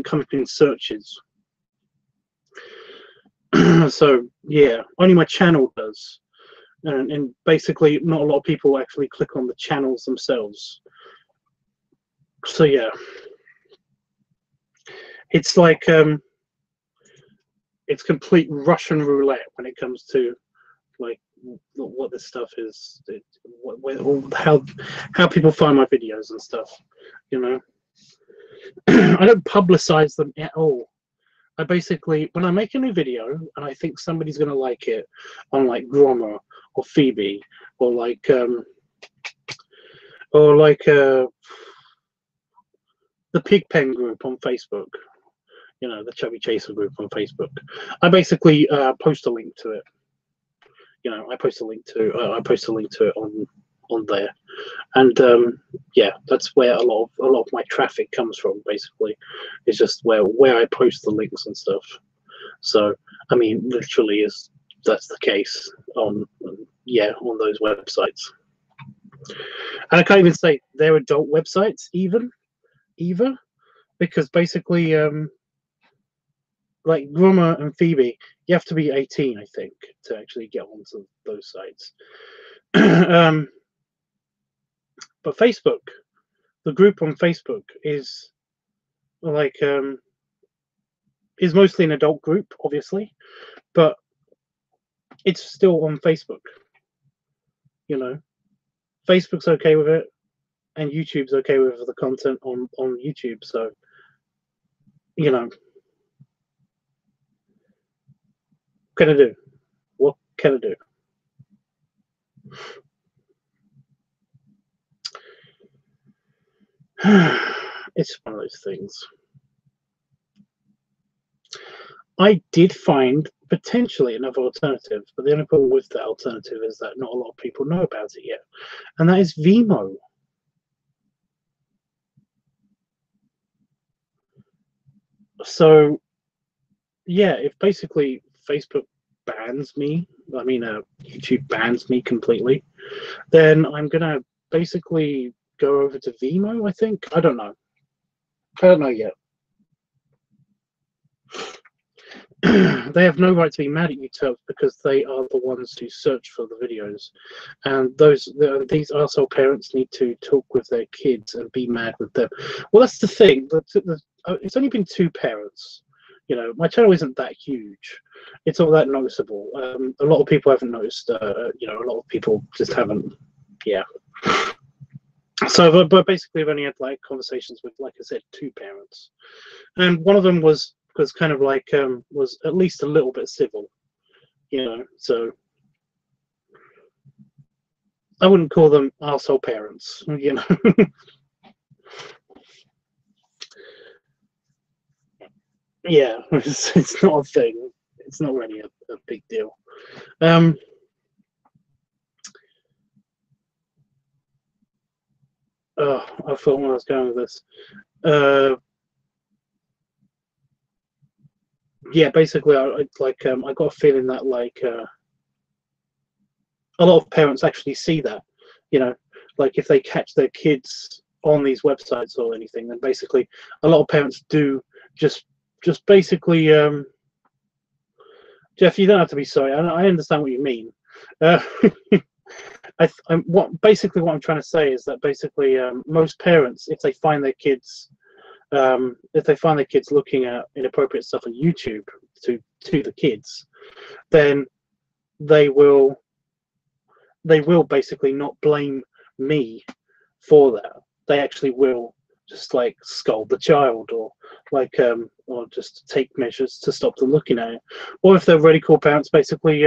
come up in searches. So yeah, only my channel does, and basically not a lot of people actually click on the channels themselves. So yeah, it's like it's complete Russian roulette when it comes to like what this stuff is, how people find my videos and stuff, you know. I don't publicize them at all. I basically, when I make a new video and I think somebody's gonna like it on like Grommer or Phoebe or like the Pigpen group on Facebook, you know, the Chubby Chaser group on Facebook, I basically post a link to it. You know, I post a link to it on there, and yeah, that's where a lot of my traffic comes from. Basically, it's just where I post the links and stuff. So I mean, literally, that's the case on those websites. And I can't even say they're adult websites either, because basically, like Grommer and Phoebe, you have to be 18, I think, to actually get onto those sites. But Facebook, the group on Facebook is like is mostly an adult group, obviously, but it's still on Facebook. You know, Facebook's okay with it, and YouTube's okay with the content on YouTube. So, you know, what can I do? What can I do? It's one of those things. I did find potentially another alternative, but the only problem with that alternative is that not a lot of people know about it yet, and that is Vimeo. So, yeah, if basically Facebook bans me, I mean, YouTube bans me completely, then I'm gonna basically go over to Vimeo, I think. I don't know yet. They have no right to be mad at you, Tubbs, because they are the ones who search for the videos, and these arsehole parents need to talk with their kids and be mad with them. Well, that's the thing. It's only been 2 parents. You know, my channel isn't that huge. It's not that noticeable. A lot of people haven't noticed. You know, a lot of people just haven't. Yeah. So, but basically, I've only had like conversations with, like I said, 2 parents, and one of them was kind of like was at least a little bit civil, you know. So I wouldn't call them arsehole parents, you know. Yeah, it's not a thing. It's not really a big deal. Oh, I thought where I was going with this. Yeah, basically, I got a feeling that like a lot of parents actually see that, you know, like if they catch their kids on these websites or anything, then basically a lot of parents do just basically. Jeff, you don't have to be sorry. I understand what you mean. What I'm trying to say is that basically most parents, if they find their kids looking at inappropriate stuff on YouTube to the kids, then they will basically not blame me for that. They actually will just like scold the child or like or just take measures to stop them looking at it. Or if they're really cool parents, basically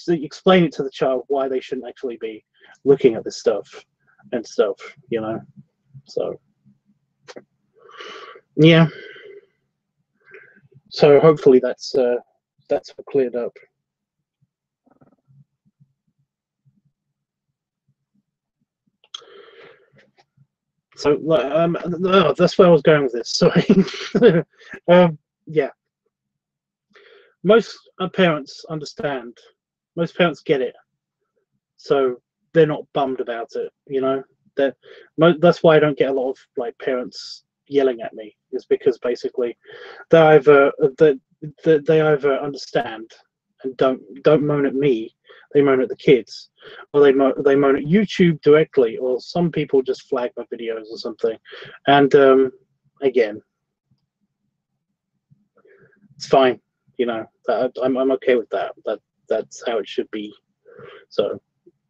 explain it to the child why they shouldn't actually be looking at this stuff and stuff, you know. So yeah. So hopefully that's cleared up. So that's where I was going with this. Sorry. Yeah. Most parents understand. Most parents get it. So they're not bummed about it. You know. That's why I don't get a lot of like parents yelling at me. Is because basically they either understand and don't moan at me. They moan at the kids, or they moan at YouTube directly, or some people just flag my videos or something. And again, it's fine. You know, I'm okay with that. That's how it should be. So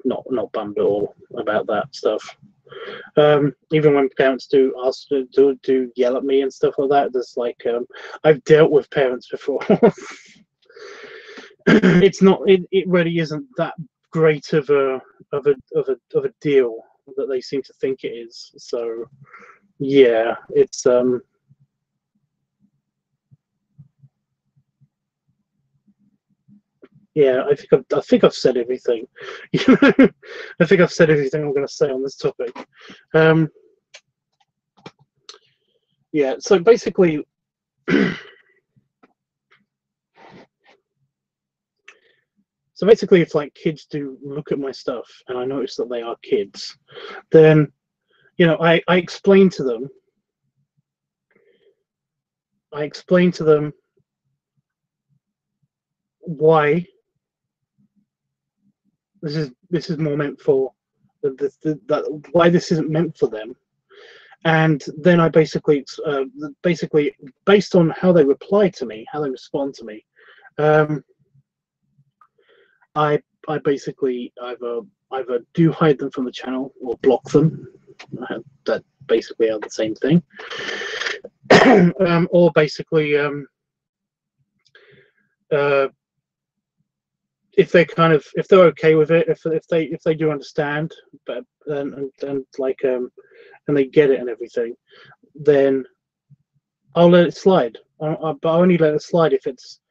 not bummed at all about that stuff. Even when parents do ask do yell at me and stuff like that, there's like I've dealt with parents before. It's not. It really isn't that great of a deal that they seem to think it is. So yeah, it's yeah. I think I've said everything. I think I've said everything I'm going to say on this topic. Yeah. So basically. So basically, if like kids do look at my stuff and I notice that they are kids, then you know I explain to them. I explain to them why this is more meant for why this isn't meant for them, and then I basically based on how they reply to me, how they respond to me, I basically either do hide them from the channel or block them. That basically are the same thing. Or basically if they're okay with it, if they do understand, but and like and they get it and everything, then I'll let it slide. But I only let it slide if it's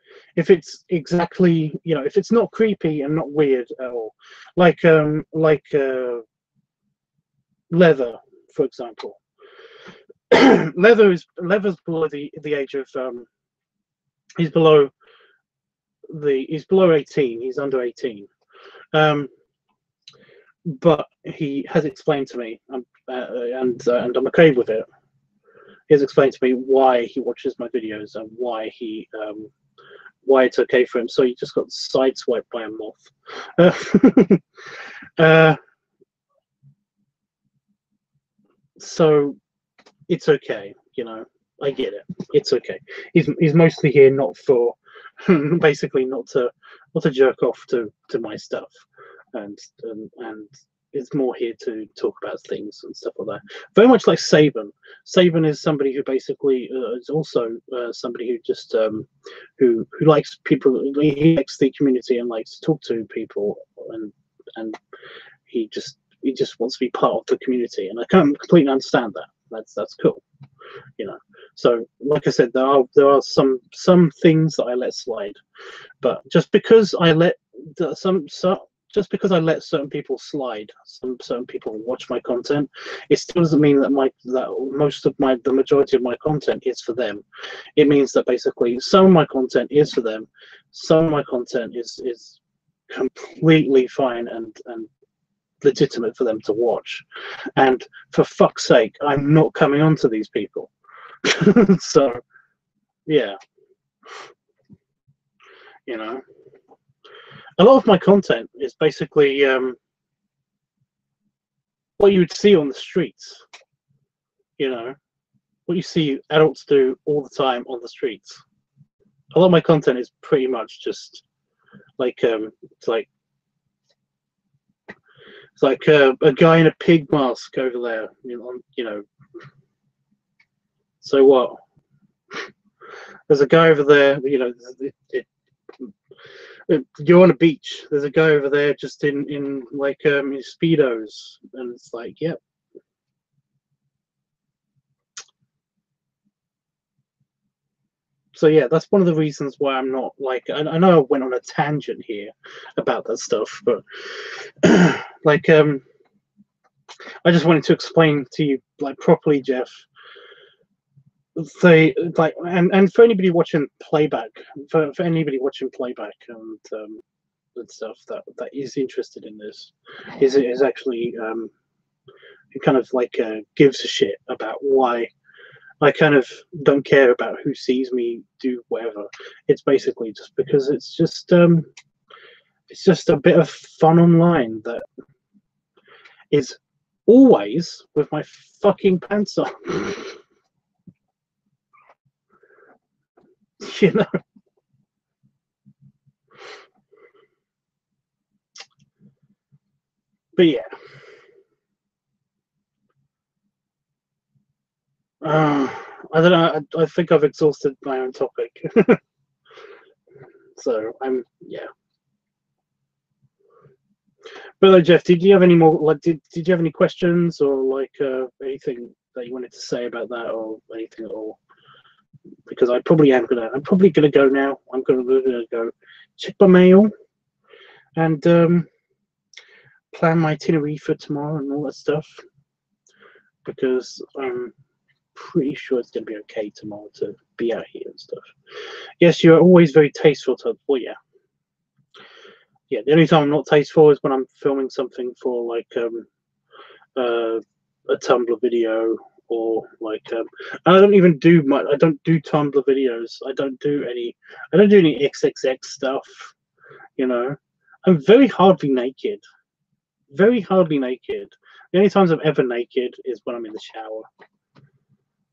exactly, you know, if it's not creepy and not weird at all, like Leather, for example. Leather's below the age of he's below 18. He's under 18. But he has explained to me, and I'm okay with it. He has explained to me why he watches my videos and why it's okay for him. So he just got sideswiped by a moth. So it's okay, you know. I get it. It's okay. He's mostly here not for basically not to jerk off to my stuff, and it's more here to talk about things and stuff like that. Very much like Saban. Saban is somebody who basically is also somebody who just who likes people. He likes the community and likes to talk to people, and he just wants to be part of the community, and I can't completely understand that. That's cool, you know. So, like I said, there are some things that I let slide, but just because I let just because I let certain people slide, certain people watch my content, it still doesn't mean that the majority of my content is for them. It means that basically some of my content is for them, some of my content is completely fine and legitimate for them to watch, and for fuck's sake, I'm not coming on to these people. So yeah, you know, a lot of my content is basically what you would see on the streets, you know, what you see adults do all the time on the streets. A lot of my content is pretty much just like it's like a guy in a pig mask over there, you know. So what? There's a guy over there, you know. You're on a beach. There's a guy over there just in like his speedos, and it's like, yep. So yeah, that's one of the reasons why I'm not like, I know I went on a tangent here about that stuff, but like I just wanted to explain to you like properly, Jeff. They like, and for anybody watching playback, for anybody watching playback and stuff that is interested in this, is actually who kind of like gives a shit about why I kind of don't care about who sees me do whatever. It's basically just because it's just a bit of fun online that is always with my fucking pants on. You know. But yeah. I don't know. I think I've exhausted my own topic. So yeah. But Jeff, did you have any more? Like, did you have any questions or like anything that you wanted to say about that or anything at all? Because I'm probably gonna go now. I'm gonna go check my mail and plan my itinerary for tomorrow and all that stuff. Because I'm pretty sure it's gonna be okay tomorrow to be out here and stuff. Yes, you're always very tasteful, Todd. Well, yeah. Yeah, the only time I'm not tasteful is when I'm filming something for like a Tumblr video or like I don't even do much. I don't do Tumblr videos. I don't do any XXX stuff. You know, I'm very hardly naked. Very hardly naked. The only times I'm ever naked is when I'm in the shower.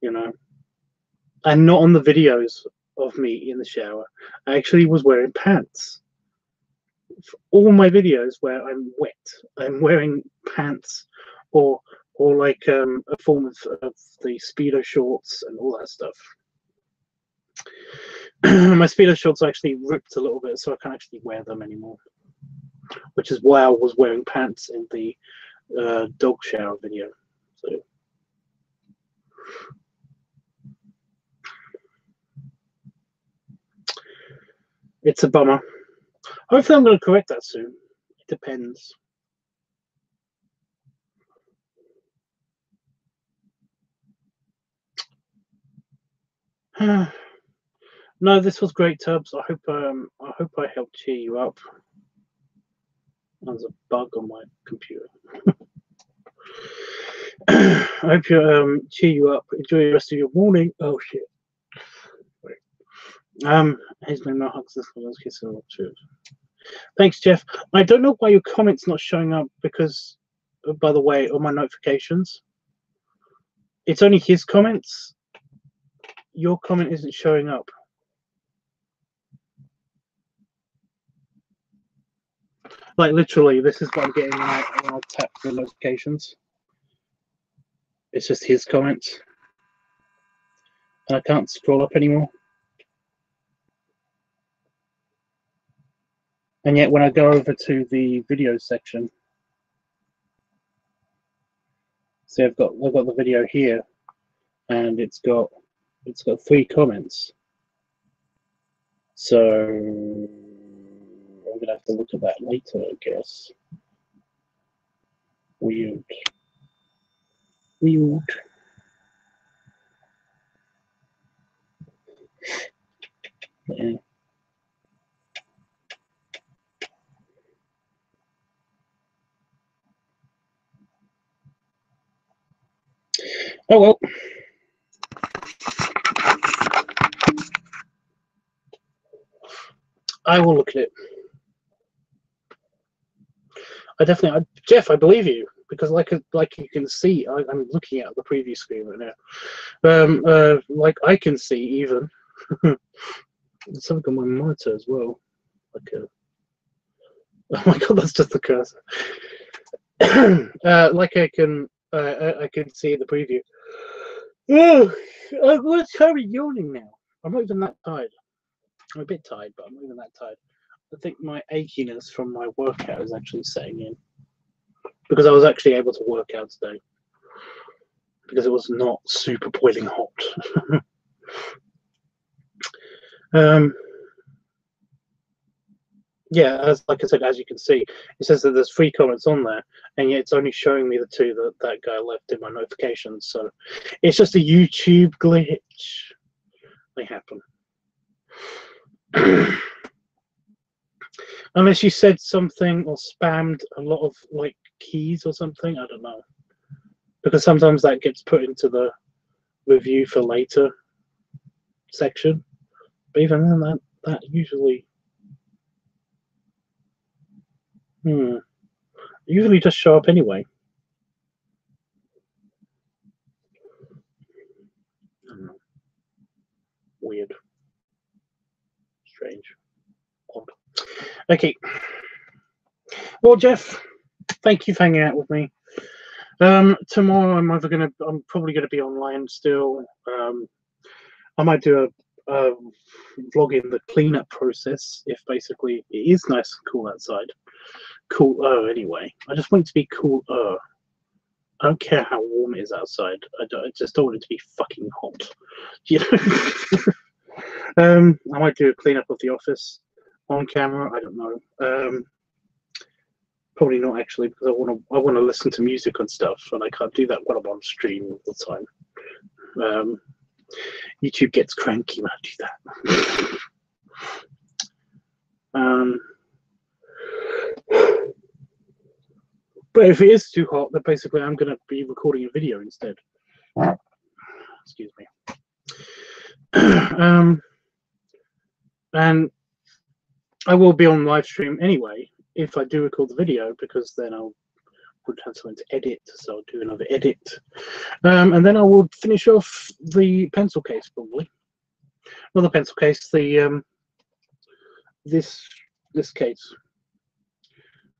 You know, and not on the videos of me in the shower. I actually was wearing pants. For all my videos where I'm wet, I'm wearing pants or like a form of the Speedo shorts and all that stuff. My Speedo shorts actually ripped a little bit, so I can't actually wear them anymore. Which is why I was wearing pants in the dog shower video. So it's a bummer. Hopefully I'm going to correct that soon. It depends. No, this was great, Tubbs. I hope I helped cheer you up. There's a bug on my computer. I hope you cheer you up. Enjoy the rest of your morning. Oh shit. Wait. Here's my hugs. This one. Thanks, Jeff. I don't know why your comment's not showing up because, by the way, on my notifications, it's only his comments. Your comment isn't showing up. Like literally, this is what I'm getting when I tap the notifications. It's just his comments. And I can't scroll up anymore. And yet when I go over to the video section, see I've got the video here and it's got 3 comments. So I'm gonna have to look at that later, I guess. Weird. Yeah. Oh well. I will look at it. Jeff, I believe you because like you can see, I'm looking at the preview screen right now. Like I can see even something on my monitor as well. Like oh my god, that's just the cursor. Like I can see the preview. Oh, I'm kind of yawning now. I'm not even that tired. I'm a bit tired, but I'm not even that tired. I think my achiness from my workout is actually setting in because I was actually able to work out today because it was not super boiling hot. Yeah, as like I said, as you can see, it says that there's 3 comments on there, and yet it's only showing me the 2 that guy left in my notifications. So it's just a YouTube glitch. They happen. Unless you said something or spammed a lot of like keys or something, I don't know. Because sometimes that gets put into the review for later section. But even then, that usually usually just show up anyway. I don't know. Weird. Strange. Odd. Okay. Well, Jeff, thank you for hanging out with me. Tomorrow I'm probably gonna be online still. I might do a vlog in the cleanup process if basically it is nice and cool outside. Cool anyway. I just want it to be cool. I don't care how warm it is outside. I just don't want it to be fucking hot. You know. I might do a cleanup of the office on camera. I don't know. Probably not actually, because I want to listen to music and stuff, and I can't do that when I'm on stream all the time. YouTube gets cranky when I do that. But if it is too hot, then basically I'm going to be recording a video instead. Excuse me. And I will be on live stream anyway if I do record the video, because then I would have something to edit, so I'll do another edit. And then I will finish off the pencil case probably. Not the pencil case, the this case.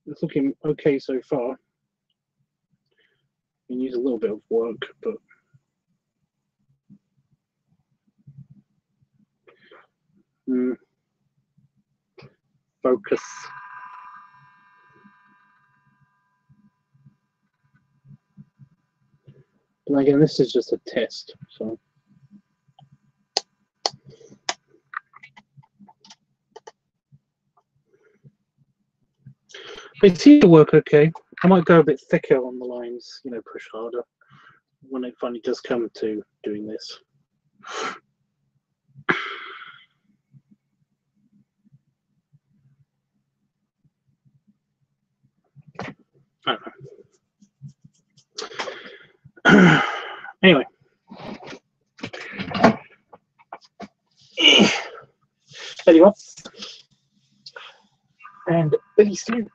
It's looking okay so far. It needs a little bit of work, but focus. But again, this is just a test, so. It seems to work okay. I might go a bit thicker on the lines, you know, push harder when it finally does come to doing this. I don't know. Anyway. Anyway. And Billy Suit.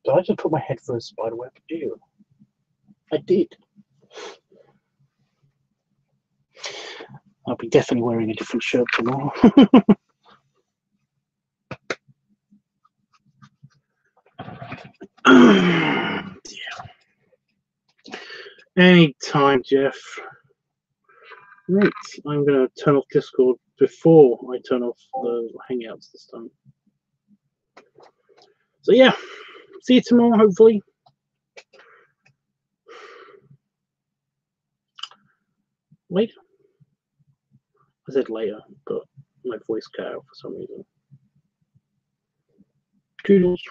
Did I just put my head for a spider web? Ew. I did. I'll be definitely wearing a different shirt tomorrow. Yeah. Anytime, Jeff. Right, I'm going to turn off Discord before I turn off the Hangouts this time. So yeah, see you tomorrow, hopefully. Later. I said later, but my voice cut out for some reason. Toodles.